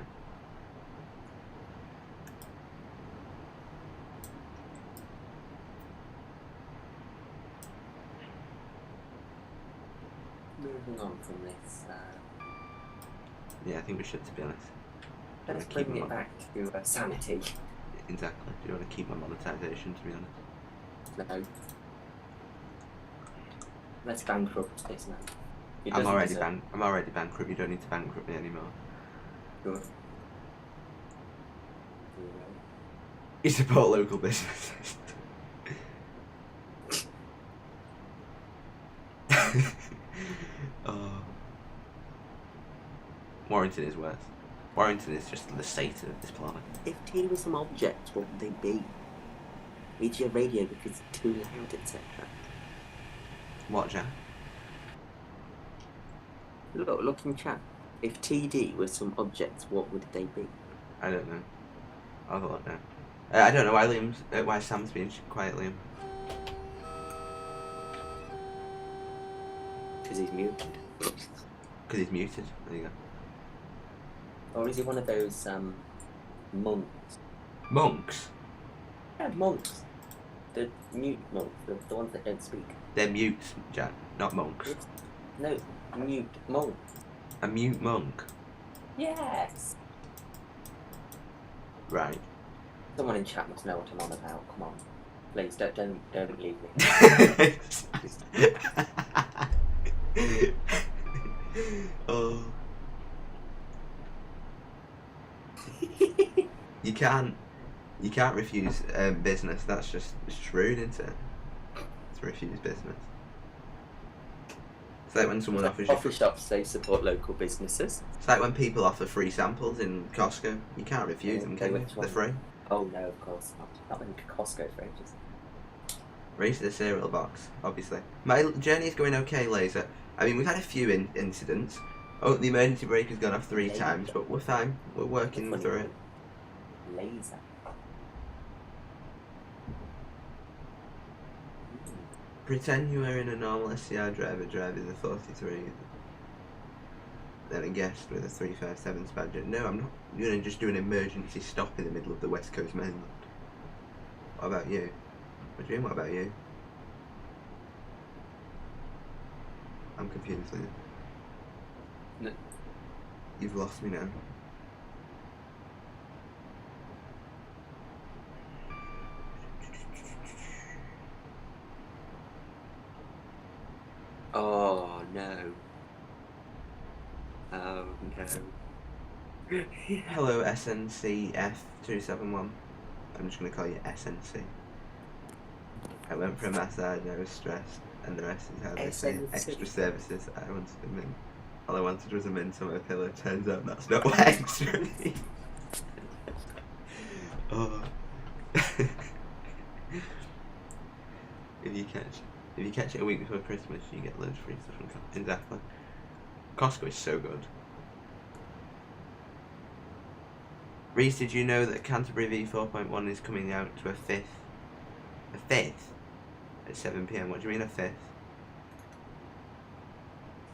Moving on from this, Yeah, I think we should, to be honest. let's keep bring them it on. back to sanity. Exactly. Do you want to keep my monetization, to be honest? No. Let's bankrupt this now. It I'm doesn't already deserve- I'm already bankrupt. You don't need to bankrupt me anymore. Good. You support local businesses. Oh. Warrington is worse. Warrington is just the state of this planet. If tea were some objects, what would they be? Read your radio because it's too loud, etc. What, Jack? Look in chat. If TD were some objects, what would they be? I don't know. I'll have a look now. I don't know why Sam's being quiet, Liam. Because he's muted. Because he's muted. There you go. Or is he one of those monks? Monks? Yeah, monks. The mute monks, the ones that don't speak. They're mutes, Jack, not monks. It's, no, mute monk. A mute monk. Yes. Right. Someone in chat must know what I'm on about. Come on, please don't leave me. Oh. You can't refuse business. That's just rude, isn't it? To refuse business. It's like when someone offers you. Coffee shops, they support local businesses. It's like when people offer free samples in Costco. You can't refuse them, can you? Which They're one? free. Oh no, of course not. Not in Costco for ages. Race to the cereal box, obviously. My journey is going okay, Laser. I mean, we've had a few incidents. Oh, the emergency brake has gone off 3 Laser. times, but we're fine. We're working Which one through is it. Laser. Pretend you are in a normal SCR driver driving the 43. Then a guest with a 357 Spadger. No, I'm not going to just do an emergency stop in the middle of the West Coast mainland. What about you? What do you mean, what about you? I'm confused with you. No. You've lost me now. Oh no. Oh no. Hello, SNCF271. I'm just going to call you SNC. I went for a massage, I was stressed, and the rest is how they say it. SNC. Extra services. I wanted a mint. All I wanted was a mint on my pillow. Turns out that's not what extra means. Oh. If you catch it a week before Christmas, you get loads of free stuff from Costco. Exactly. Costco is so good. Reese, did you know that Canterbury V4.1 is coming out to a fifth? A fifth? At 7 PM. What do you mean a fifth?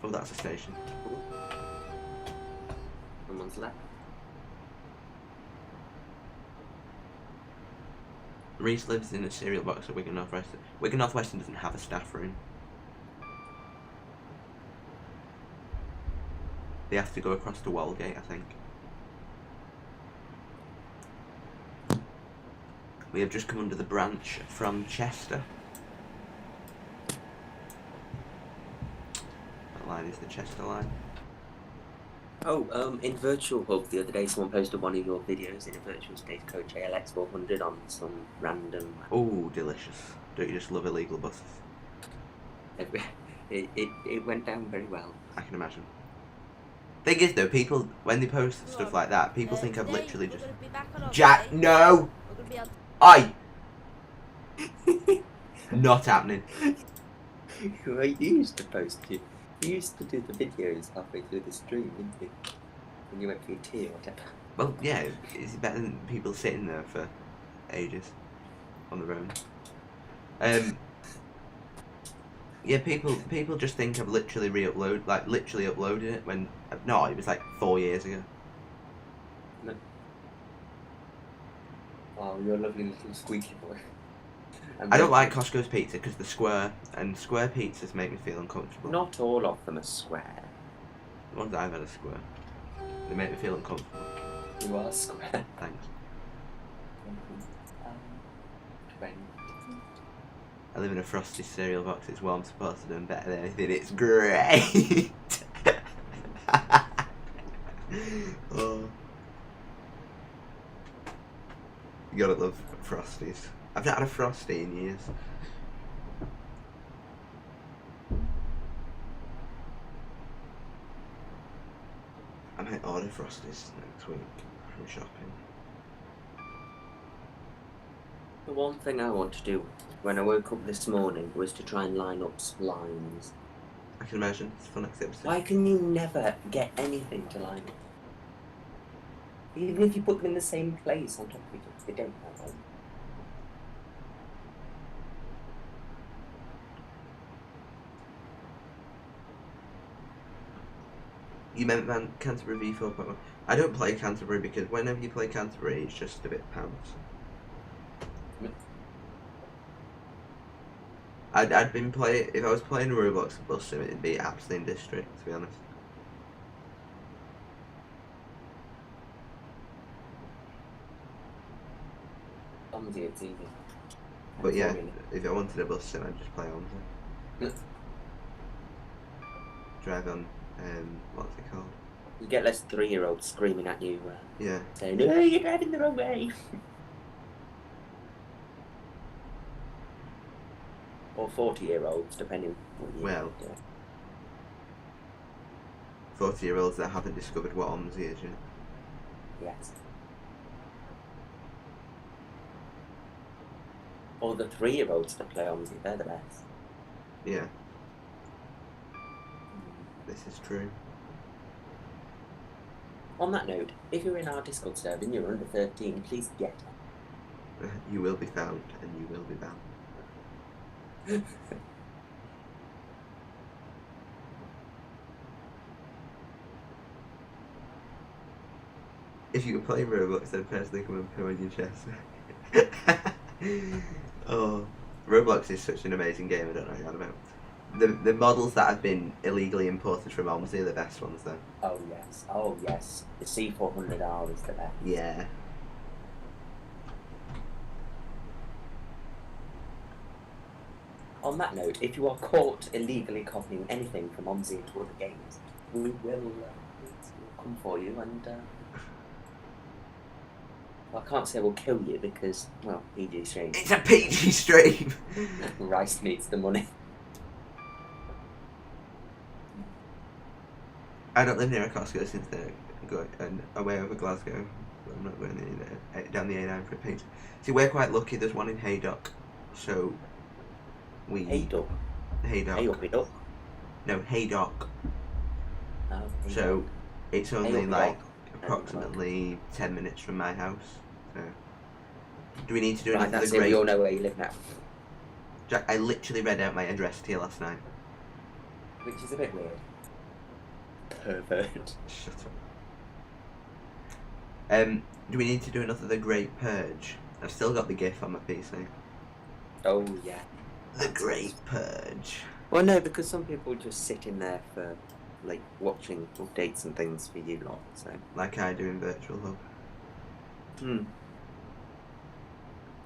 Oh, that's a station. Someone's left. Reese lives in a cereal box at Wigan North Western. Wigan North Western doesn't have a staff room. They have to go across to Walgate, I think. We have just come under the branch from Chester. That line is the Chester line. Oh, in Virtual Hub the other day, someone posted one of your videos in a virtual state coach ALX 400 on some random. Oh, delicious. Don't you just love illegal buses? It went down very well. I can imagine. Thing is though, people, when they post stuff like that, people think I've literally just... Jack, no! Oi! Not happening. Well, you used to post you used to do the videos halfway through the stream, didn't you? When you went for your tea or whatever. Well, yeah, it's better than people sitting there for ages on their own. Yeah, people just think I've literally literally uploaded it when no, it was like 4 years ago. No. Oh, you're a lovely little squeaky boy. I don't like Costco's pizza because they're square, and square pizzas make me feel uncomfortable. Not all of them are square. The ones I've had are square. They make me feel uncomfortable. You are square. Thanks. 20. I live in a Frosty cereal box. It's what I'm supposed to do and better than anything. It's great. Oh. You gotta love Frosties. I've not had a Frosty in years. I might order Frosties next week from shopping. The one thing I want to do when I woke up this morning was to try and line up lines. I can imagine. It's a fun activity. Why can you never get anything to line up? Even if you put them in the same place on top of each other, they don't have one. You meant Canterbury V4.1. I don't play Canterbury because whenever you play Canterbury, it's just a bit pants. I'd been playing, if I was playing Roblox and Bus Sim, it'd be Abstain District, to be honest. Omzi, it's easy. But yeah, Formula. if I wanted a Bus Sim, I'd just play Omzi. Yeah. Drive on, what's it called? You get less 3-year-olds screaming at you, Yeah. saying, "No, you're driving the wrong way." Or 40-year-olds, depending what you Well. do. 40-year-olds that haven't discovered what Omzi is yet. Yes. Or the 3-year-olds that play Omzi, they're the best. Yeah, this is true. On that note, if you're in our Discord server and you're under 13, please get You will be found, and you will be bound. If you could play Roblox, then personally come and poo on your chest. Oh, Roblox is such an amazing game. I don't know what you're on about. The models that have been illegally imported from Omzi are the best ones, though. Oh yes. The C400R is the best. Yeah. On that note, if you are caught illegally copying anything from Omzi into other games, we will come for you and well, I can't say we'll kill you because, well, PG stream. It's a PG stream! Rice needs the money. I don't live near a Costco since they're going away over Glasgow. I'm not going down the A9 for a pizza. See, we're quite lucky. There's one in Haydock, so we. Haydock. Haydock. Haydock. No, Haydock. Oh, So it's only Haydock. like approximately 10 minutes from my house. So, do we need to do right, anything? that's it. We all know where you live now. Jack, I literally read out my address to you last night. Which is a bit weird. Pervert. Shut up. Do we need to do another The Great Purge? I've still got the GIF on my PC. Oh yeah. The Great Purge. Well, no, because some people just sit in there for like watching updates and things for you lot. So. Like I do in Virtual Hub.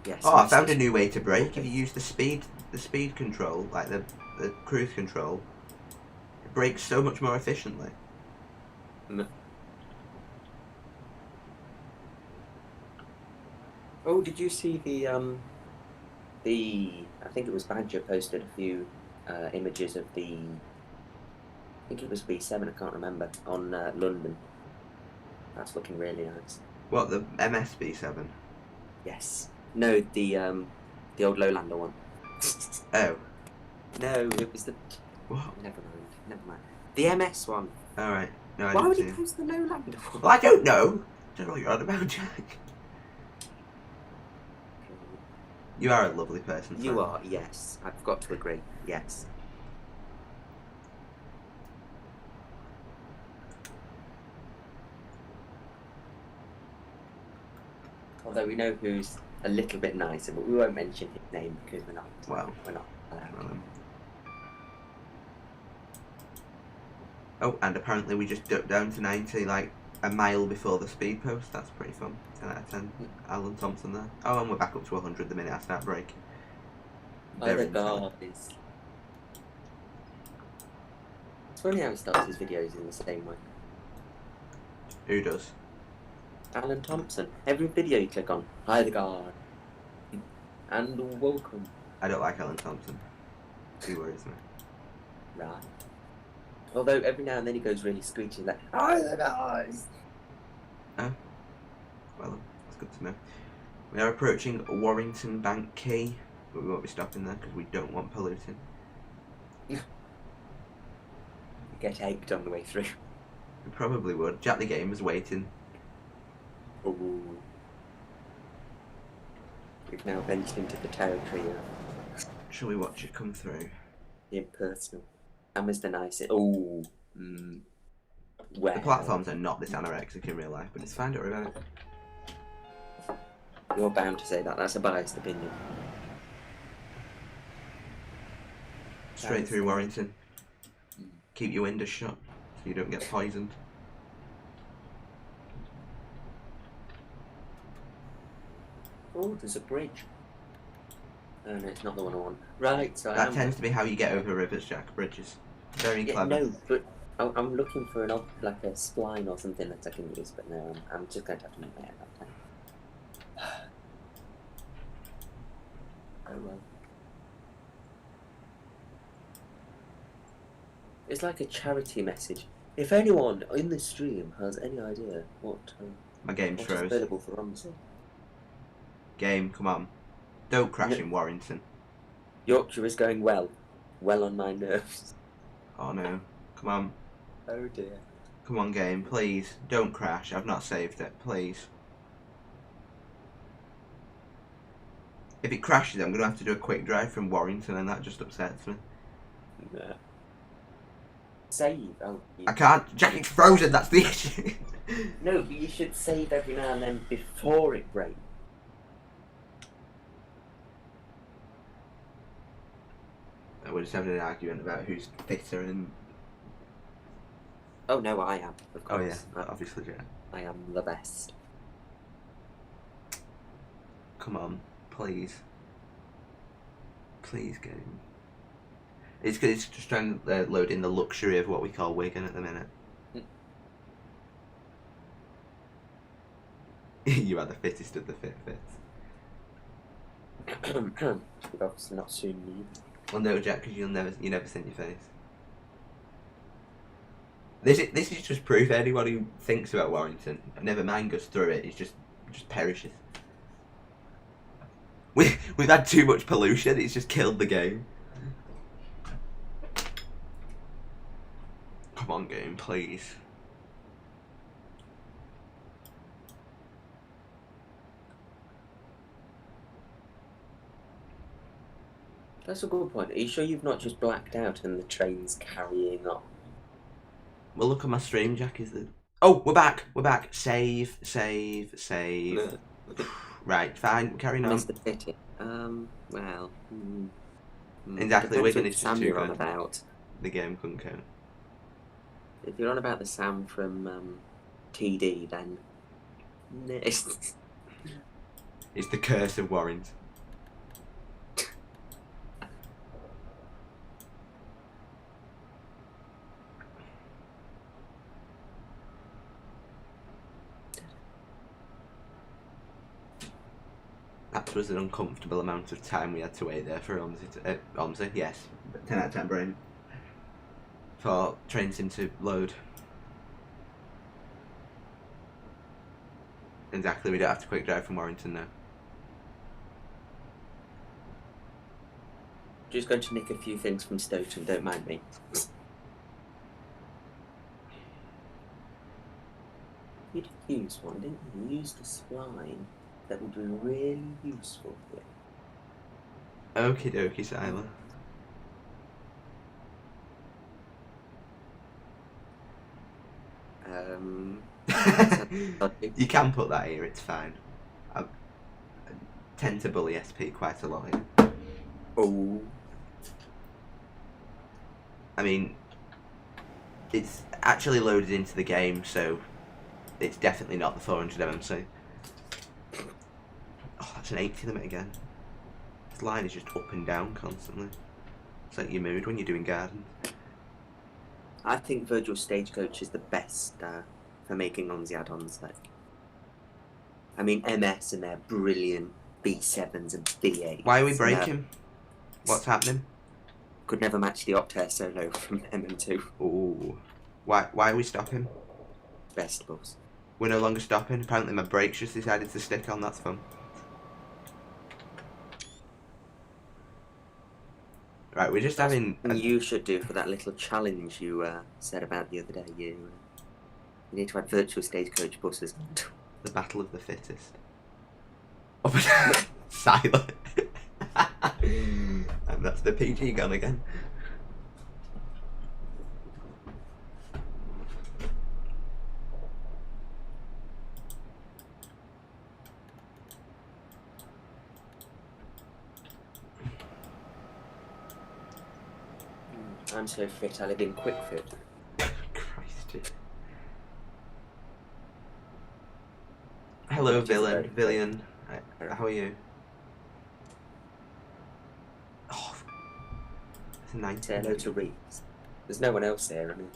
Yes. Oh, I found a new way to brake. If you use the speed control, like the cruise control, it brakes so much more efficiently. Oh, did you see the I think it was Badger posted a few images of the, I think it was B7, I can't remember, on London. That's looking really nice. What, the MSB7? Yes. No, the old Lowlander one. Oh. No, it was the. What? Never mind. The MS one. Alright. No, I Why would didn't he see. post the Lowlander one? Well, I don't know. Don't know what you're on about, Jack. You are a lovely person. You Sam. are, yes. I've got to agree. Yes. Although we know who's a little bit nicer, but we won't mention his name because we're not. Well, we're not allowed. Oh, and apparently we just ducked down to 90, like a mile before the speed post. That's pretty fun. 10 out of 10. Alan Thompson there. Oh, and we're back up to 100 the minute I start braking. Oh, the God is. It's funny how he starts his videos in the same way. Who does? Alan Thompson. Every video you click on, hi the guard, and welcome. I don't like Alan Thompson. He worries me. Right. Although every now and then he goes really screechy, like, hi the guys. Oh. Well, that's good to know. We are approaching Warrington Bank Quay, but we won't be stopping there because we don't want polluting. You get egged on the way through. We probably would. Jack the Game was waiting. Ooh. We've now ventured into the territory of Shall we watch it come through? the impersonal. And Mr. Nice. Ooh. Well. The platforms are not this anorexic in real life, but it's fine, don't worry about it. You're bound to say that. That's a biased opinion. Straight through Warrington. Keep your windows shut so you don't get poisoned. Oh, there's a bridge. Oh no, it's not the one I want. Right, so That tends to be how you get over rivers, Jack. Bridges. Very clever. No, but I'm looking for like a spline or something that I can use, but no, I'm just going to have to make my own that time. Oh well. It's like a charity message. If anyone in this stream has any idea what My game's is froze. available for Amazon, Game, come on. Don't crash No. in Warrington. Yorkshire is going well on my nerves. Oh no. Come on. Oh dear. Come on, game, please. Don't crash. I've not saved it. Please. If it crashes, I'm going to have to do a quick drive from Warrington, and that just upsets me. No. Save. Oh, I can't. Jack, it's frozen. That's the issue. No, but you should save every now and then before it breaks. We're just having an argument about who's fitter and... Oh no, I am. Of Oh yeah, course. obviously, Jack. I am the best. Come on, please. Please, game. It's good. It's just trying to load in the luxury of what we call Wigan at the minute. You are the fittest of the fit fits. We've obviously not soon need. Well, no, Jack, because you never sent your face. This is just proof. Anyone who thinks about Warrington, never mind goes through it, it just perishes. We've had too much pollution. It's just killed the game. Come on, game, please. That's a good point. Are you sure you've not just blacked out and the train's carrying on? Well, look at my stream, Jack. Is the... Oh, we're back. We're back. Save. Right, fine. Carrying on. Missed the pity. Well. Exactly. Wigan is just Sam too you're on good. about. The game couldn't count. If you're on about the Sam from TD, then It's the curse of Warrington. That was an uncomfortable amount of time we had to wait there for Omzi, yes. 10 out of 10 brain. For train sim to load. Exactly, we don't have to quick drive from Warrington now. just going to nick a few things from Stoughton, don't mind me. You did use one, didn't you? You used a spline that would be really useful here. Okie dokie, Siler. You can put that here, it's fine. I tend to bully SP quite a lot here. Oh. I mean, it's actually loaded into the game, so it's definitely not the 400 MMC. Oh, that's an 80 limit again. This line is just up and down constantly. It's like your mood when you're doing gardens. I think Virtual Stagecoach is the best for making OMSI add-ons. Like, I mean, MS and their brilliant B7s and B8s. Why are we breaking? What's happening? Could never match the Optare solo from MM2. Ooh. Why are we stopping? Vegetables. We're no longer stopping. Apparently my brakes just decided to stick on. That's fun. Right, we're just having... You should do for that little challenge you said about the other day. You need to add Virtual Stagecoach buses. The battle of the fittest. Up and down. Silent. And that's the PG gun again. I'm so fit, I live in Quickford. Christ. Hello, Which is very Villian. How are you? Oh, it's a 90. Say hello to Reese. There's no one else here, I mean.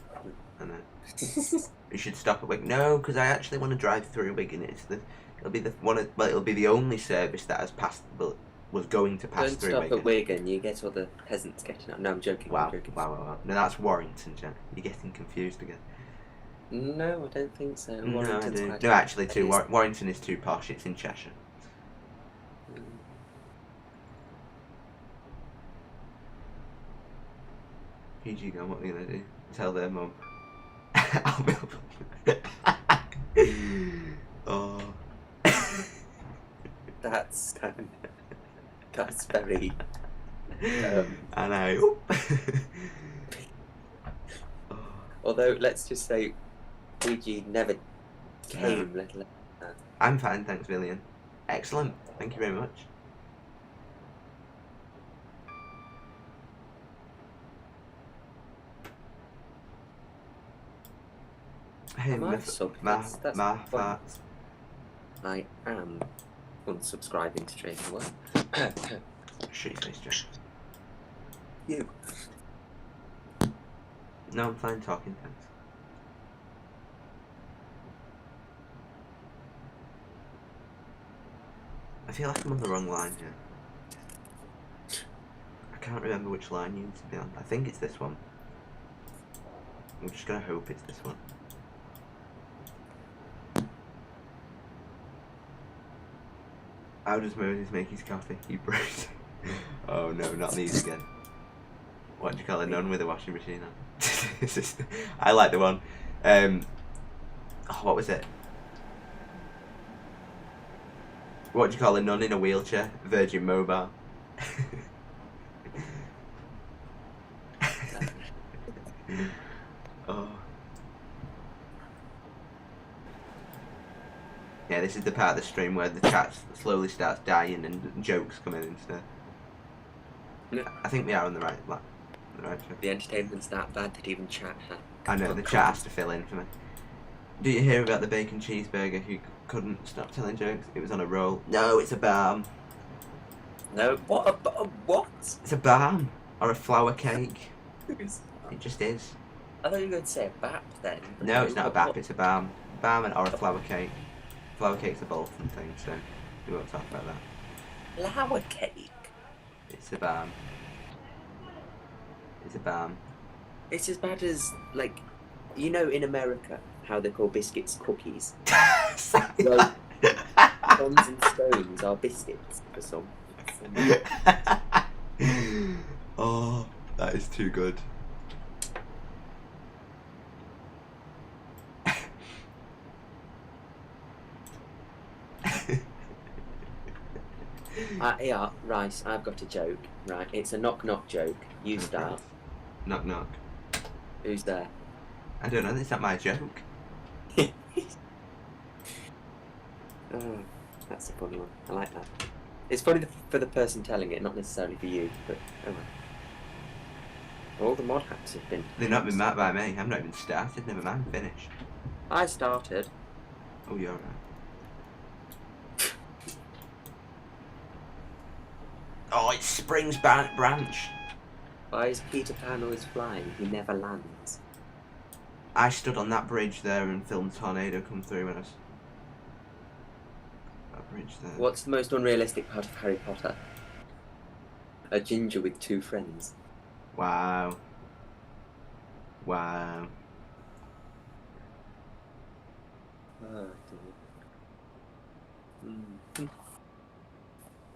I know. We should stop at Wigan. No, because I actually want to drive through Wigan. It'll be it'll be the only service that has passed, well, was going to pass Don't through stop Wigan. at Wigan, you get all the peasants getting out. No, I'm joking. Wow, I'm joking. wow. No, that's Warrington, Jack. You're getting confused again. No, I don't think so. No, I Warrington's do. quite- No, actually, it too. is. Warrington is too posh. It's in Cheshire. Mm. PG gone. What are we gonna do? Tell their mum. I'll be. Oh. That's very. I know. Although, let's just say, PG never came, No. let alone that. I'm fine, thanks, Villian. Excellent. Thank you very much. Hey, Am I sub? That's my the point. farts. I am unsubscribing straight away. Shit face, Jack. You. No, I'm fine talking, thanks. I feel like I'm on the wrong line here. I can't remember which line you need to be on. I think it's this one. I'm just gonna hope it's this one. How does Moses make his coffee? He brews. Oh no, not these again. What do you call a nun with a washing machine on? I like the one. Oh, what was it? What do you call a nun in a wheelchair? Virgin Mobile. Oh. Yeah, this is the part of the stream where the chat slowly starts dying and jokes come in instead. Yeah. I think we are on the right track. The entertainment's that bad that even chat had. I know, the chat has to fill in for me. Do you hear about the bacon cheeseburger who couldn't stop telling jokes? It was on a roll. No, it's a balm. No, what? What? It's a balm. Or a flour cake. It just is. I thought you were going to say a bap then. No, it's not a bap, What? it's a balm. Balm or a flour cake. Flour cake's a Bolton thing, so we won't talk about that. Flour cake. It's a balm. It's a balm. It's as bad as, like, you know in America how they call biscuits cookies? Well, Tons and stones are biscuits for some. Oh, that is too good. Yeah, right, I've got a joke. Right, it's a knock-knock joke. You start. Knock knock. Who's there? I don't know, it's not my joke. Oh, that's a funny one. I like that. It's funny for the person telling it, not necessarily for you, but oh well. All the mod hacks have been. They've not been marked by me. I've not even started, never mind, finished. I started. Oh, you're right. Oh, it's Spring's branch. Why is Peter Pan always flying? He never lands. I stood on that bridge there and filmed Tornado come through when I was... That bridge there. What's the most unrealistic part of Harry Potter? A ginger with two friends. Wow. Wow. Oh, dear.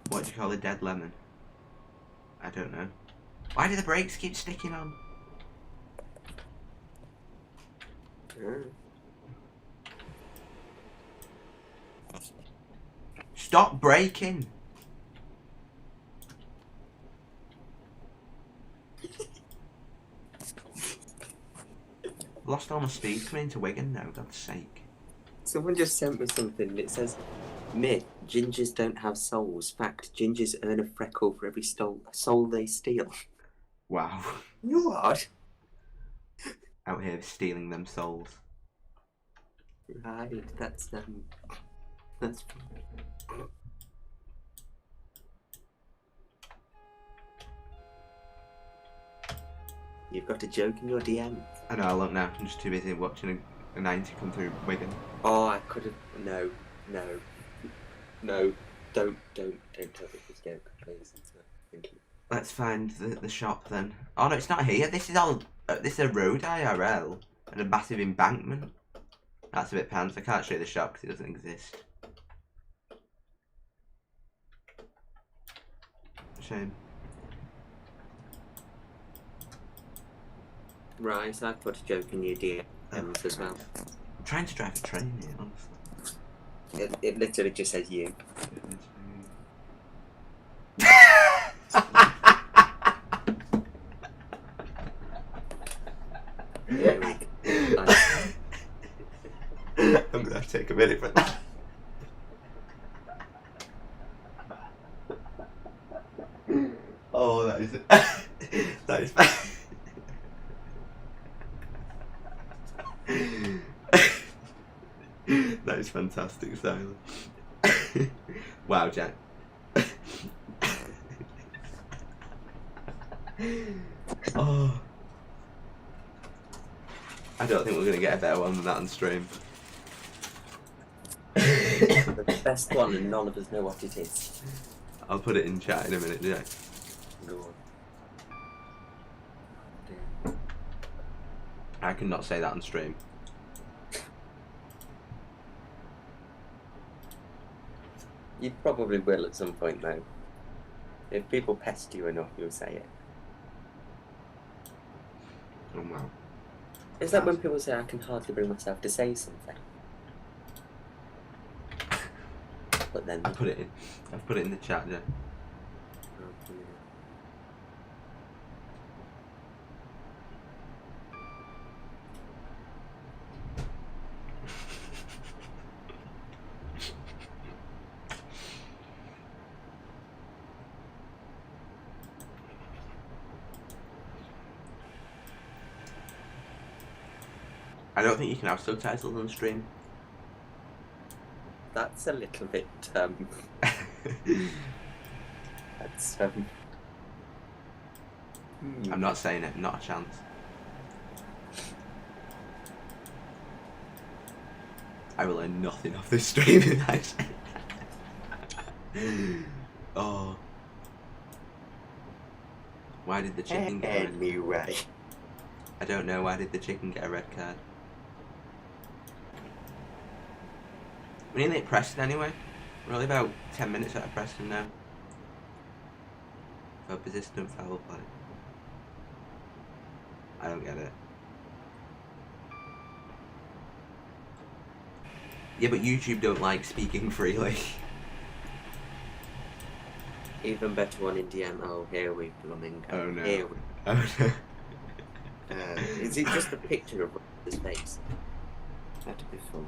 What do you call a dead lemon? I don't know. Why do the brakes keep sticking on? Stop braking! Lost all my speed coming into Wigan now, God's sake. Someone just sent me something. It says, myth, gingers don't have souls. Fact, gingers earn a freckle for every soul they steal. Wow. You what? Out here stealing them souls. Right, that's You've got a joke in your DM. I know, look now, I'm just too busy watching a 90 come through Wigan. Oh, I could have. No. Don't tell me this joke, please. Thank you. Let's find the shop then. Oh no, it's not here. This is all. This is a road IRL and a massive embankment. That's a bit pants. I can't show you the shop because it doesn't exist. Shame. Right, so I've put a joke in your DMs as well. I'm trying to drive a train here, honestly. It literally just says you. There we go. Nice. I'm gonna have to take a minute for that. Oh, that is it. That is. That is fantastic, Silas. Wow, Jack. Oh. I don't think we're going to get a better one than that on stream. The best one, and none of us know what it is. I'll put it in chat in a minute, Jack. Go on. I cannot say that on stream. You probably will at some point, though. If people pest you enough, you'll say it. Oh wow. Is that when people say, I can hardly bring myself to say something? But then... I've put it in the chat, Jack. I don't think you can have subtitles on stream. That's a little bit, that's, I'm not saying it, not a chance. I will earn nothing off this stream if I say that. Oh. Why did the chicken get a red card? Anyway. I don't know, why did the chicken get a red card? We're nearly at Preston anyway. We're only about 10 minutes out of Preston now. For persistent foul play. I don't get it. Yeah, but YouTube don't like speaking freely. Even better one in DM. Oh, here we blooming go. Oh no. Here we... Oh no. Is it just a picture of his face? That'd be fun.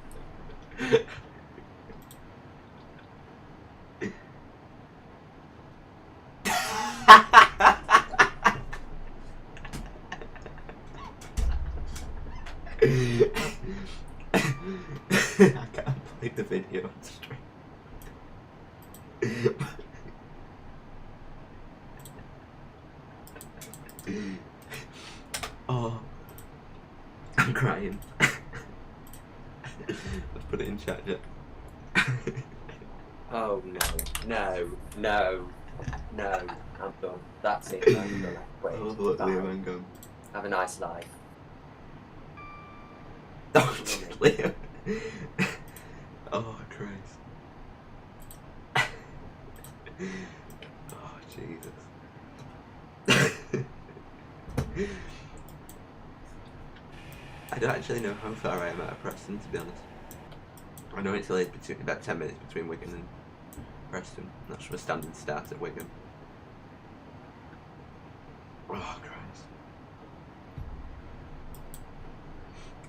I can't play the video on stream. Oh, I'm crying. Let's put it in chat, yeah. Oh no. I'm done. That's it. I'm done. Wait. Oh, look, Bye. Liam, I'm gone. Have a nice life. Oh, Liam. Oh, Christ. Oh, Jesus. I don't actually know how far I am out of Preston, to be honest. I know it's only about 10 minutes between Wigan and Preston. That's from a standard start at Wigan. Oh, Christ.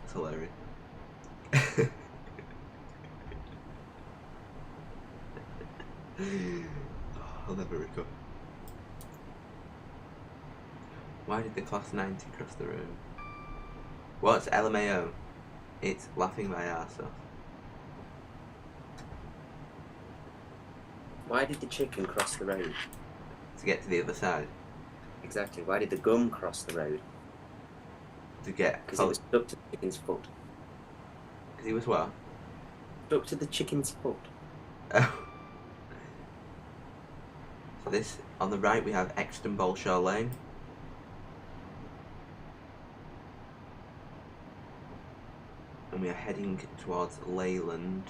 It's hilarious. I'll never recover. Why did the class 90 cross the room? What's LMAO? It's laughing my arse off. Why did the chicken cross the road? To get to the other side. Exactly. Why did the gum cross the road? To get... Because it was stuck to the chicken's foot. Because he was what? Stuck to the chicken's foot. Oh. So this, on the right we have Exton Bolshaw Lane. And we are heading towards Leyland.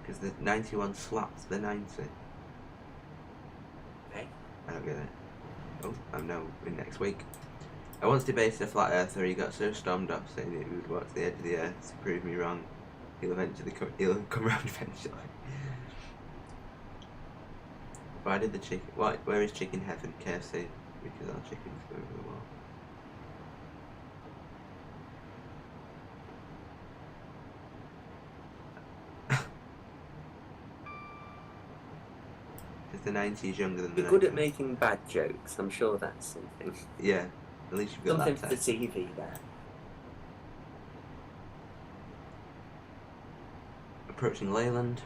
Because the 91 slaps the 90. Okay. I don't get it. Oh, I'm now in next week. I once debated a flat earther. He got so stormed off saying that he would walk to the edge of the earth to prove me wrong. He'll come around eventually. Why did the chicken... Where is Chicken Heaven? KFC. Because our chickens go over the wall. Because the 90 is younger than the You're good 90. at making bad jokes. I'm sure that's something. Yeah, at least you've got Something that for the test. TV there. Approaching Leyland.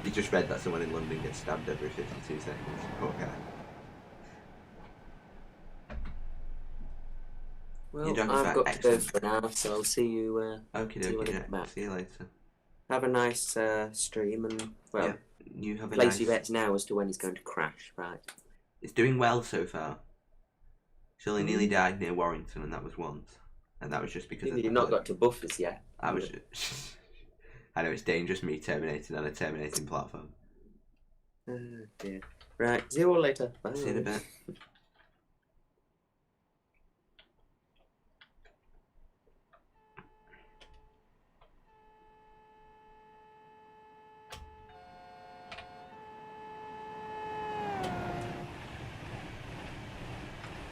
You just read that someone in London gets stabbed every 52 seconds. Poor guy. Well, You're talking I've about got to go excellent. for now, so I'll see you. Okay, See you when I okay, get back. see you later. Have a nice stream, and well, Yeah, you have a place nice... your bets now as to when he's going to crash. Right. It's doing well so far. Shirley nearly died near Warrington, and that was once. And that was just because You've not got to buffers yet. I was just... I know it's dangerous me terminating on a terminating platform. Oh dear. Right. See you all later. Bye. See you in a bit.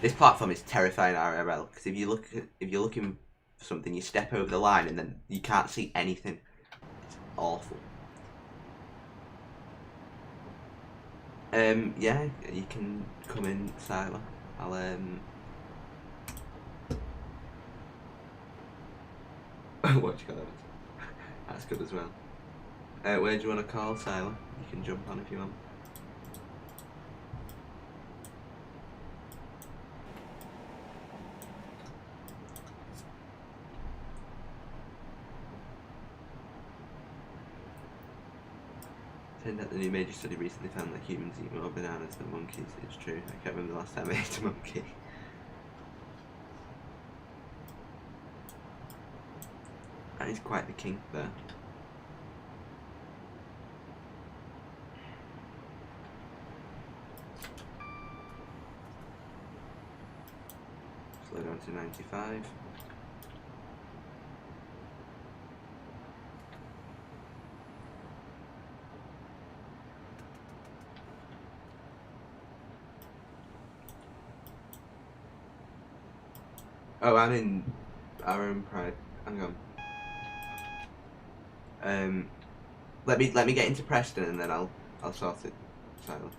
This platform is terrifying IRL because if you're looking for something, you step over the line and then you can't see anything. It's awful. Yeah, you can come in, Siler. I'll what you got? That's good as well. Where do you want to call, Siler? You can jump on if you want. Turned out the new major study recently found that humans eat more bananas than monkeys. It's true. I can't remember the last time I ate a monkey. That is quite the kink there. Slow down to 95. Oh, I'm in our own pride. Hang on. Let me get into Preston and then I'll sort it. Silent.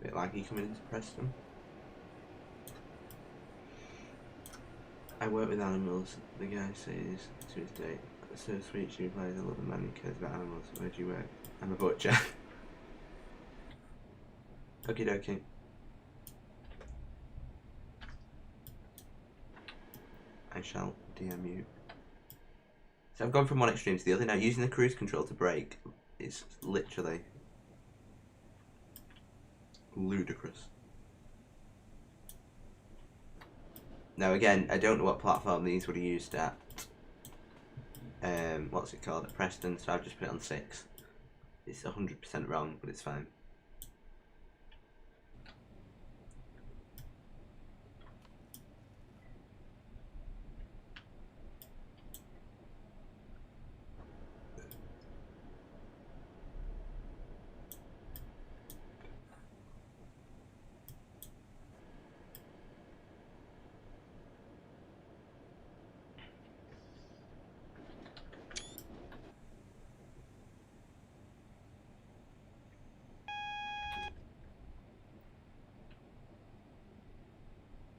Bit laggy coming into Preston. I work with animals, the guy says to his date. That's so sweet, she replies, I love a man who cares about animals. Where do you work? I'm a butcher. Okie dokie. I shall DM you. So I've gone from one extreme to the other now. Using the cruise control to brake is literally ludicrous. Now again, I don't know what platform these would have used at. What's it called? At Preston, so I've just put it on 6. It's 100% wrong, but it's fine.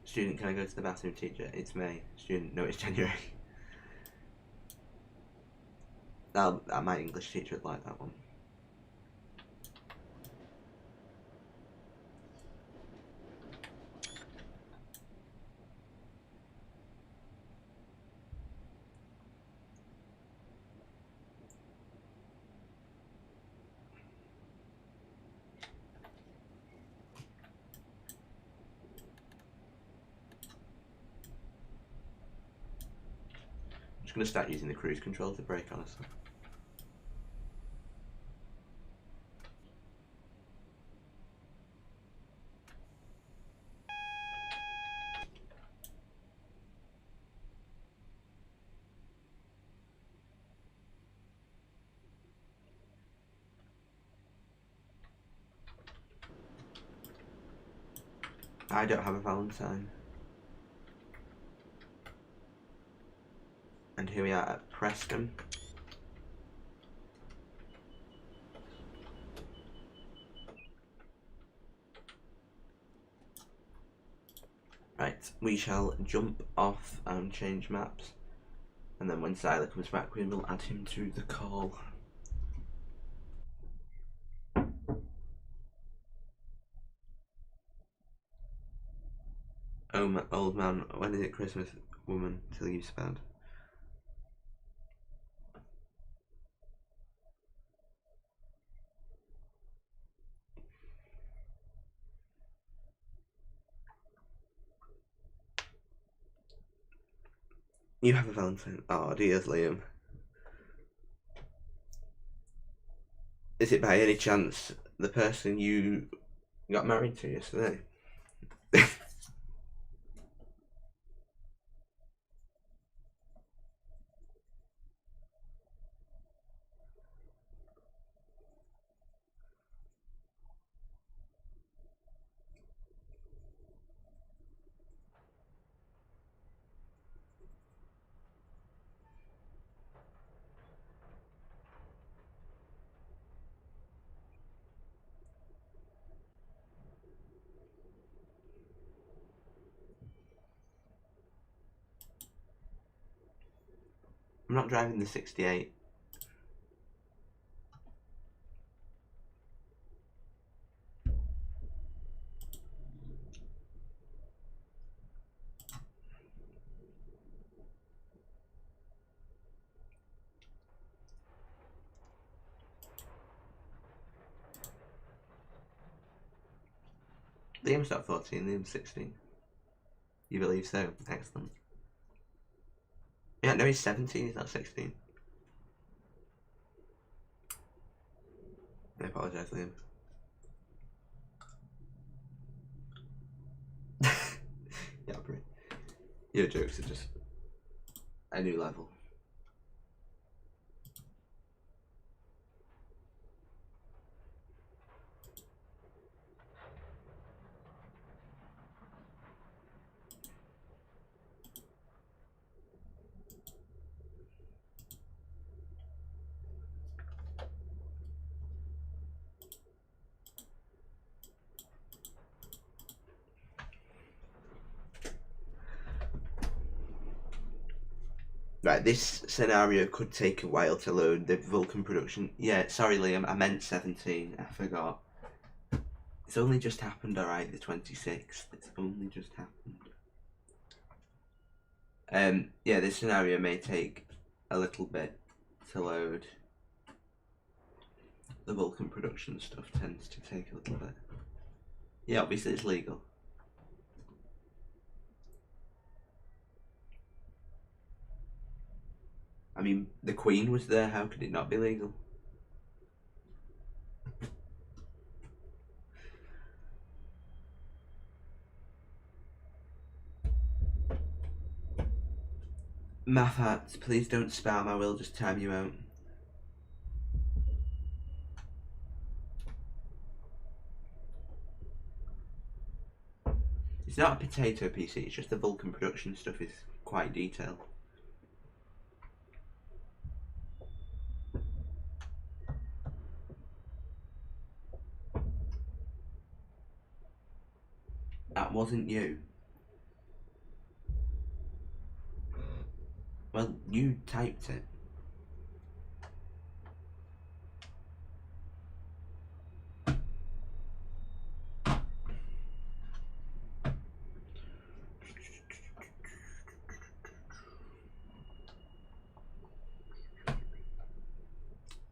Student, can I go to the bathroom? Teacher, it's May. Student, no, it's January. My English teacher would like that one. I'm just going to start using the cruise control to brake, honestly. I don't have a Valentine. And here we are at Preston. Right, we shall jump off and change maps. And then when Siler comes back, we will add him to the call. Oh, old man, when is it Christmas, woman, till you spend? You have a Valentine. Oh, dear, Liam. Is it by any chance the person you got married to yesterday? I'm not driving the 68. Liam's not 14, Liam's 16. You believe so? Excellent. Yeah, no, he's 17, he's not 16. I apologise, Liam. Yeah, bro. Your jokes are just a new level. Right, this scenario could take a while to load. The Vulcan production. Yeah, sorry, Liam. I meant 17. I forgot. It's only just happened, alright, the 26th. It's only just happened. Yeah, this scenario may take a little bit to load. The Vulcan production stuff tends to take a little bit. Yeah, obviously it's legal. I mean, the Queen was there, how could it not be legal? Math hats, please don't spam, I will just time you out. It's not a potato PC, it's just the Vulcan production stuff is quite detailed. That wasn't you. Well, you typed it.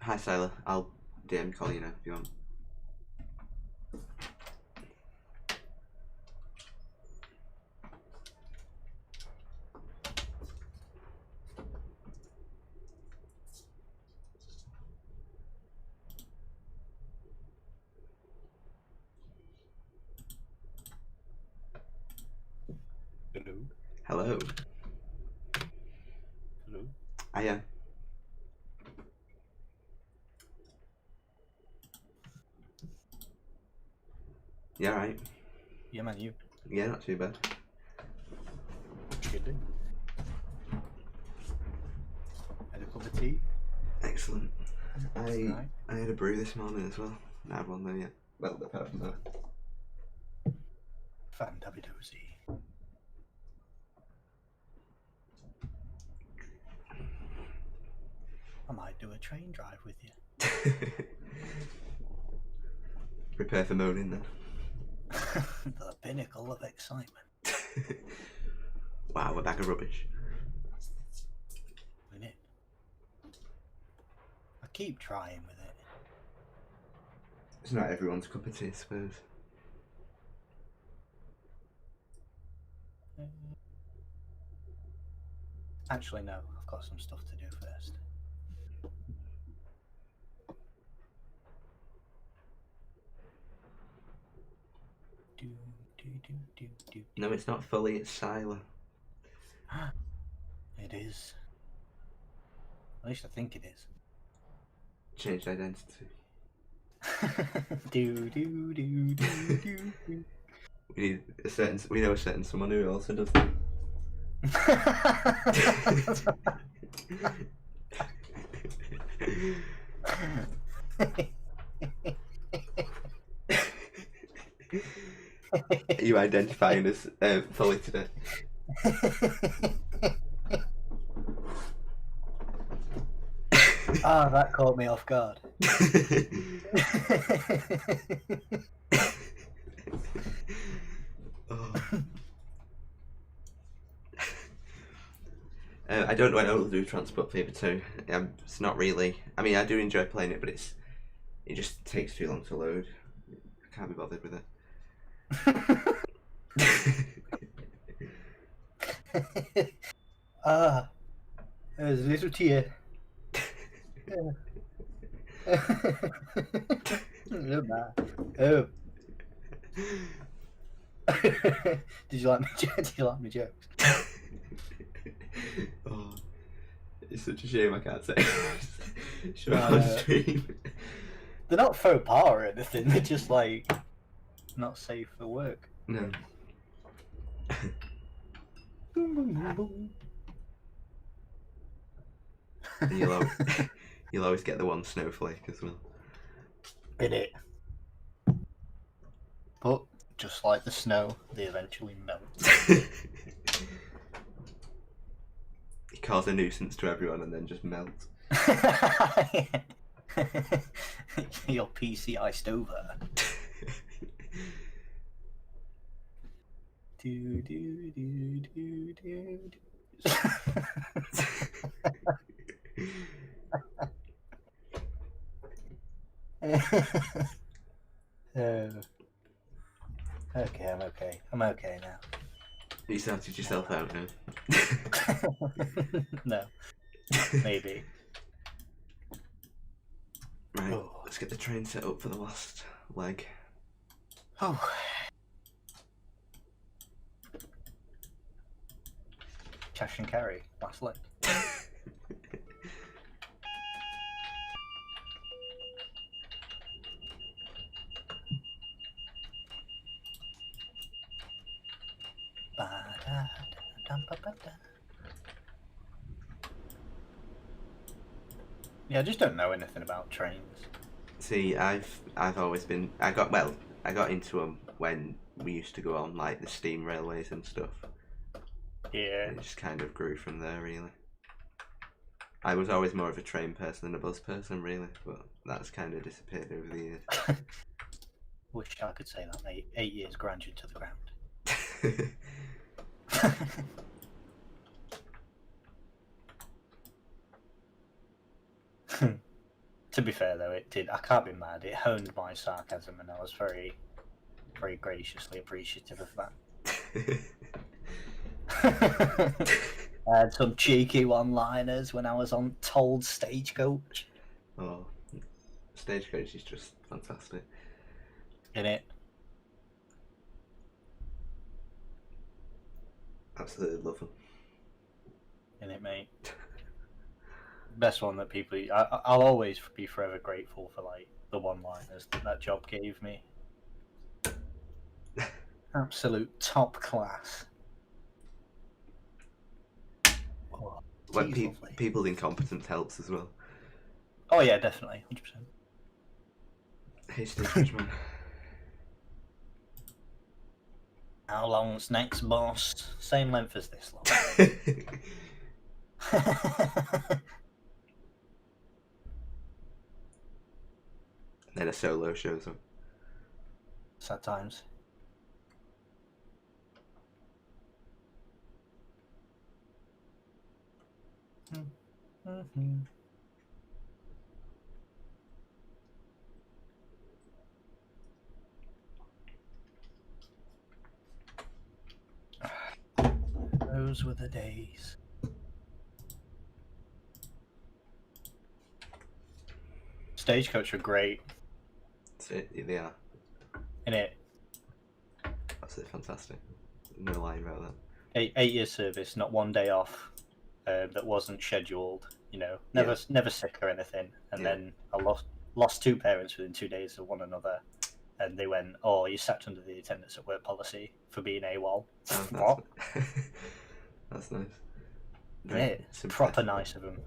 Hi, Siler. I'll DM call you now if you want. Hello. Hello. Hello. Hiya. You alright? Yeah, man, you. Yeah, not too bad. Chilling. Had a cup of tea. Excellent. Right. I had a brew this morning as well. Not had one though yet. Well, apart from that. Fantabulosy. I might do a train drive with you. Prepare for moaning then. The pinnacle of excitement. Wow, a bag of rubbish. Isn't it? I keep trying with it. It's not everyone's cup of tea, I suppose. Actually, no. I've got some stuff to do first. No, it's not fully, it's Siler. It is. At least I think it is. Changed identity. do do do do do do. We need a certain. We know a certain someone who also does that. Are you identifying as fully today? Ah, that caught me off guard. Oh. I don't know. I don't do Transport Fever 2. It's not really. I mean, I do enjoy playing it, but it just takes too long to load. I can't be bothered with it. Ah, there's a little tear. Look, man. Oh. Did you like me? Did you like my jokes? Oh, it's such a shame I can't say. Show No, on no. stream. They're not faux pas or anything. They're just like not safe for work. No. Boom, boom, boom, boom. And you'll always get the one snowflake as well. In it. But just like the snow, they eventually melt. You cause a nuisance to everyone and then just melt. Your PC iced over. do, do, do, do, do, do. Okay, I'm okay. I'm okay now. You sorted yourself out now. No, maybe. Right, Oh. let's get the train set up for the last leg. Oh. Cash and carry, last leg. Yeah, I just don't know anything about trains. See, I've always been. I got into them when we used to go on like the steam railways and stuff. Yeah. And it just kind of grew from there, really. I was always more of a train person than a bus person, really, but that's kind of disappeared over the years. Wish I could say that, mate. 8 years ground you to the ground. To be fair, though, it did. I can't be mad. It honed my sarcasm, and I was very, very graciously appreciative of that. I had some cheeky one-liners when I was on Told Stagecoach. Oh, Stagecoach is just fantastic. In it. Absolutely love them. In it, mate. Best one that people. I'll always be forever grateful for like the one-liners that job gave me. Absolute top class. Oh, When geez, lovely. people's incompetence helps as well. Oh yeah, definitely, 100%. Hey, Stagecoach man. How long's next, boss? Same length as this long. Then a solo shows up. Sad times. Mm-hmm. Those were the days. Stagecoach were great, They are innit? absolutely fantastic. No lie about that. 8 years service, not one day off that wasn't scheduled. You know, never sick or anything. And then I lost two parents within 2 days of one another, and they went, "Oh, you sacked under the attendance at work policy for being AWOL." Oh, What? That's nice. Yeah, proper nice of them.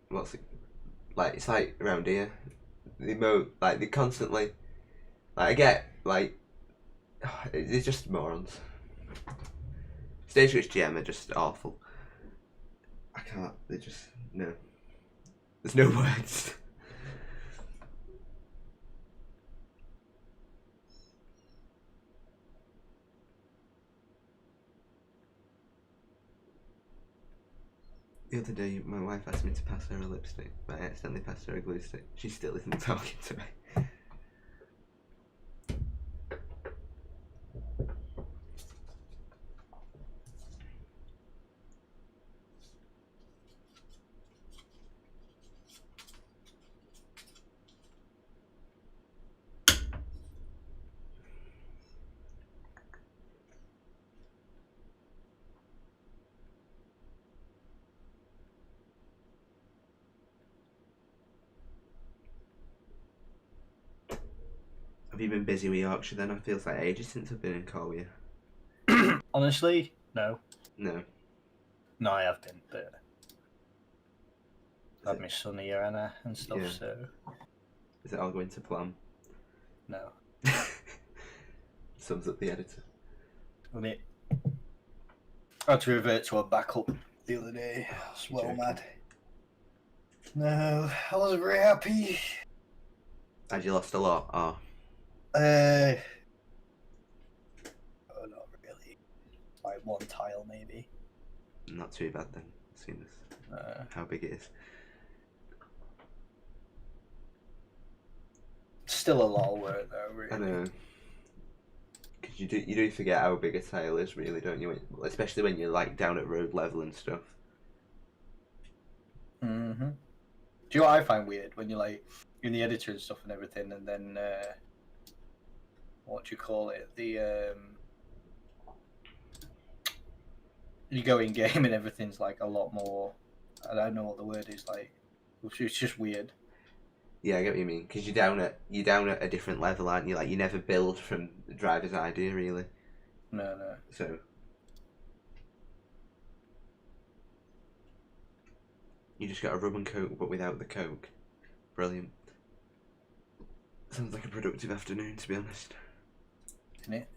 What's it like? It's like around here. They constantly. Like I get like, they're just morons. Stagecoach GM are just awful. I can't. They just no. There's no words. The other day, my wife asked me to pass her a lipstick, but I accidentally passed her a glue stick. She still isn't talking to me. Have you been busy with Yorkshire then? It feels like ages since I've been in Collier. Honestly, no. No. No, I have been, but I've had my son here and stuff, Yeah. so Is it all going to plan? no. Sums up the editor. I had to revert to a backup the other day. I was well joking. mad. No, I wasn't very happy. Had you lost a lot? Oh. I not too bad then, seeing as how big it is. Still a lot of work though, really. I know. Because you do forget how big a tail is, really, don't you? Especially when you're like down at road level and stuff. Mm-hmm. Do you know what I find weird when you're like in the editor and stuff and everything, and then what do you call it? You go in game and everything's like a lot more. I don't know what the word is like. It's just weird. Yeah, I get what you mean. Because you're down at a different level, aren't you? Like you never build from the driver's idea, really. No. So you just got a rum and coke, but without the coke. Brilliant. Sounds like a productive afternoon, to be honest. Isn't it?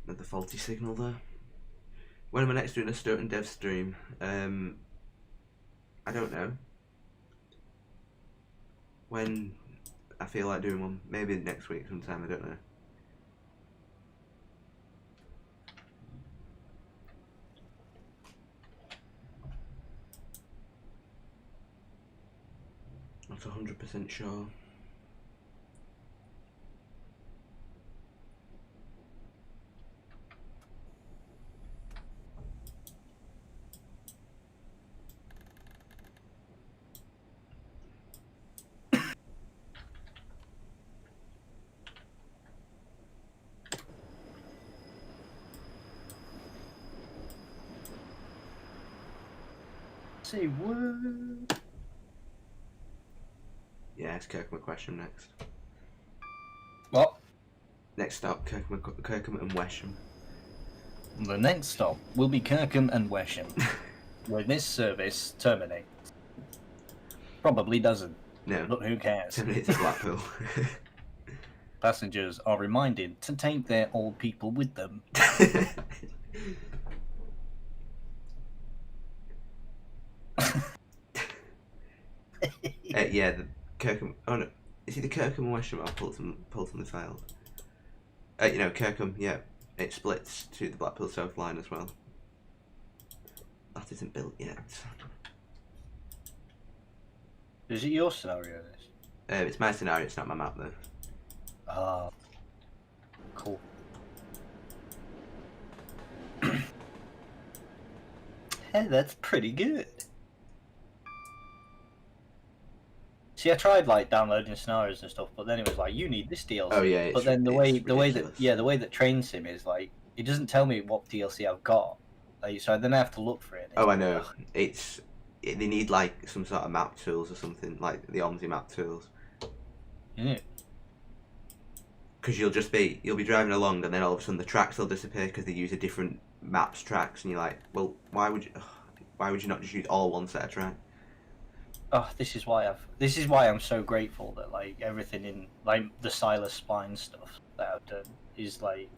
Another faulty signal there. When am I next doing a Stoke Dev stream? I don't know. When I feel like doing one. Maybe next week sometime, I don't know. Not 100% sure. Say what? Yeah, it's Kirkam Wesham next. What? Next stop, Kirkam and Wesham. The next stop will be Kirkam and Wesham, where this service terminates. Probably doesn't, No, but who cares? 10 minutes to Blackpool. Passengers are reminded to take their old people with them. Yeah, the Kirkam. Oh no, is it the Kirkam Wesham or Poulton-le-Fylde? Kirkam. Yeah, it splits to the Blackpool South line as well. That isn't built yet. Is it your scenario, this? It's my scenario. It's not my map though. Ah, cool. Hey, that's pretty good. See, I tried like downloading scenarios and stuff, but then it was like, you need this DLC. Oh yeah, but then the way ridiculous. that Train Sim is like, it doesn't tell me what DLC I've got. Like, so then I have to look for it. Oh, I know. They need like some sort of map tools or something, like the OMSI map tools. Yeah. Because you'll be driving along and then all of a sudden the tracks will disappear because they use a different maps tracks, and you're like, well, why would you not just use all one set of tracks? Oh, this is why I'm so grateful that like everything in like the Silas Spine stuff that I've done is like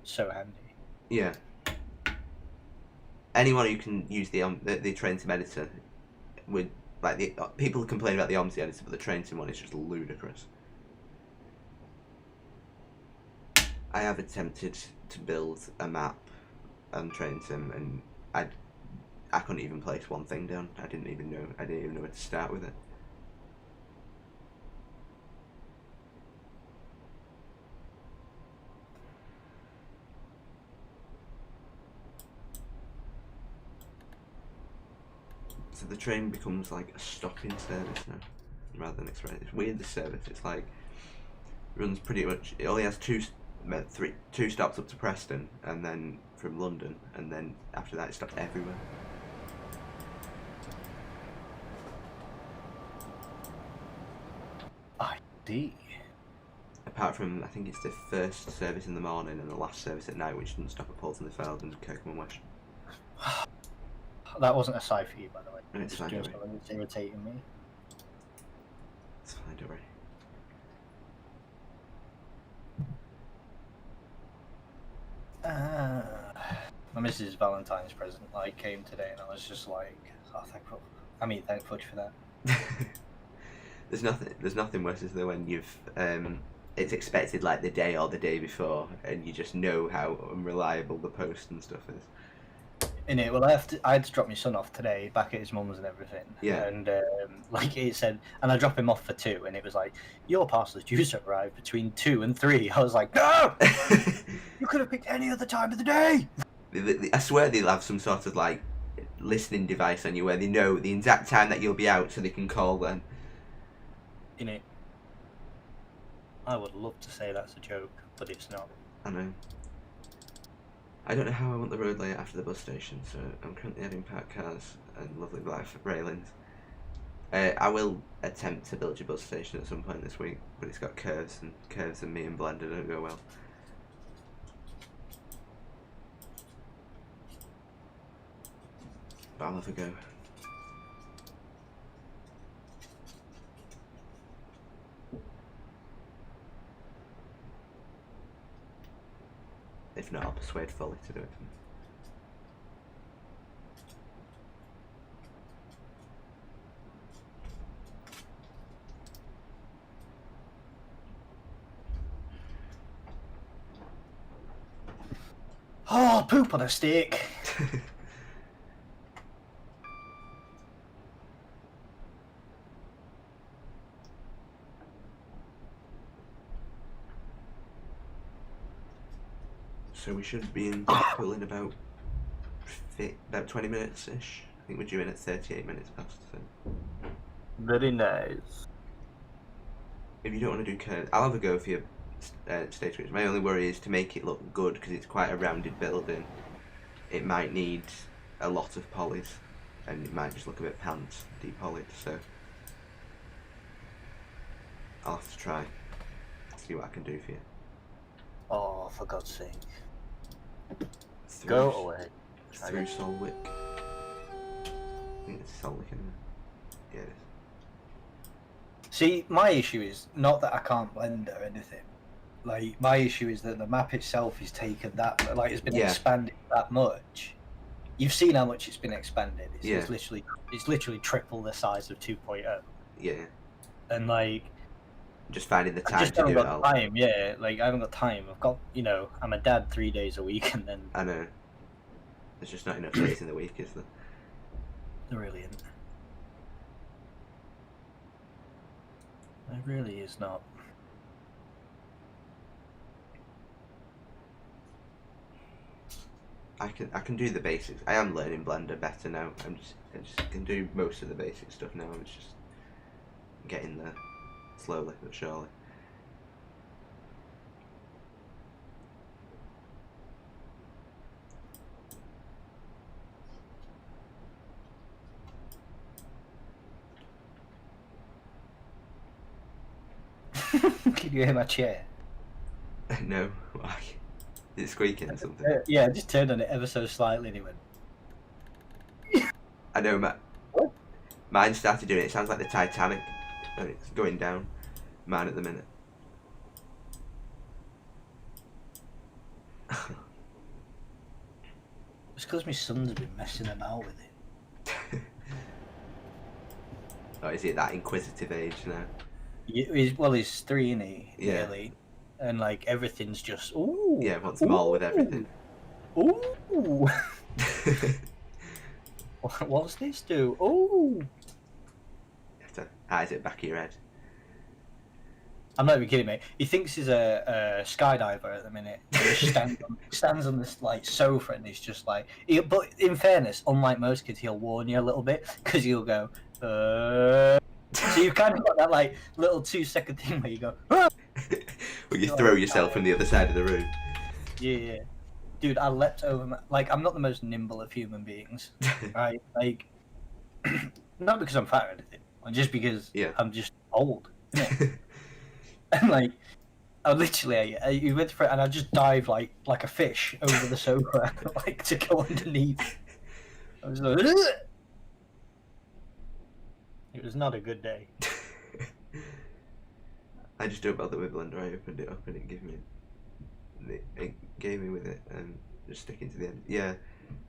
so handy. Yeah. Anyone who can use the Train Sim editor would like the people complain about the OMSI editor, but the Train Sim one is just ludicrous. I have attempted to build a map on Train Sim, and I couldn't even place one thing down. I didn't even know where to start with it. So the train becomes like a stopping service now, rather than express. It's weird, the service. It's like runs pretty much. It only has two stops up to Preston, and then from London, and then after that it stops everywhere. D. Apart from, I think it's the first service in the morning and the last service at night, which doesn't stop at Poulton-le-Fylde and Kirkam Wesham. That wasn't a sigh for you, by the way. No, it's fine, Just don't worry. it's irritating me. It's fine, don't worry. My Mrs. Valentine's present like came today, and I was just like, oh, thankful. I mean, thank fudge for that. There's nothing worse is though when you've it's expected like the day or the day before, and you just know how unreliable the post and stuff is. Well, I had to drop my son off today, back at his mum's and everything. Yeah. And like it said, and I dropped him off for 2, and it was like, your parcel is due to arrive between 2 and 3. I was like, no! You could have picked any other time of the day. I swear they'll have some sort of like listening device on you where they know the exact time that you'll be out, so they can call then. I would love to say that's a joke, but it's not. I know. I don't know how I want the road layout after the bus station, so I'm currently adding parked cars and lovely black railings. I will attempt to build your bus station at some point this week, but it's got curves and me and Blender don't go well. But I'll have a go. If not, I'll persuade Folly to do it for me. Oh, poop on a stick. So we should be in Blackpool in about 20 minutes ish. I think we're due in at 38 minutes past. So. Very nice. If you don't want to do curves, I'll have a go for your stage switch. My only worry is to make it look good because it's quite a rounded building. It might need a lot of polys, and it might just look a bit pants, depolyed. So I'll have to try. See what I can do for you. Oh, for God's sake. Through, Go away. Through Solwick. I think it's Solwick, isn't it? Yeah, it is. See, my issue is not that I can't blend or anything. Like, my issue is that the map itself is taken that, like, it's been expanded that much. You've seen how much it's been expanded. It's literally triple the size of 2.0. Yeah. And like, just finding the time I just to do haven't it all. got time. Yeah, like I haven't got time. I've got, I'm a dad 3 days a week, and then I know. There's just not enough days in the week, is there? there really isn't. There really is not. I can do the basics. I am learning Blender better now. I just can do most of the basic stuff now. It's just getting there slowly but surely. Can you hear my chair? No, why? Is it squeaking or something? Yeah, I just turned on it ever so slightly and it went. I know, mine started doing it. It sounds like the Titanic. And it's going down. Mine at the minute. It's because my son's been messing about with it. Oh, is he at that inquisitive age now? He's 3, isn't he? Yeah. Really. And like everything's just ooh. Yeah, wants them all with everything. Ooh. What's this do? Ooh. You have to eyes it back of your head. I'm not even kidding, mate. He thinks he's a skydiver at the minute. He stands on this like sofa and he's just like. But in fairness, unlike most kids, he'll warn you a little bit because he'll go. So you've kind of got that like little 2-second thing where you go. Ah! Well, you throw yourself from the other side of the room. Yeah. Dude, I leapt over I'm not the most nimble of human beings, right? Like, not because I'm fat or anything, just because I'm just old. And like, I literally, you went for it, and I just dived like a fish over the sofa, like to go underneath. I was like, ugh! It was not a good day. I just don't bother with Blender. I opened it up and it gave me it gave me with it, and just sticking to the end. Yeah,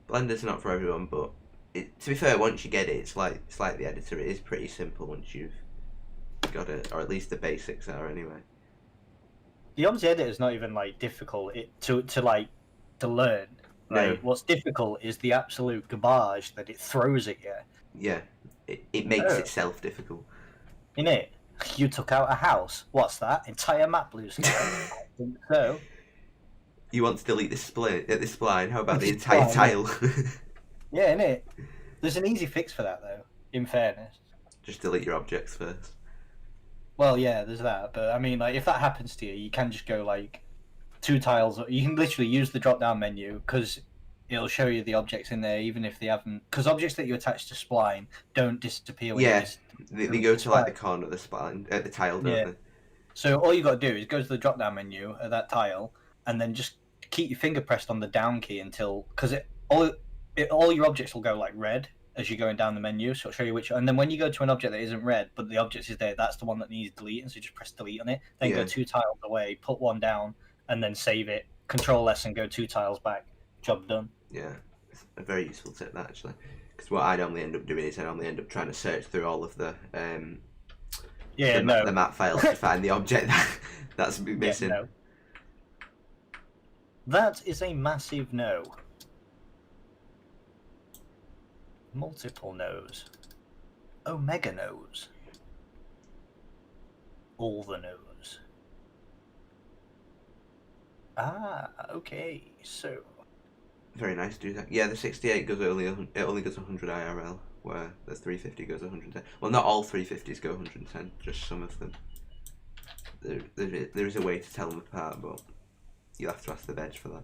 Blender's not for everyone, but to be fair, once you get it, it's like the editor. It is pretty simple once you've got it, or at least the basics are anyway. The OBS editor is not even like difficult to learn. Right? No. What's difficult is the absolute garbage that it throws at you. Yeah, it makes itself difficult. Innit? You took out a house. What's that? Entire map blue sky. I think so. You want to delete this spline? How about the entire tile? Yeah, innit? There's an easy fix for that though. In fairness. Just delete your objects first. Well, yeah, there's that. But I mean, like, if that happens to you, you can just go like 2 tiles. You can literally use the drop-down menu because it'll show you the objects in there, even if they haven't. Because objects that you attach to spline don't disappear. When they go to like the corner of the spline, the tile, don't they? So all you got to do is go to the drop-down menu of that tile, and then just keep your finger pressed on the down key until all your objects will go like red as you're going down the menu. So it'll show you which. And then when you go to an object that isn't red, but the object is there, that's the one that needs deleting. So you just press delete on it. Then go 2 tiles away, put 1 down, and then save it. Control S and go 2 tiles back. Job done. Yeah, it's a very useful tip that actually. Because what I normally end up doing is I normally end up trying to search through all of the map files to find the object that's missing. Yeah, no. That is a massive no. Multiple no's. Omega no's. All the no's. Ah, okay, so... Very nice to do that. Yeah, the 68 goes it only goes 100 IRL, where the 350 goes 110. Well, not all 350s go 110, just some of them. There is a way to tell them apart, but you'll have to ask the veg for that.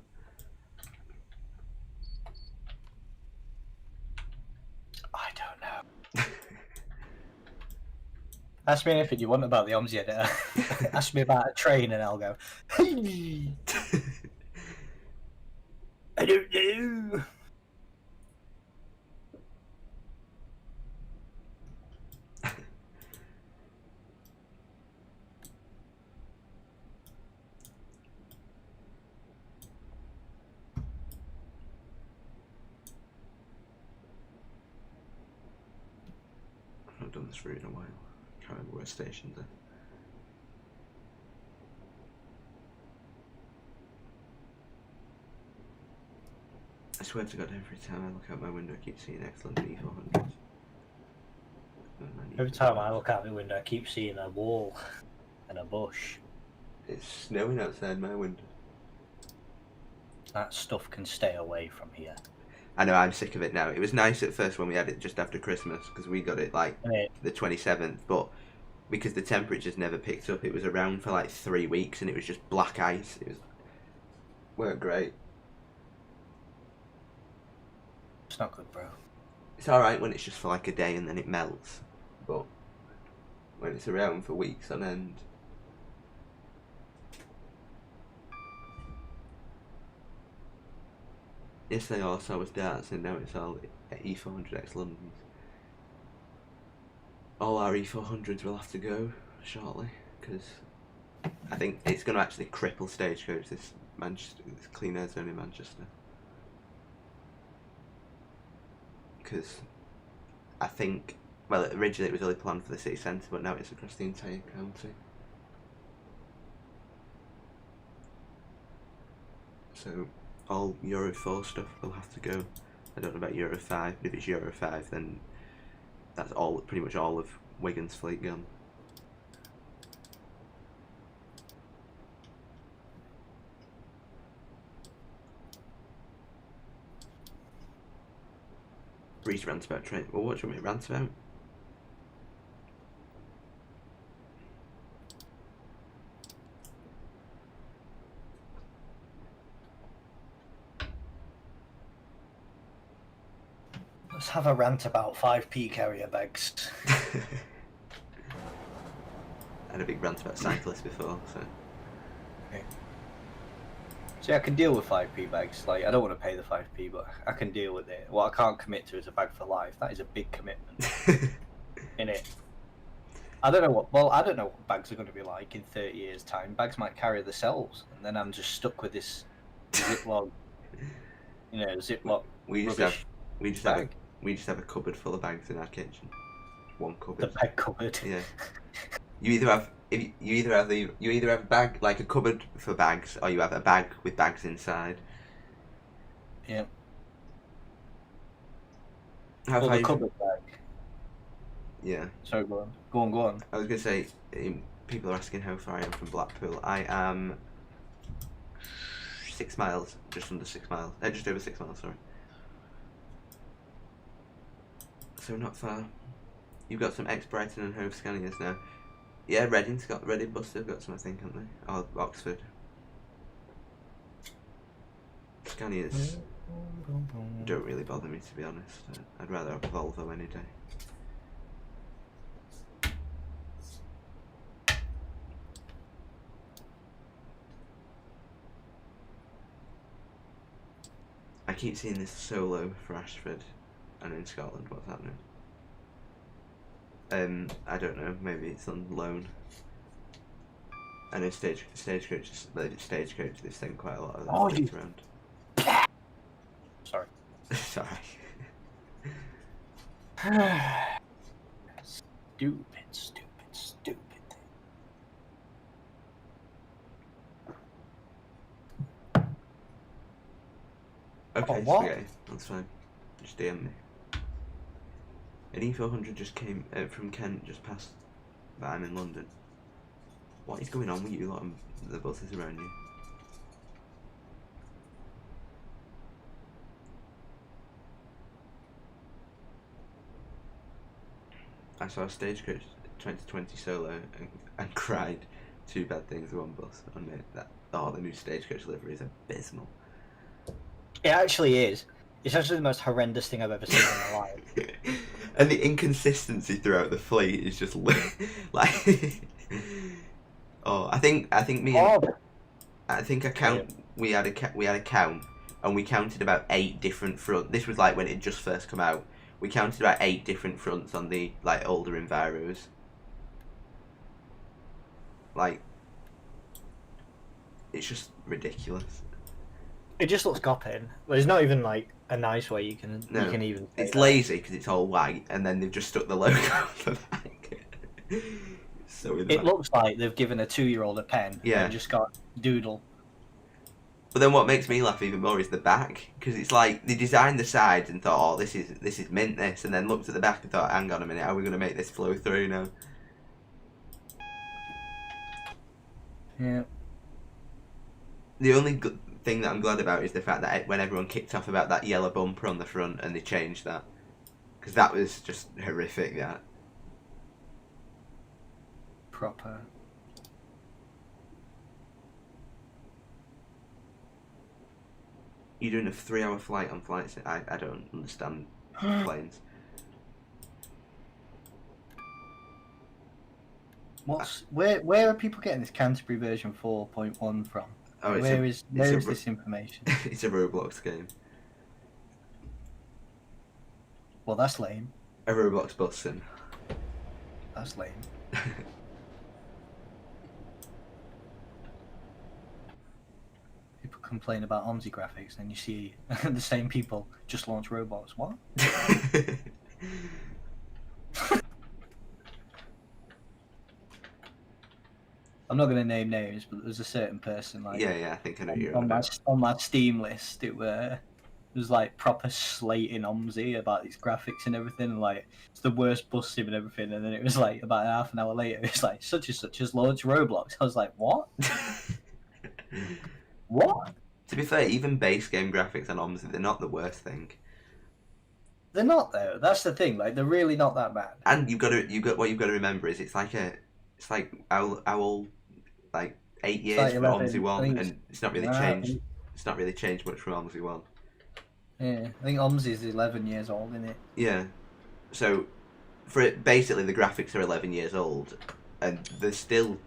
I don't know. Ask me anything you want about the OBS editor. Ask me about a train and I'll go, hey! I don't know. I've not done this route in a while. Can't remember where stations are. I swear to God, every time I look out my window, I keep seeing excellent E400s. Every time I look out my window, I keep seeing a wall and a bush. It's snowing outside my window. That stuff can stay away from here. I know, I'm sick of it now. It was nice at first when we had it just after Christmas, because we got it like the 27th, but because the temperatures never picked up, it was around for like 3 weeks and it was just black ice. It weren't great. It's not good, bro. It's alright when it's just for like a day and then it melts, but when it's around for weeks on end. Yesterday also was darts and now it's all E400X Londons. All our E400s will have to go shortly, because I think it's going to actually cripple Stagecoach, this clean air zone in Manchester. Because I think, well, originally it was only planned for the city centre, but now it's across the entire county. So all Euro 4 stuff will have to go. I don't know about Euro 5, but if it's Euro 5 then that's pretty much all of Wigan's fleet gone. Reese rants about train. Well, what do you want me to rant about? Let's have a rant about 5p carrier bags. I had a big rant about cyclists before, so. Okay. See, I can deal with 5p bags. Like, I don't want to pay the 5p, but I can deal with it. What I can't commit to is a bag for life. That is a big commitment. Innit? I don't know what. Well, I don't know what bags are going to be like in 30 years' time. Bags might carry themselves, and then I'm just stuck with this Ziploc, Ziploc We just rubbish. we just have a cupboard full of bags in our kitchen. One The cupboard. bag cupboard. Yeah. You either have a bag like a cupboard for bags, or you have a bag with bags inside. Yeah. How Well, far the you- cupboard bag. Yeah. Sorry, go on. I was gonna say, people are asking how far I am from Blackpool. I am 6 miles, just under 6 miles. Just over 6 miles, sorry. So not far. You've got some ex-Brighton and Hove Scanias now. Yeah, Reading Bus have got some, I think, haven't they? Or Oxford. Scanias don't really bother me, to be honest. I'd rather have a Volvo any day. I keep seeing this solo for Ashford and in Scotland. What's happening? I don't know. Maybe it's on loan. I know stagecoach. They've sent quite a lot of Oh, things around. Sorry. Sorry. Stupid. Okay, what? spaghetti. That's fine. Just DM me. An E400 just came from Kent, just past that I'm in London. What is going on with you lot and the buses around you? I saw a Stagecoach 2020 solo and cried 2 bad things in one bus. I mean, the new Stagecoach livery is abysmal. It actually is. It's actually the most horrendous thing I've ever seen in my life. And the inconsistency throughout the fleet is just like. Oh, I think me and I think I count. We had a count, and we counted about 8 different fronts. This was like when it just first come out. We counted about 8 different fronts on the like older Enviros. Like, it's just ridiculous. It just looks gopping. There's not even like a nice way you can even. It's say lazy because it's all white, and then they've just stuck the logo on the back. So it looks like they've given a 2-year-old a pen and just got doodle. But then what makes me laugh even more is the back, because it's like they designed the sides and thought, oh, this is mint this, and then looked at the back and thought, hang on a minute, how are we going to make this flow through now? Yeah. The only good thing that I'm glad about is the fact that when everyone kicked off about that yellow bumper on the front and they changed that, because that was just horrific. That Proper. you're doing a 3-hour flight on flights. I don't understand planes. Where are people getting this Canterbury version 4.1 from? Oh, where is this information? It's a Roblox game. Well, that's lame. A Roblox bus sim. That's lame. People complain about OMSI graphics, and you see the same people just launch robots. What? I'm not going to name names, but there's a certain person like yeah, I think I know you're on my Steam list. It was like proper slating OMSI about these graphics and everything, and like it's the worst bus sim and everything. And then it was like about half an hour later, it's like such and such has launched Roblox. I was like, what? What? To be fair, even base game graphics on OMSI, they're not the worst thing. They're not though. That's the thing. Like they're really not that bad. And what you've got to remember is it's like our old like 8 years like from 11, OMSI 1, and it's not really changed. eight. It's not really changed much from OMSI 1. Yeah, I think OMSI is 11 years old, isn't it? Yeah. So, for it, basically the graphics are 11 years old, and they're still,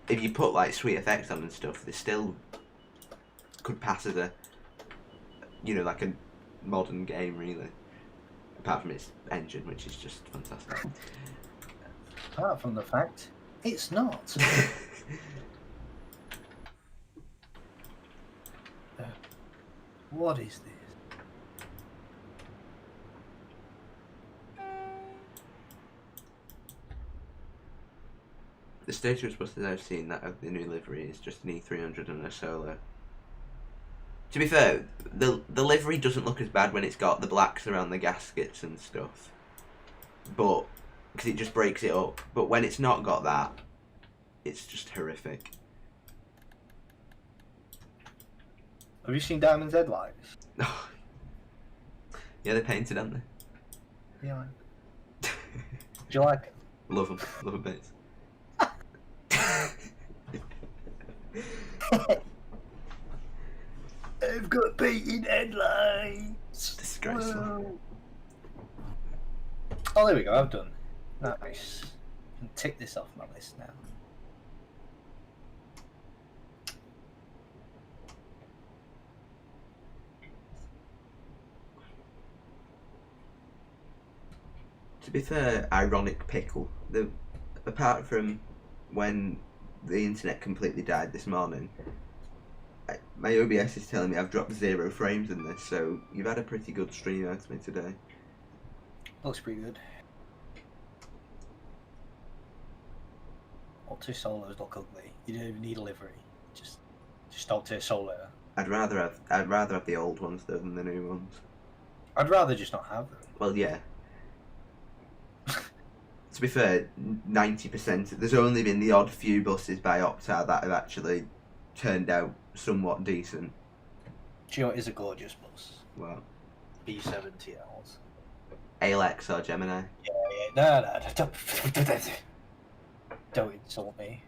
if you put like sweet effects on and stuff, they still could pass as a, like a modern game really. Apart from its engine, which is just fantastic. apart from the fact it's not. What is this? The status bus that I've seen that of the new livery is just an E300 and a solo. To be fair, the livery doesn't look as bad when it's got the blacks around the gaskets and stuff. But, because it just breaks it up. But when it's not got that, it's just horrific. Have you seen Diamond's headlights? Yeah, they're painted, aren't they? Yeah. Do you like it? Love them. Love them bits. I've got painted headlights. Disgraceful. Whoa. Oh, there we go. I've done. Nice. I can tick this off my list now. To be fair, ironic pickle. Apart from when the internet completely died this morning, my OBS is telling me I've dropped 0 frames in this, so you've had a pretty good stream out of me today. Looks pretty good. Alt 2 solos look ugly. You don't even need a livery. Just Alt 2 solo. I'd rather have the old ones though than the new ones. I'd rather just not have them. Well, yeah. To be fair, 90%. There's only been the odd few buses by Optar that have actually turned out somewhat decent. Do you know what is a gorgeous bus? Well, B70Ls. Alex or Gemini. No, don't insult me.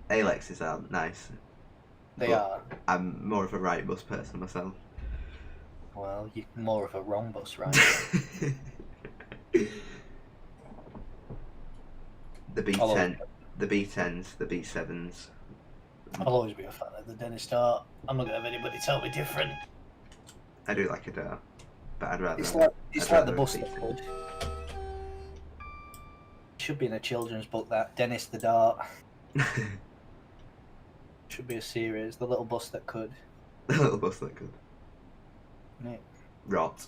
Alexes are nice. They But are. I'm more of a right bus person myself. Well, you're more of a wrong bus, right? The B10, the B10s, the B7s. I'll always be a fan of the Dennis Dart. I'm not gonna have anybody tell me different. I do like a Dart, but I'd rather. It's like I'd the rather bus a that B10. could. Should be in a children's book. That Dennis the Dart should be a series. The little bus that could. The little bus that could. Yeah. Rot.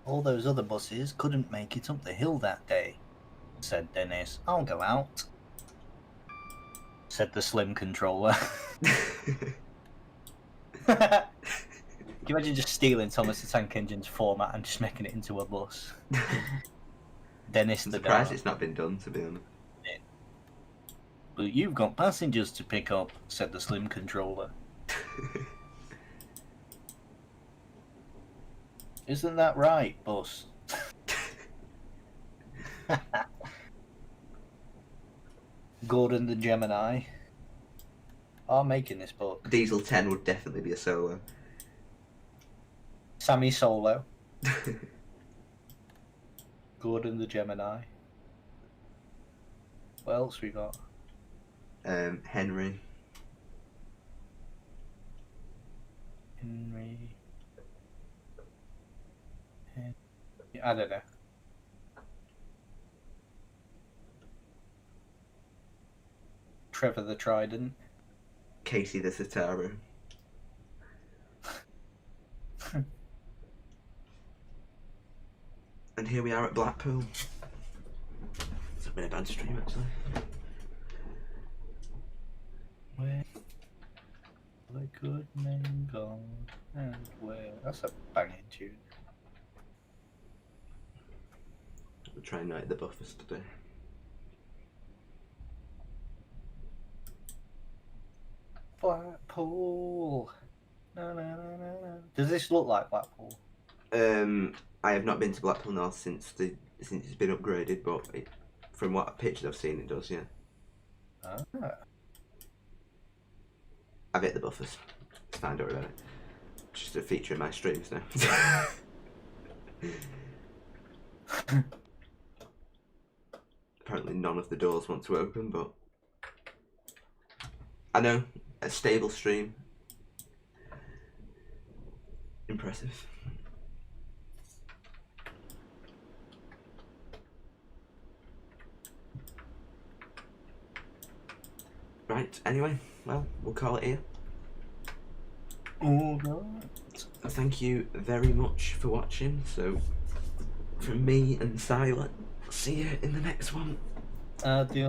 All those other buses couldn't make it up the hill that day, said Dennis. I'll go out, said the slim controller. Can you imagine just stealing Thomas the Tank Engine's format and just making it into a bus? Dennis I'm the surprised Dart. it's not been done, to be honest. But you've got passengers to pick up, said the slim controller. Isn't that right, bus? Gordon the Gemini are making this book. Diesel 10 would definitely be a solo. Sammy Solo. Gordon the Gemini. What else we got? Henry. Henry. I don't know. Trevor the Trident. Casey the Sataru. And here we are at Blackpool. It's not been a bad stream, actually. Where the good men gone and where? That's a banging tune. We'll try and write the buffers today. Blackpool. No, no, no, no, no. Does this look like Blackpool? I have not been to Blackpool North since it's been upgraded, but from what pictures I've seen, it does. Yeah, Ah. I've hit the buffers. It's fine, don't worry about it. It's just a feature in my streams now. Apparently, none of the doors want to open, but I know a stable stream. Impressive. Right, anyway, well, we'll call it here. Alright. Thank you very much for watching. So, from me and Silent, see you in the next one. Adios.